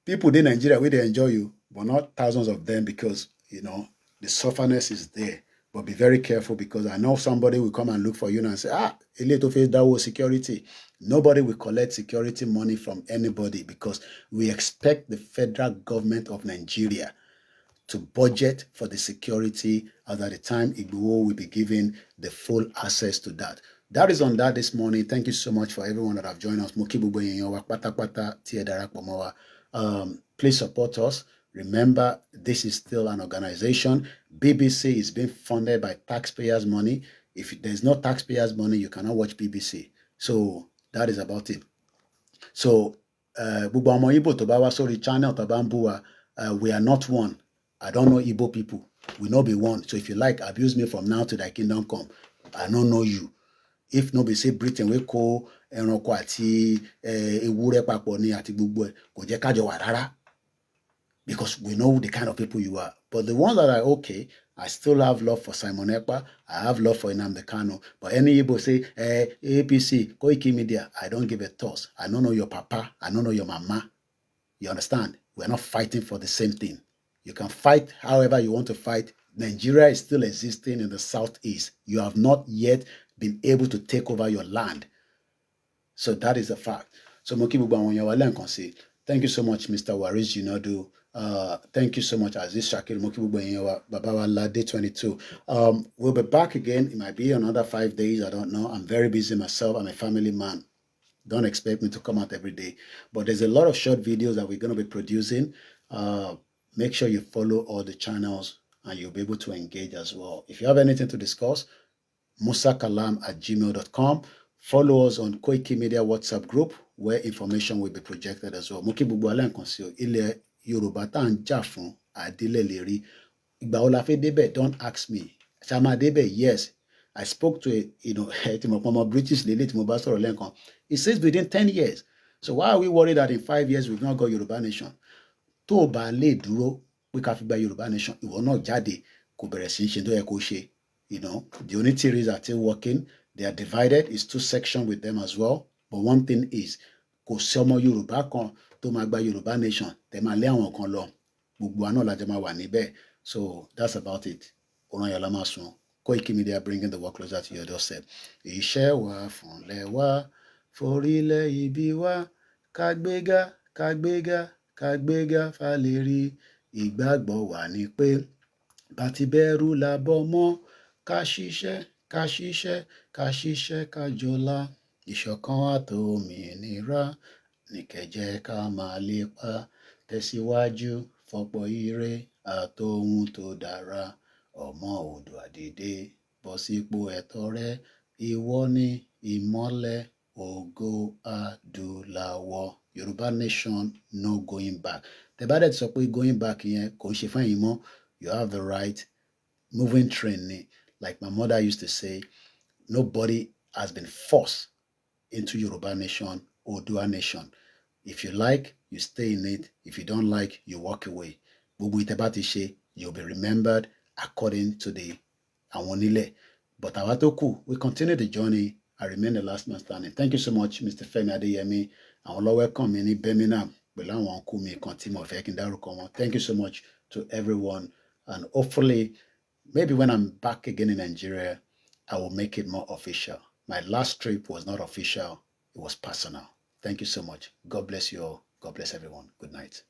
People in Nigeria, where they enjoy you, but not thousands of them because, the sufferness is there. But be very careful because I know somebody will come and look for you and say, a little face that was security. Nobody will collect security money from anybody because we expect the federal government of Nigeria to budget for the security, and at the time Igboho will be given the full access to that. That is on that this morning. Thank you so much for everyone that have joined us. Please support us. Remember, this is still an organization. BBC is being funded by taxpayers' money. If there's no taxpayers' money, you cannot watch BBC. So that is about it. So, channel, we are not one. I don't know Igbo people. We not be one. So if you like, abuse me from now to thy kingdom come. I don't know you. If no be say Britain we call ẹranko àti ewúrẹ́ papọ̀ ní àti gbogbo ẹ̀ kò jẹ́ ká jọ wà rárá. Because we know the kind of people you are. But the ones that are okay, I still have love for Simon Ekpa. I have love for Nnamdi Kanu. But any Igbo say, APC, Koikimedia, I don't give a toss. I don't know your papa. I don't know your mama. You understand? We're not fighting for the same thing. You can fight however you want to fight. Nigeria is still existing in the southeast. You have not yet been able to take over your land. So that is a fact. So thank you so much, Mr. Waris Junadu. Thank you so much, Aziz Shakir Mokibubo Babawa Lade 22. We'll be back again. It might be another 5 days. I don't know. I'm very busy myself. I'm a family man. Don't expect me to come out every day. But there's a lot of short videos that we're going to be producing. Make sure you follow all the channels and you'll be able to engage as well. If you have anything to discuss, musakalam@gmail.com. Follow us on Koikimedia WhatsApp group where information will be projected as well. Mo kí gbogbo alẹ́ nǹkan sí o. Ilẹ̀ Yorùbá tá à ń jà fún àdílẹ̀ lè rí. Ìgbà wo la fẹ́ débẹ̀? Don't ask me. Ṣá máa débẹ̀? Yes. I spoke to a British lady tí mo bá sọ̀rọ̀ lẹ́ẹ̀kan. It says within 10 years. So why are we worried that in 5 years we've not got Yorùbá nation? Tó o bá lè dúró pé ká fi gba Yorùbá nation, ìwọ náà jáde kò bẹ̀rẹ̀ sí í ṣe tó yẹ kó ṣe. The unitaries are still working. They are divided. It's 2 sections with them as well. But one thing is, kò sí ọmọ Yorùbá kan tó máa gba Yorùbá nation. Tẹ́ máa lé àwọn kan lọ. Gbogbo àná la jẹ́ máa wà níbẹ̀. So that's about it. Oranyola Masun. Koikimedia bringing the work closer to your doorstep. Iṣẹ́ wa fúnlẹ̀ wa, forílẹ̀ ibi wa, kágbéga, kágbéga, kágbéga fálérí. Ìgbàgbọ́ wa ni pé bàtí bẹ̀rù la bọ́ mọ́. Ká ṣiṣẹ́, ká ṣiṣẹ́, ká ṣiṣẹ́, ká jọlá. Ìṣọ̀kan àtòmìnira ní kẹ̀jẹ́ ká máa lépa. Tẹ̀síwájú fọ́pọ̀ ire àtòhun tó dára. Ọmọ Oòduà dìde, bọ́ sípò ẹ̀tọ́ rẹ. Ìwọ ni ìmọ́lẹ̀ ògo adúláwọ̀. Yorùbá nation, no going back. Tẹ́ bá dẹ̀ ti sọ pé going back yẹn kò ń ṣe fún ẹ̀yin mọ́. You have the right. Moving train ni. Like my mother used to say, nobody has been forced into Yoruba nation, Oodua nation. If you like, you stay in it. If you don't like, you walk away. Gbogbo ìtẹ́ bá ti ṣe, you'll be remembered according to the Awonile. But àwa tó kù, we continue the journey. I remain the last man standing. Thank you so much, Mr. Femi Adeyemi. Àwọn ló welcome mi ní Birmingham pẹ̀lú àwọn ọkùnrin mi kan tí mo fẹ́ kí n dárúkọ wọn. Thank you so much to everyone. And hopefully, maybe when I'm back again in Nigeria, I will make it more official. My last trip was not official. It was personal. Thank you so much. God bless you all. God bless everyone. Good night.